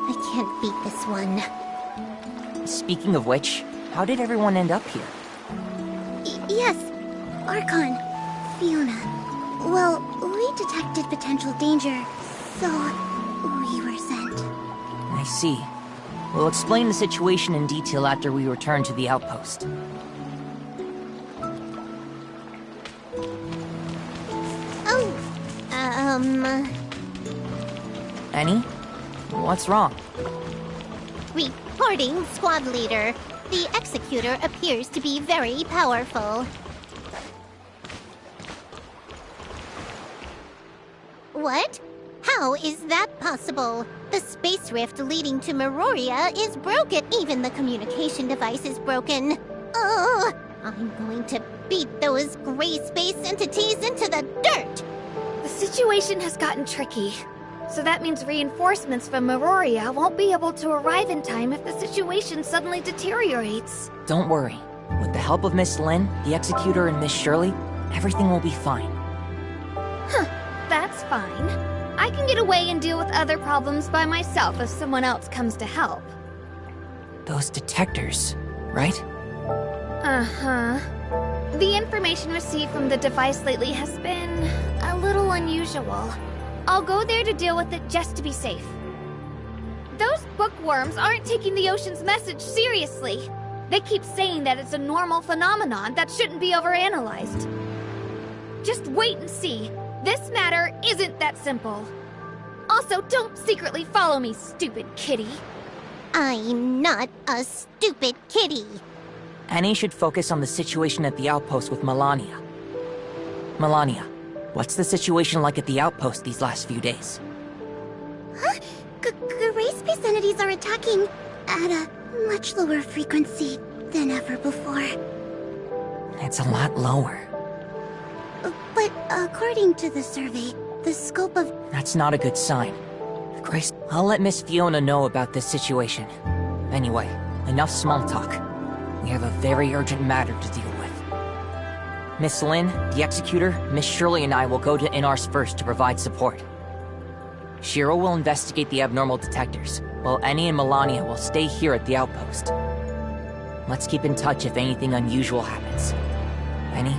I can't beat this one. Speaking of which, how did everyone end up here? Yes, Archon, Fiona. Well, we detected potential danger, so we were sent. I see. We'll explain the situation in detail after we return to the outpost. Oh, Eni? What's wrong? Reporting, squad leader. The Executor appears to be very powerful. What? How is that possible? The space rift leading to Meroria is broken. Even the communication device is broken. Ugh! I'm going to beat those gray space entities into the dirt! The situation has gotten tricky. So that means reinforcements from Meroria won't be able to arrive in time if the situation suddenly deteriorates. Don't worry. With the help of Miss Lin, the Executor, and Miss Shirley, everything will be fine. Huh, that's fine. I can get away and deal with other problems by myself if someone else comes to help. Those detectors, right? Uh-huh. The information received from the device lately has been a little unusual. I'll go there to deal with it just to be safe. Those bookworms aren't taking the ocean's message seriously. They keep saying that it's a normal phenomenon that shouldn't be overanalyzed. Just wait and see. This matter isn't that simple. Also, don't secretly follow me, stupid kitty. I'm not a stupid kitty. Eni should focus on the situation at the outpost with Melania. Melania, what's the situation like at the outpost these last few days? Huh? Gray space entities are attacking at a much lower frequency than ever before. It's a lot lower. But according to the survey, the scope of... That's not a good sign. Grace, I'll let Miss Fiona know about this situation. Anyway, enough small talk. We have a very urgent matter to deal with. Miss Lin, the Executor, Miss Shirley and I will go to Inars first to provide support. Shiro will investigate the abnormal detectors, while Eni and Melania will stay here at the outpost. Let's keep in touch if anything unusual happens. Eni,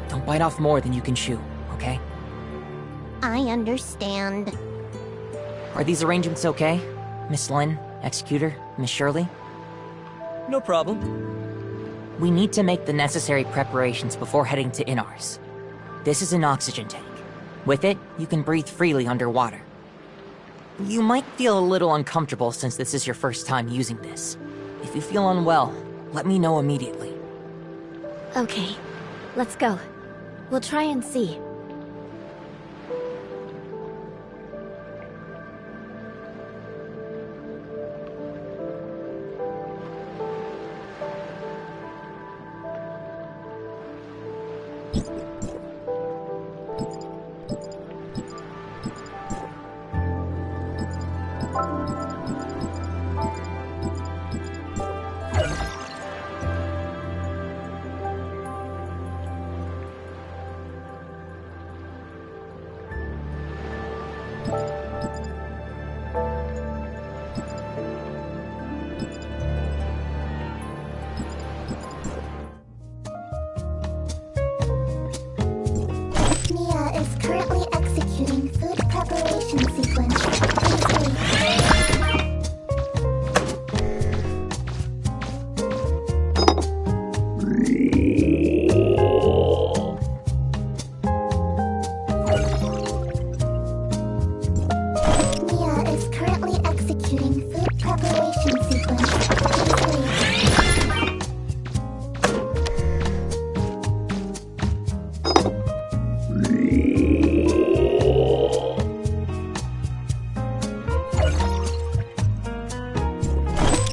don't bite off more than you can chew, okay? I understand. Are these arrangements okay? Miss Lin, Executor, Miss Shirley? No problem. We need to make the necessary preparations before heading to Inars. This is an oxygen tank. With it, you can breathe freely underwater. You might feel a little uncomfortable since this is your first time using this. If you feel unwell, let me know immediately. Okay, let's go. We'll try and see. Mia is currently executing food preparation sequence. Please wait. Mia is currently executing food preparation sequence. Please wait.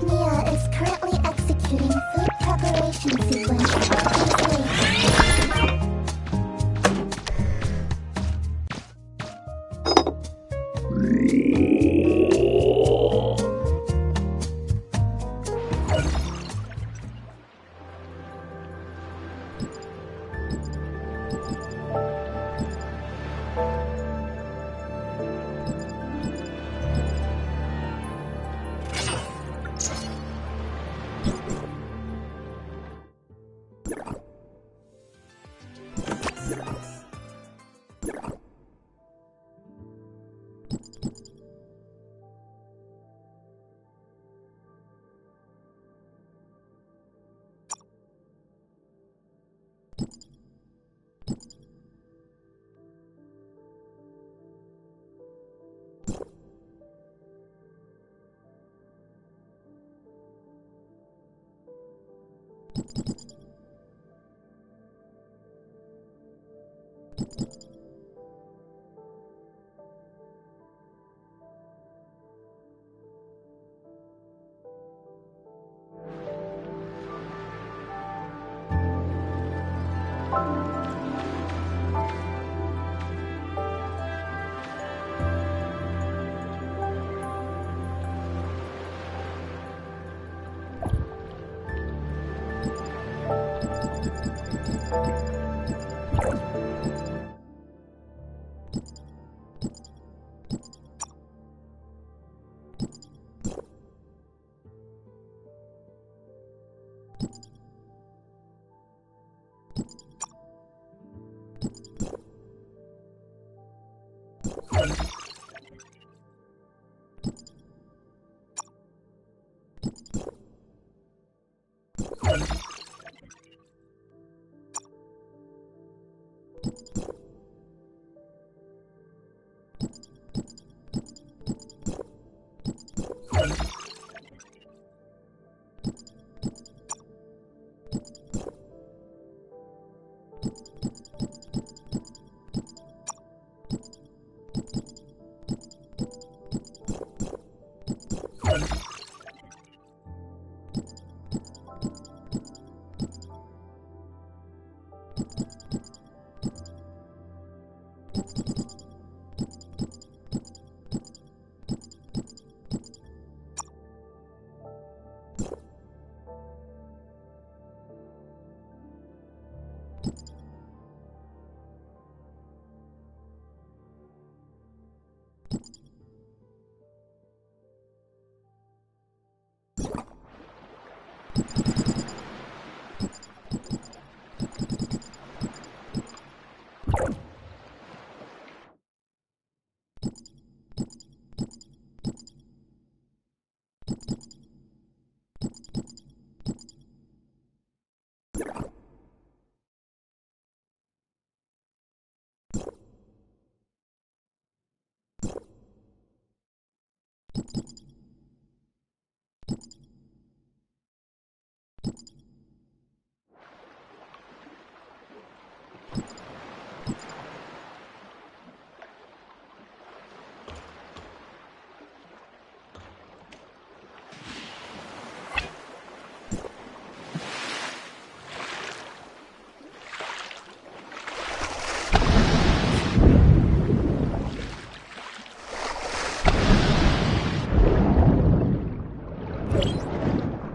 Mia is currently executing food preparation sequence. Please wait.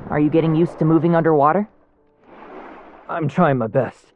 Are you getting used to moving underwater? I'm trying my best.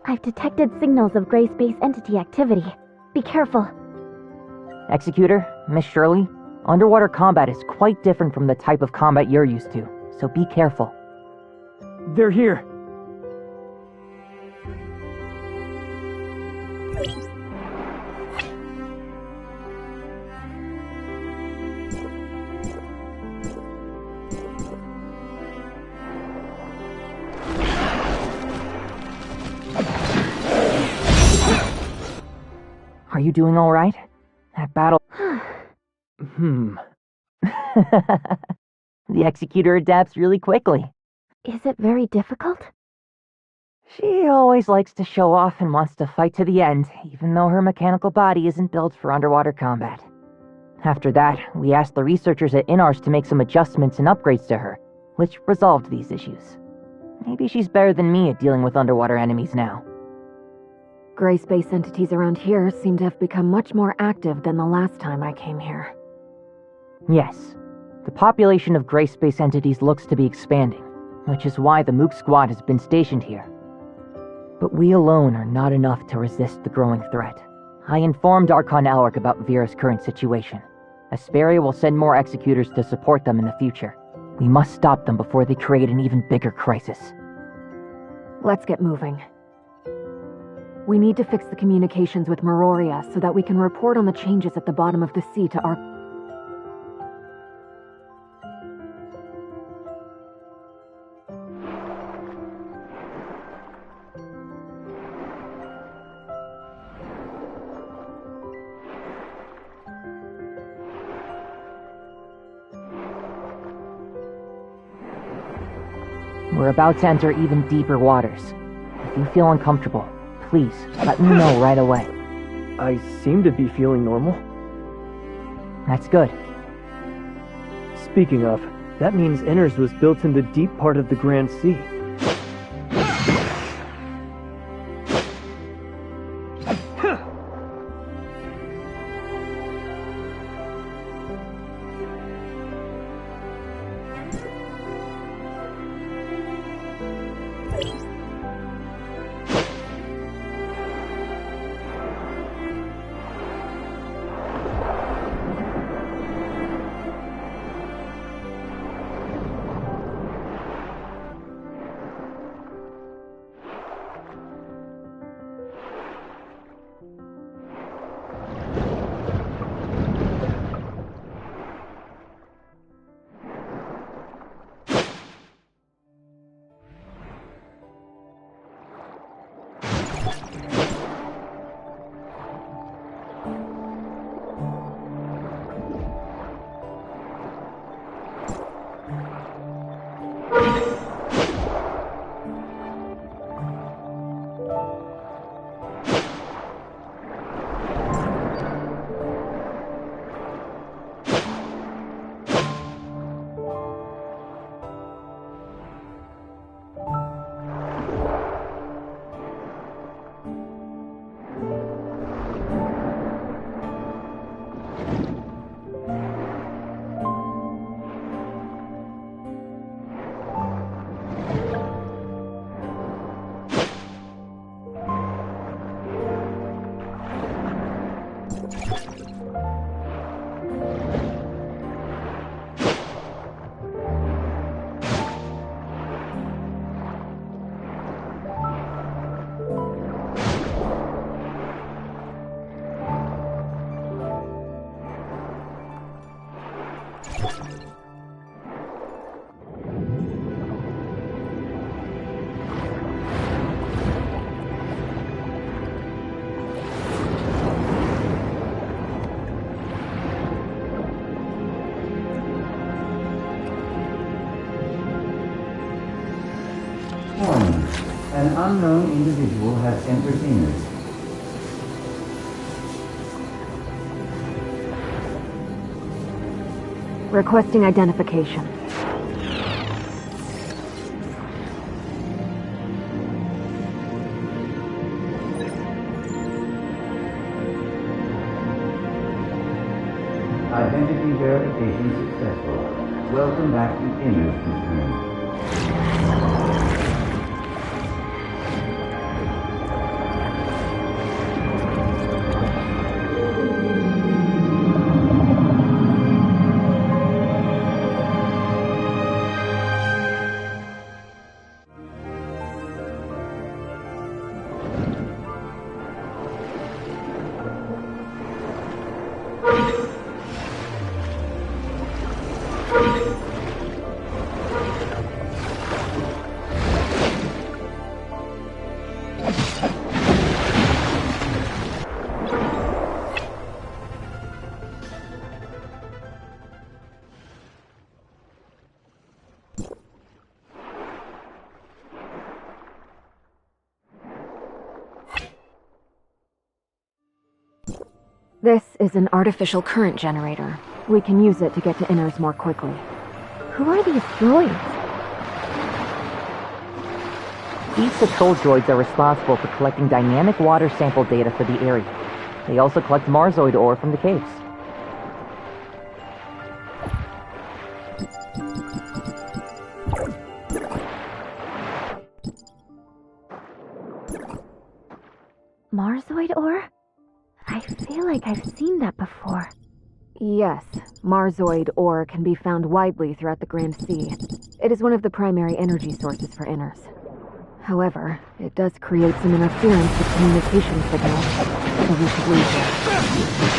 I've detected signals of gray space entity activity. Be careful. Executor, Miss Shirley, underwater combat is quite different from the type of combat you're used to, so be careful. They're here. Are you doing all right? That battle... The Executor adapts really quickly. Is it very difficult? She always likes to show off and wants to fight to the end, even though her mechanical body isn't built for underwater combat. After that, we asked the researchers at Inars to make some adjustments and upgrades to her, which resolved these issues. Maybe she's better than me at dealing with underwater enemies now. Gray space entities around here seem to have become much more active than the last time I came here. Yes. The population of gray space entities looks to be expanding, which is why the Mook Squad has been stationed here. But we alone are not enough to resist the growing threat. I informed Archon Alric about Vera's current situation. Asperia will send more executors to support them in the future. We must stop them before they create an even bigger crisis. Let's get moving. We need to fix the communications with Meroria so that we can report on the changes at the bottom of the sea to our... We're about to enter even deeper waters. If you feel uncomfortable, please, let me know right away. I seem to be feeling normal. That's good. Speaking of, that means Inars was built in the deep part of the Grand Sea. Warning. An unknown individual has entered Inus. Requesting identification. Identity verification successful. Welcome back to Inus, Miss Lin. This is an artificial current generator. We can use it to get to Inners more quickly. Who are these droids? These patrol droids are responsible for collecting dynamic water sample data for the area. They also collect Marzoid ore from the caves. Marzoid ore? I feel like I've seen that before. Yes, Marzoid ore can be found widely throughout the Grand Sea. It is one of the primary energy sources for Inners. However, it does create some interference with communication signals, so we should leave here.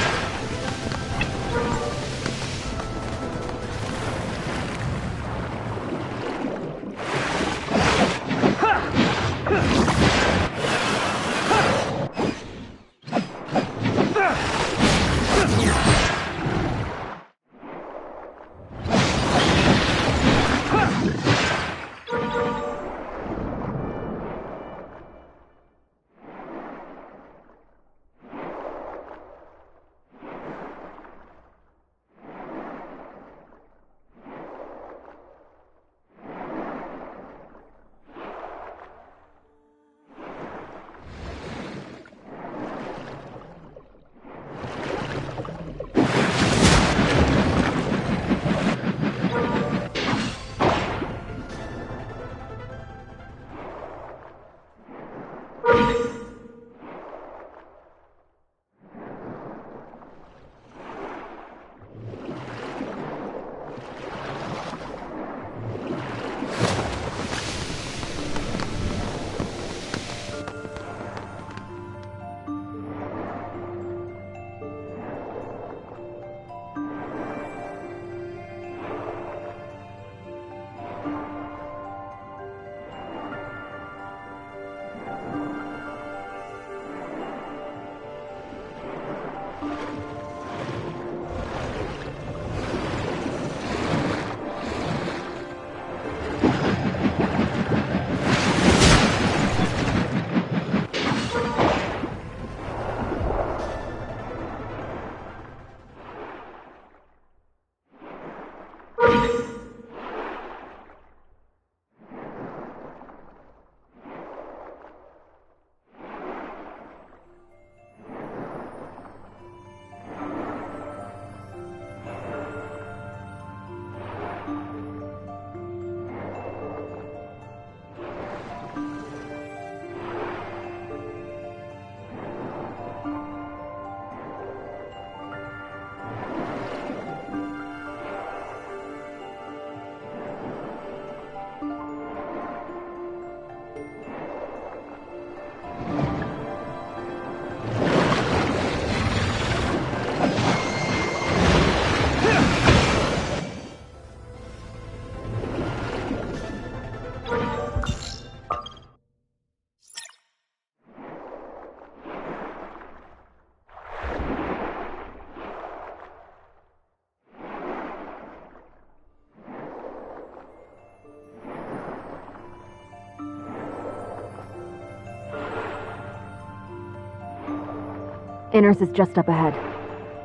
Inners is just up ahead.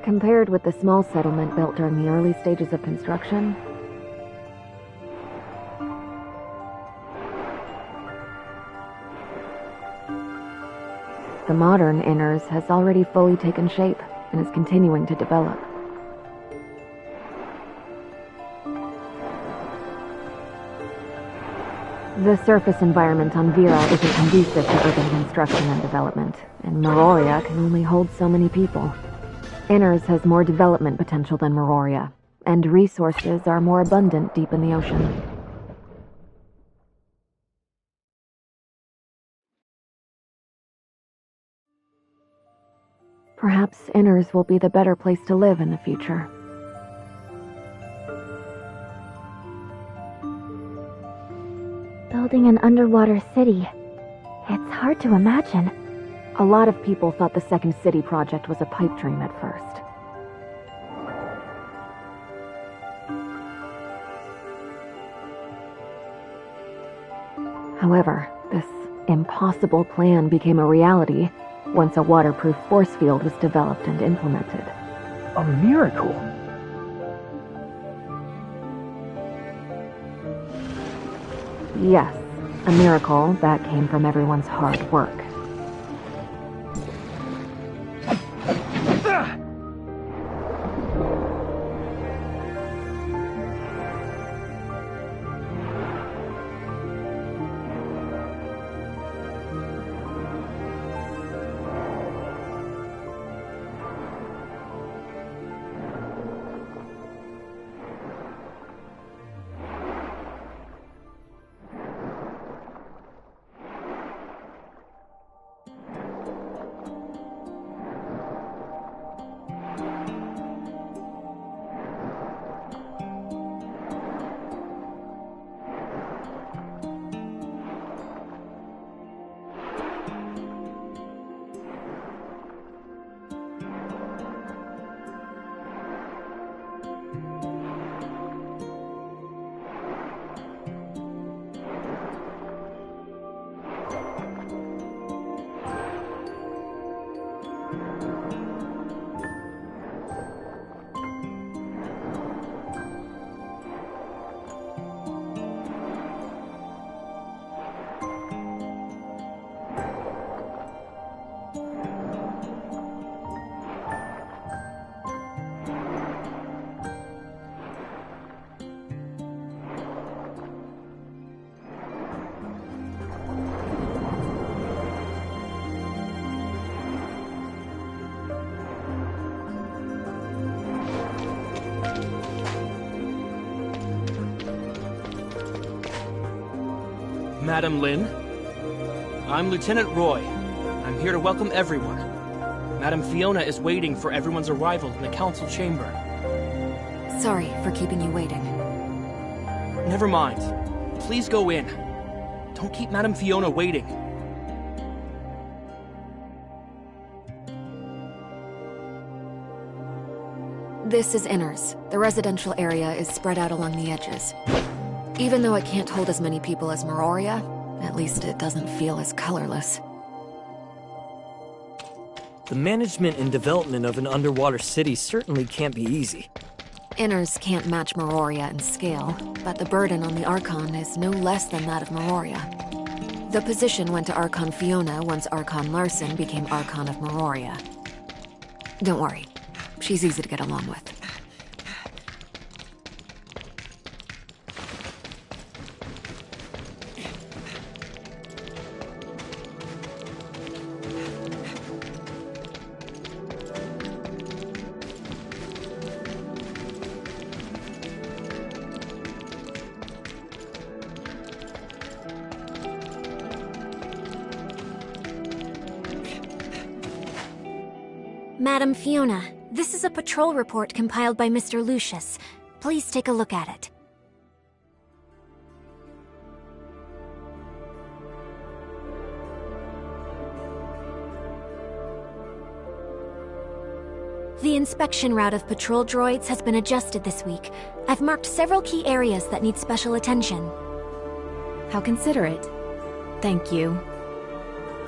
Compared with the small settlement built during the early stages of construction, the modern Inners has already fully taken shape and is continuing to develop. The surface environment on Vera isn't conducive to urban construction and development, and Meroria can only hold so many people. Inners has more development potential than Meroria, and resources are more abundant deep in the ocean. Perhaps Inners will be the better place to live in the future. Building an underwater city. It's hard to imagine. A lot of people thought the Second City project was a pipe dream at first. However, this impossible plan became a reality once a waterproof force field was developed and implemented. A miracle! Yes, a miracle that came from everyone's hard work. Madam Lin. I'm Lieutenant Roy. I'm here to welcome everyone. Madam Fiona is waiting for everyone's arrival in the council chamber. Sorry for keeping you waiting. Never mind. Please go in. Don't keep Madam Fiona waiting. This is Inners. The residential area is spread out along the edges. Even though it can't hold as many people as Meroria, at least it doesn't feel as colorless. The management and development of an underwater city certainly can't be easy. Inners can't match Meroria in scale, but the burden on the Archon is no less than that of Meroria. The position went to Archon Fiona once Archon Larson became Archon of Meroria. Don't worry, she's easy to get along with. Madam Fiona, this is a patrol report compiled by Mr. Lucius. Please take a look at it. The inspection route of patrol droids has been adjusted this week. I've marked several key areas that need special attention. How considerate. Thank you.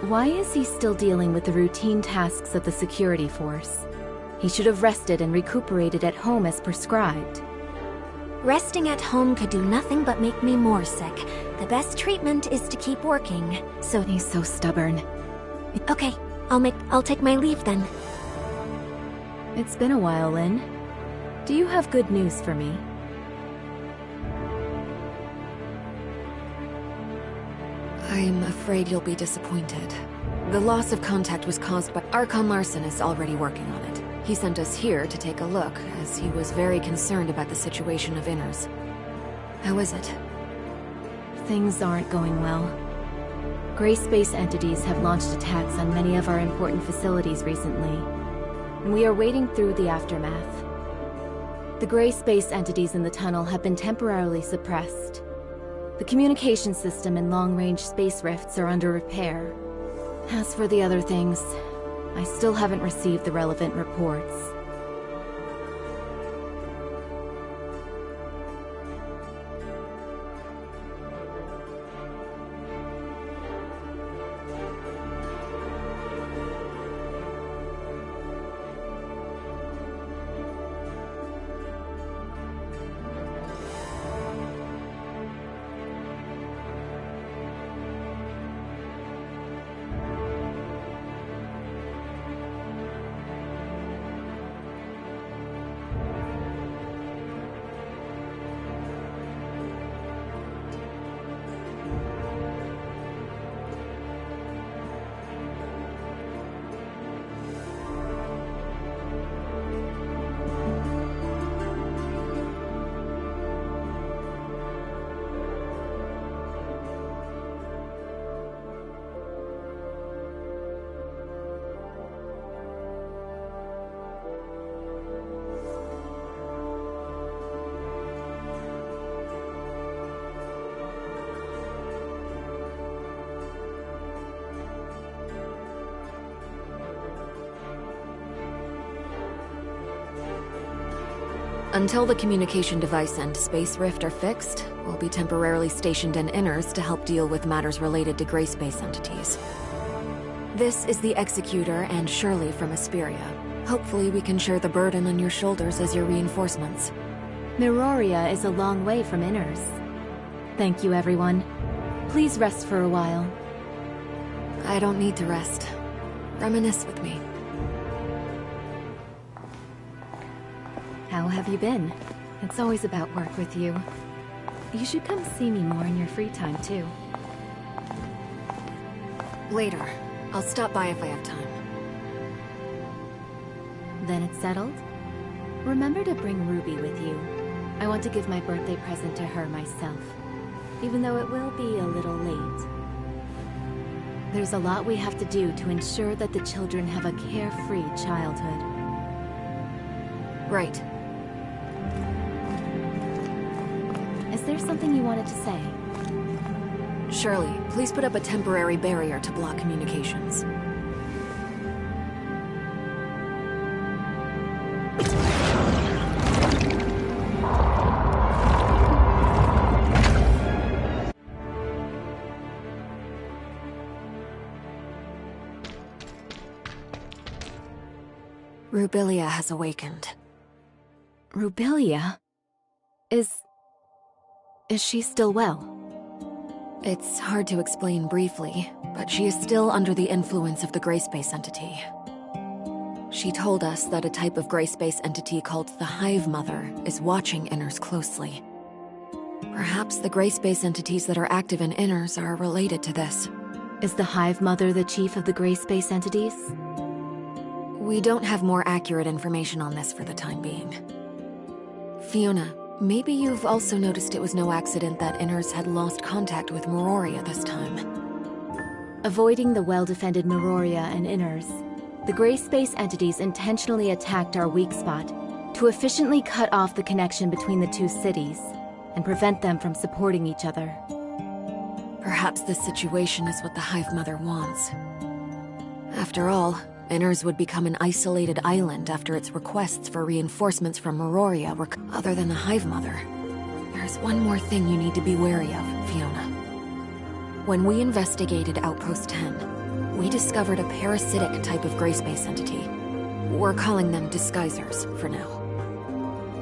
Why is he still dealing with the routine tasks of the security force? He should have rested and recuperated at home as prescribed. Resting at home could do nothing but make me more sick. The best treatment is to keep working, so... He's so stubborn. Okay, I'll take my leave then. It's been a while, Lynn. Do you have good news for me? I'm afraid you'll be disappointed. The loss of contact was caused by... Archon Larson is already working on it. He sent us here to take a look, as he was very concerned about the situation of Inners. How is it? Things aren't going well. Gray space entities have launched attacks on many of our important facilities recently, and we are wading through the aftermath. The gray space entities in the tunnel have been temporarily suppressed. The communication system and long-range space rifts are under repair. As for the other things, I still haven't received the relevant reports. Until the communication device and space rift are fixed, we'll be temporarily stationed in Inners to help deal with matters related to gray space entities. This is the Executor and Shirley from Asperia. Hopefully we can share the burden on your shoulders as your reinforcements. Miroria is a long way from Inners. Thank you, everyone. Please rest for a while. I don't need to rest. Reminisce with me. How have you been? It's always about work with you. You should come see me more in your free time, too. Later. I'll stop by if I have time. Then it's settled? Remember to bring Ruby with you. I want to give my birthday present to her myself, even though it will be a little late. There's a lot we have to do to ensure that the children have a carefree childhood. Right. Is there something you wanted to say? Shirley, please put up a temporary barrier to block communications. Rubilia has awakened. Rubilia? Is she still well? It's hard to explain briefly, but she is still under the influence of the gray space entity. She told us that a type of gray space entity called the Hive Mother is watching Inners closely. Perhaps the gray space entities that are active in Inners are related to this. Is the Hive Mother the chief of the gray space entities? We don't have more accurate information on this for the time being. Fiona, maybe you've also noticed it was no accident that Inners had lost contact with Miroria this time. Avoiding the well-defended Miroria and Inners, the gray space entities intentionally attacked our weak spot to efficiently cut off the connection between the two cities and prevent them from supporting each other. Perhaps this situation is what the Hive Mother wants. After all, Inners would become an isolated island after its requests for reinforcements from Miroria were other than the Hive Mother. There's one more thing you need to be wary of, Fiona. When we investigated Outpost 10, we discovered a parasitic type of gray space entity. We're calling them disguisers for now.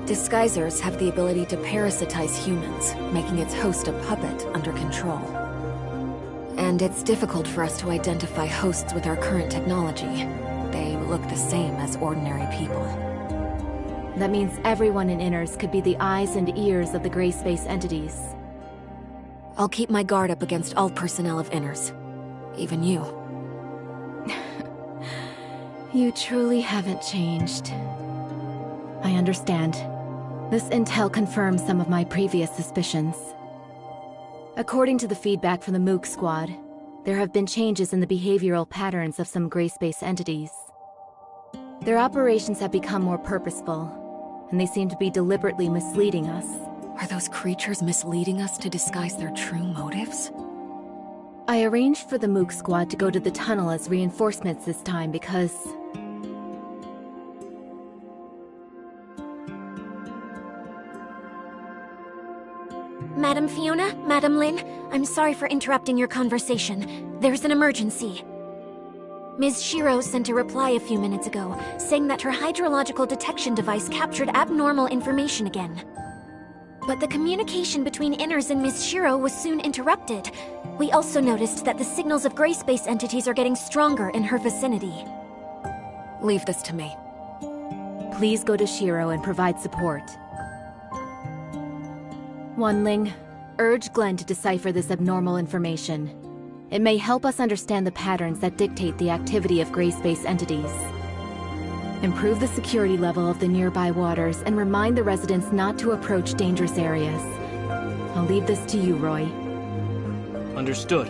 Disguisers have the ability to parasitize humans, making its host a puppet under control. And it's difficult for us to identify hosts with our current technology. They look the same as ordinary people. That means everyone in Inners could be the eyes and ears of the gray space entities. I'll keep my guard up against all personnel of Inners. Even you. You truly haven't changed. I understand. This intel confirms some of my previous suspicions. According to the feedback from the Mook Squad, there have been changes in the behavioral patterns of some gray space entities. Their operations have become more purposeful, and they seem to be deliberately misleading us. Are those creatures misleading us to disguise their true motives? I arranged for the Mook Squad to go to the tunnel as reinforcements this time because... Madam Fiona, Madam Lin, I'm sorry for interrupting your conversation. There's an emergency. Ms. Shiro sent a reply a few minutes ago, saying that her hydrological detection device captured abnormal information again. But the communication between Inners and Ms. Shiro was soon interrupted. We also noticed that the signals of gray space entities are getting stronger in her vicinity. Leave this to me. Please go to Shiro and provide support. Wanling, urge Glenn to decipher this abnormal information. It may help us understand the patterns that dictate the activity of gray space entities. Improve the security level of the nearby waters and remind the residents not to approach dangerous areas. I'll leave this to you, Roy. Understood.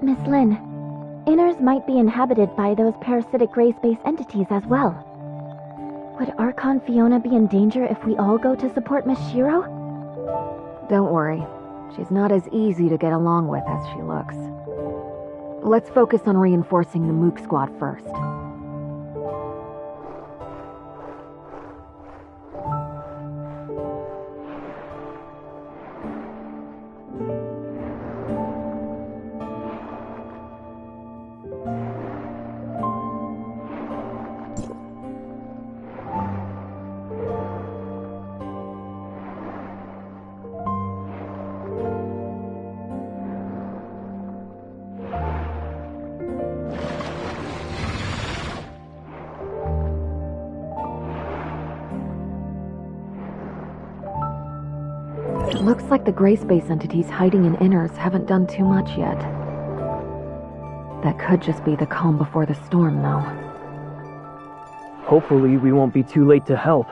Miss Lin, Inners might be inhabited by those parasitic gray space entities as well. Would Archon Fiona be in danger if we all go to support Miss Shiro? Don't worry. She's not as easy to get along with as she looks. Let's focus on reinforcing the Mook squad first. Looks like the gray space entities hiding in Inners haven't done too much yet. That could just be the calm before the storm, though. Hopefully we won't be too late to help.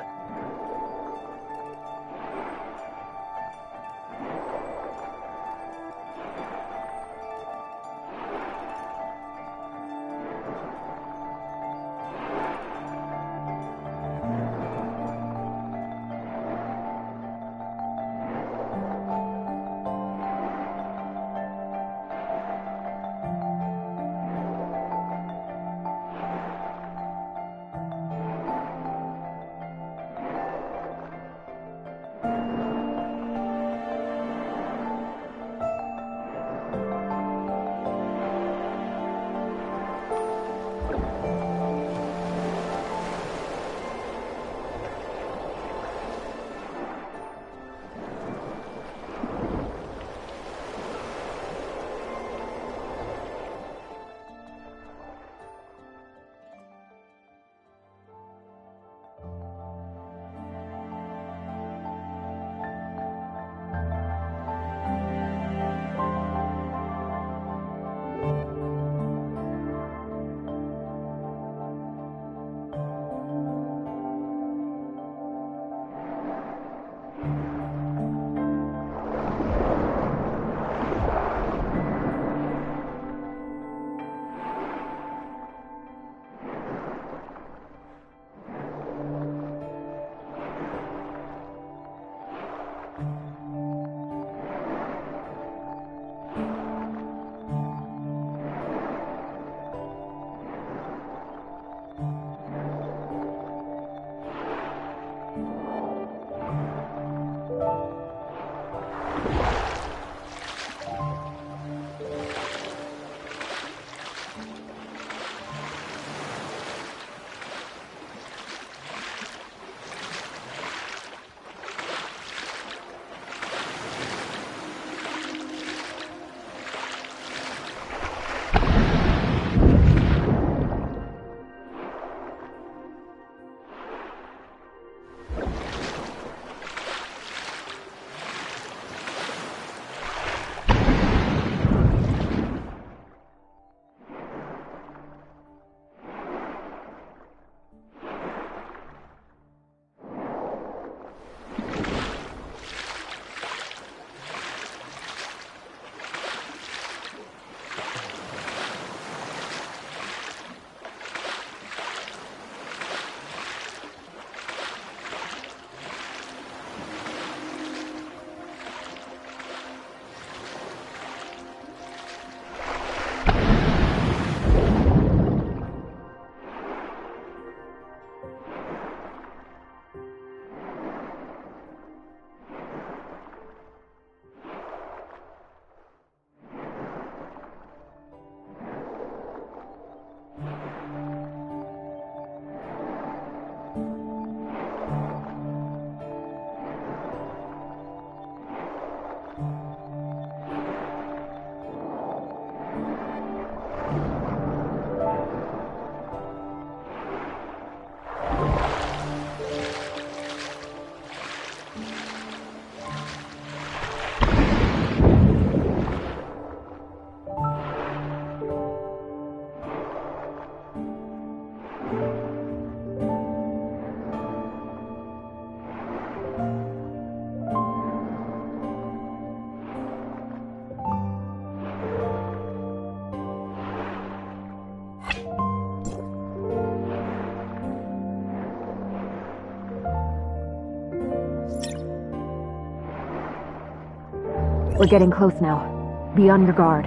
We're getting close now. Be on your guard.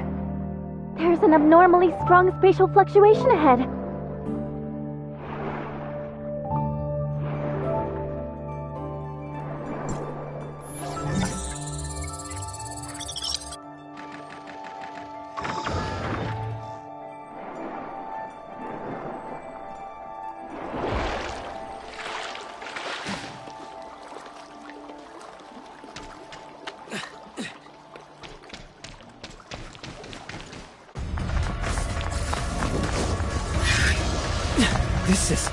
There's an abnormally strong spatial fluctuation ahead. This is...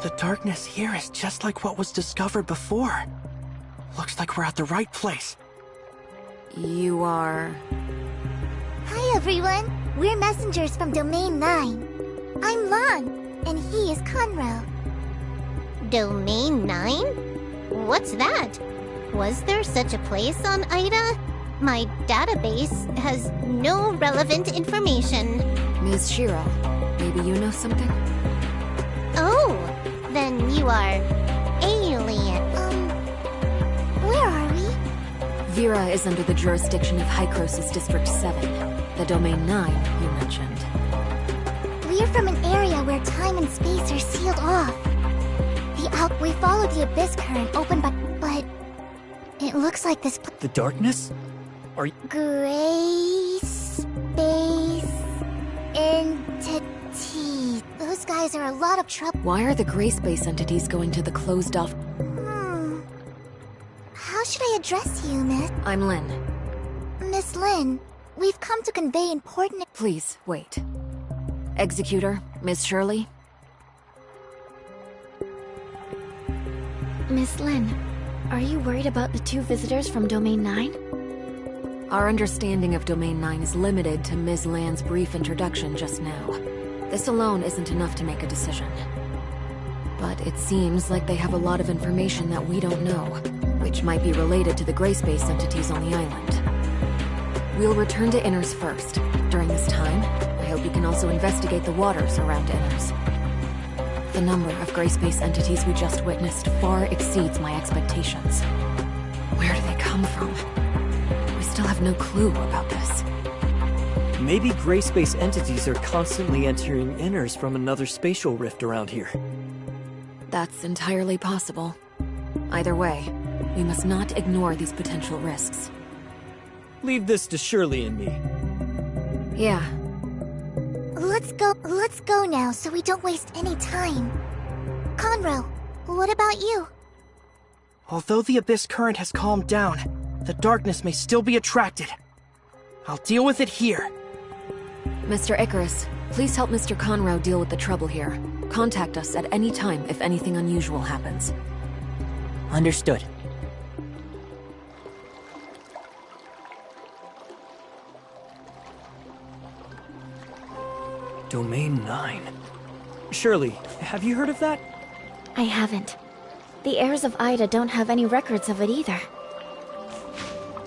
The darkness here is just like what was discovered before. Looks like we're at the right place. You are... Hi, everyone. We're messengers from Domain 9. I'm Lan, and he is Conrel. Domain 9? What's that? Was there such a place on Ida? My database has no relevant information. Ms. Shira, maybe you know something? Oh, then you are alien. Where are we? Vera is under the jurisdiction of Hykros' District 7, the Domain 9 you mentioned. We're from an area where time and space are sealed off. We followed the Abyss current opened by... but... it looks like this... The darkness? Are you... Gray space entity. Those guys are a lot of trouble. Why are the gray space entities going to the closed-off... How should I address you, Miss? I'm Lynn. Miss Miss Lin, we've come to convey important... Please, wait. Executor, Miss Shirley? Miss Lin, are you worried about the 2 visitors from Domain 9? Our understanding of Domain 9 is limited to Ms. Lan's brief introduction just now. This alone isn't enough to make a decision. But it seems like they have a lot of information that we don't know, which might be related to the gray space entities on the island. We'll return to Inners first. During this time, I hope you can also investigate the waters around Inners. The number of gray space entities we just witnessed far exceeds my expectations. Where do they come from? We still have no clue about this. Maybe gray space entities are constantly entering Inners from another spatial rift around here. That's entirely possible. Either way, we must not ignore these potential risks. Leave this to Shirley and me. Yeah. Let's go now so we don't waste any time. Conroe, what about you? Although the Abyss current has calmed down, the darkness may still be attracted. I'll deal with it here. Mr. Icarus, please help Mr. Conroe deal with the trouble here. Contact us at any time if anything unusual happens. Understood. Domain 9. Shirley, have you heard of that? I haven't. The heirs of Ida don't have any records of it either.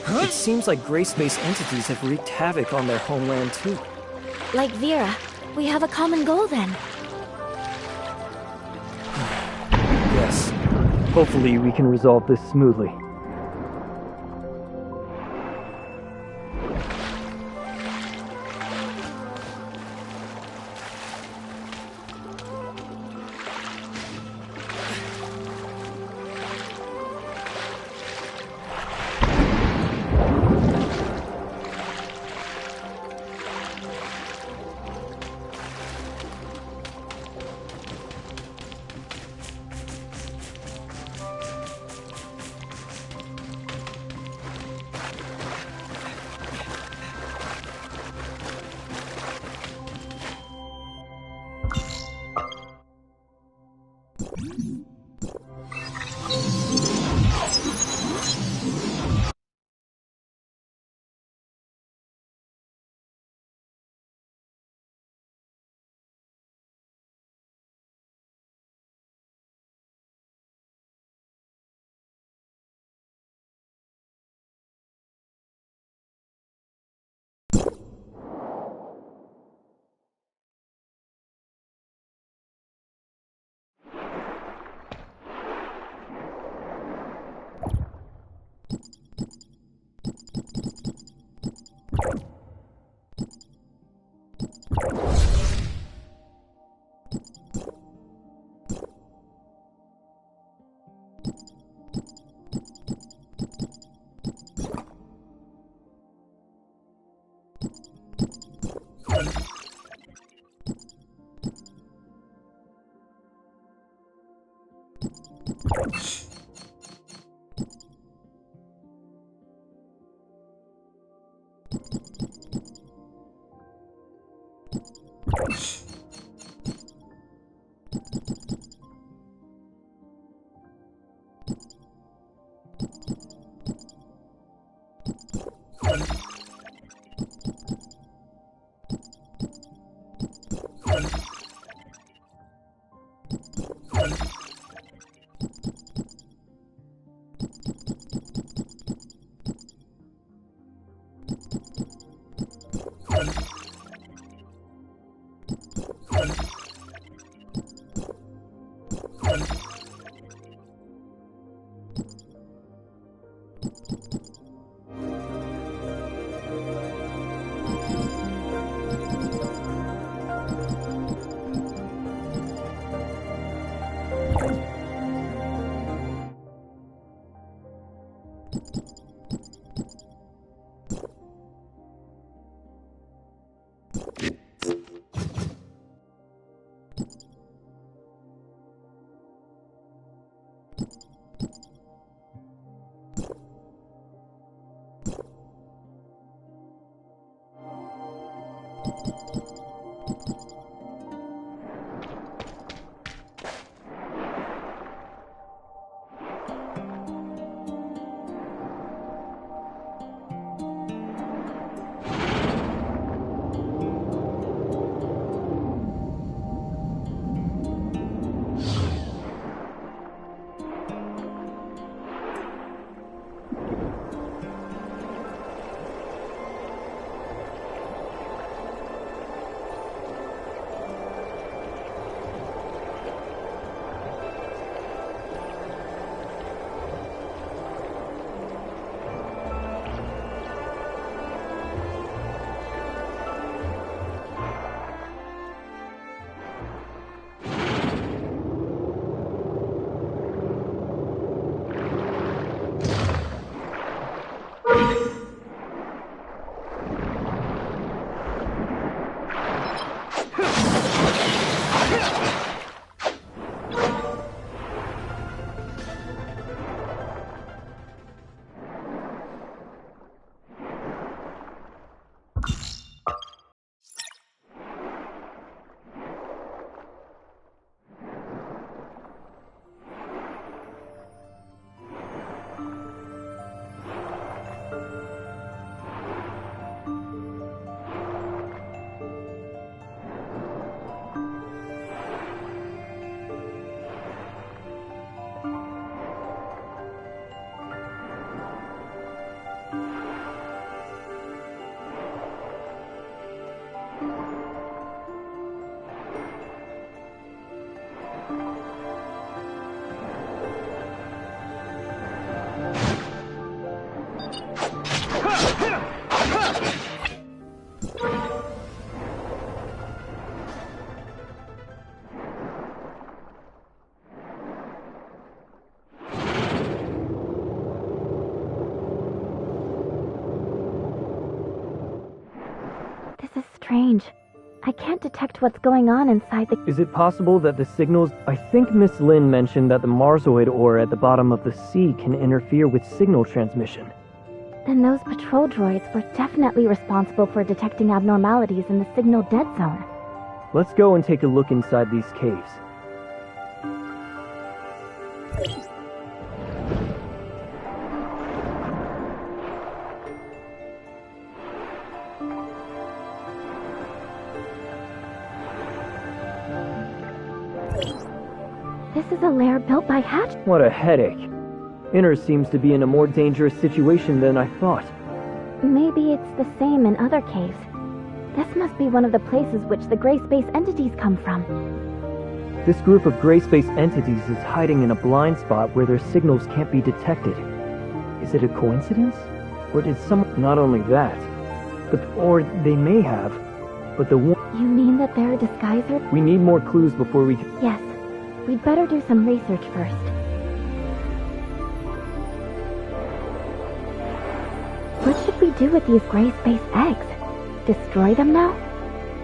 It seems like gray space entities have wreaked havoc on their homeland too. Like Vera, we have a common goal then. Yes. Hopefully we can resolve this smoothly. Strange. I can't detect what's going on inside the... Is it possible that the signals... I think Miss Lin mentioned that the Marsoid ore at the bottom of the sea can interfere with signal transmission. Then those patrol droids were definitely responsible for detecting abnormalities in the signal dead zone. Let's go and take a look inside these caves. This is a lair built by Hatch. What a headache. Inner seems to be in a more dangerous situation than I thought. Maybe it's the same in other caves. This must be one of the places which the gray space entities come from. This group of gray space entities is hiding in a blind spot where their signals can't be detected. Is it a coincidence? Or did someone... Not only that, but... Or they may have, but the one... You mean that they're a disguiser? We need more clues before we can... Yes. We'd better do some research first. What should we do with these gray space eggs? Destroy them now?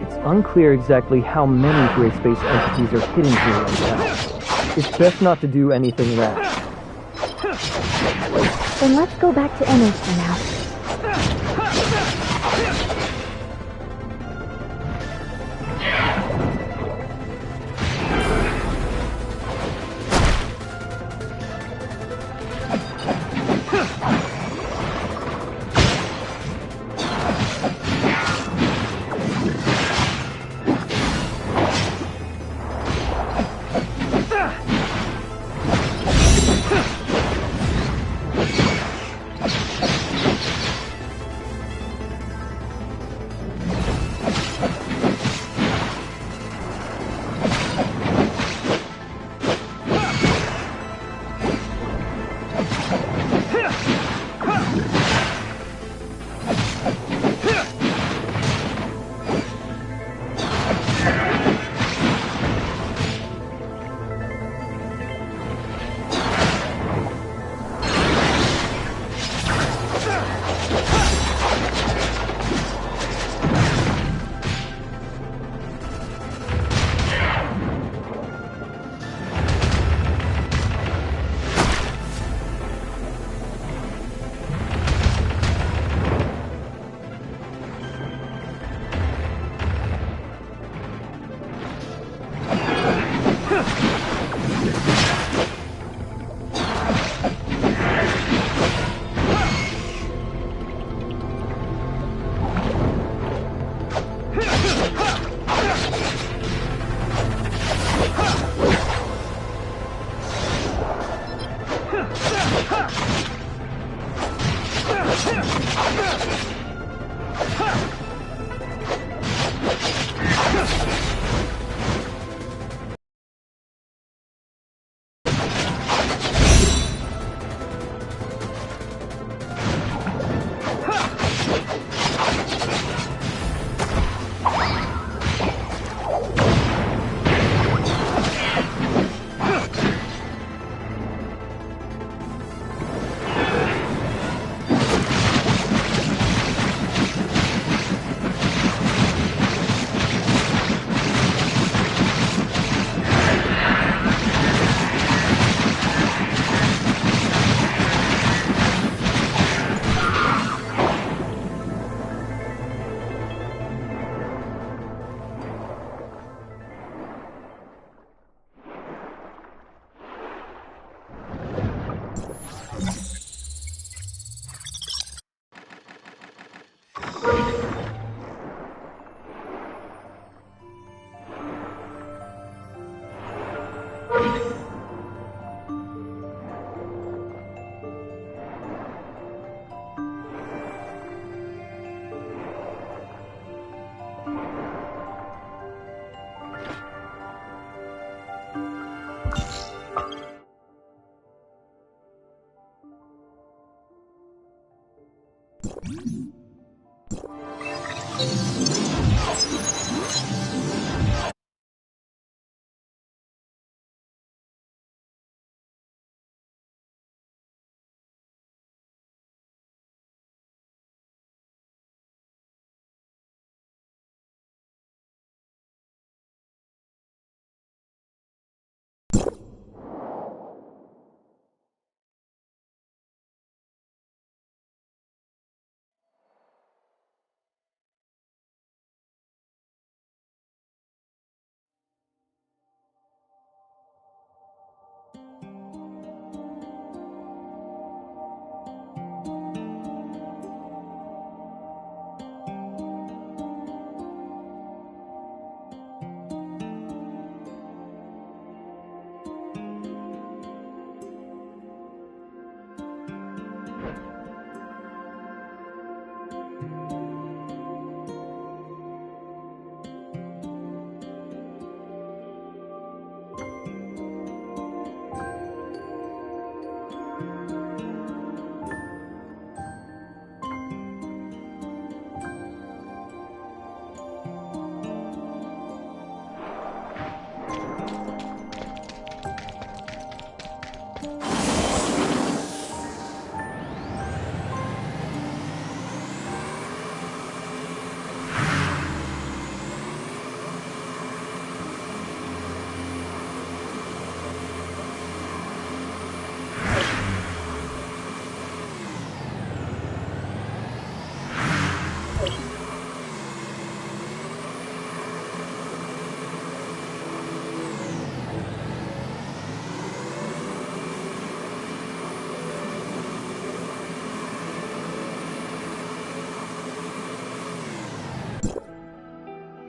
It's unclear exactly how many gray space entities are hidden here right now. It's best not to do anything rash. Then let's go back to Inners for now.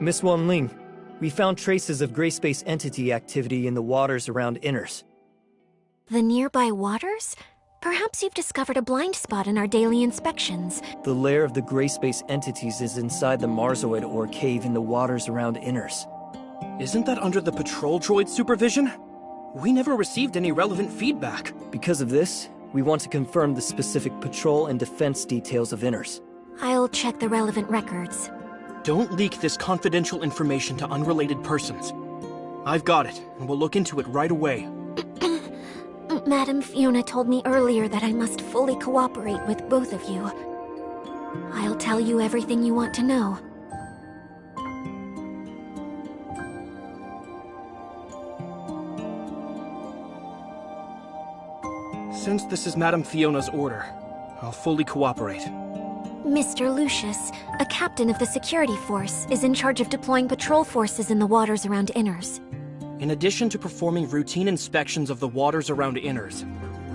Miss Wanling, we found traces of gray space entity activity in the waters around Inners. The nearby waters? Perhaps you've discovered a blind spot in our daily inspections. The lair of the gray space entities is inside the Marzoid ore cave in the waters around Inners. Isn't that under the patrol droid's supervision? We never received any relevant feedback. Because of this, we want to confirm the specific patrol and defense details of Inners. I'll check the relevant records. Don't leak this confidential information to unrelated persons. I've got it, and we'll look into it right away. Madam Fiona told me earlier that I must fully cooperate with both of you. I'll tell you everything you want to know. Since this is Madam Fiona's order, I'll fully cooperate. Mr. Lucius, a captain of the security force, is in charge of deploying patrol forces in the waters around Inners. In addition to performing routine inspections of the waters around Inners,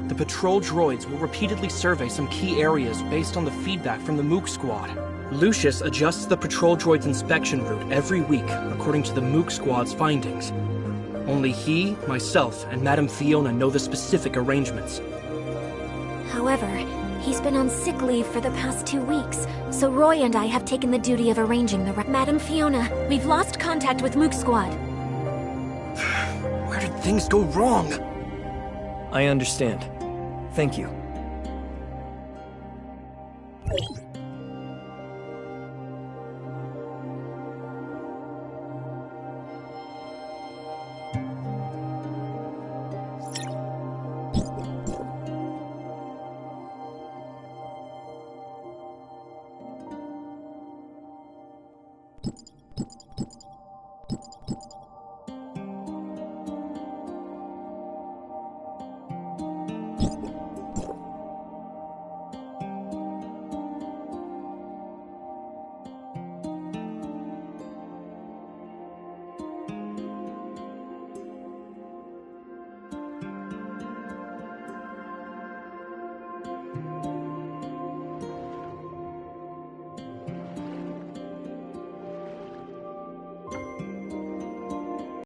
the patrol droids will repeatedly survey some key areas based on the feedback from the Mook Squad. Lucius adjusts the patrol droid's inspection route every week according to the Mook Squad's findings. Only he, myself, and Madam Fiona know the specific arrangements. However, he's been on sick leave for the past 2 weeks, so Roy and I have taken the duty of arranging the Madam Fiona, we've lost contact with Mook Squad. Where did things go wrong? I understand. Thank you.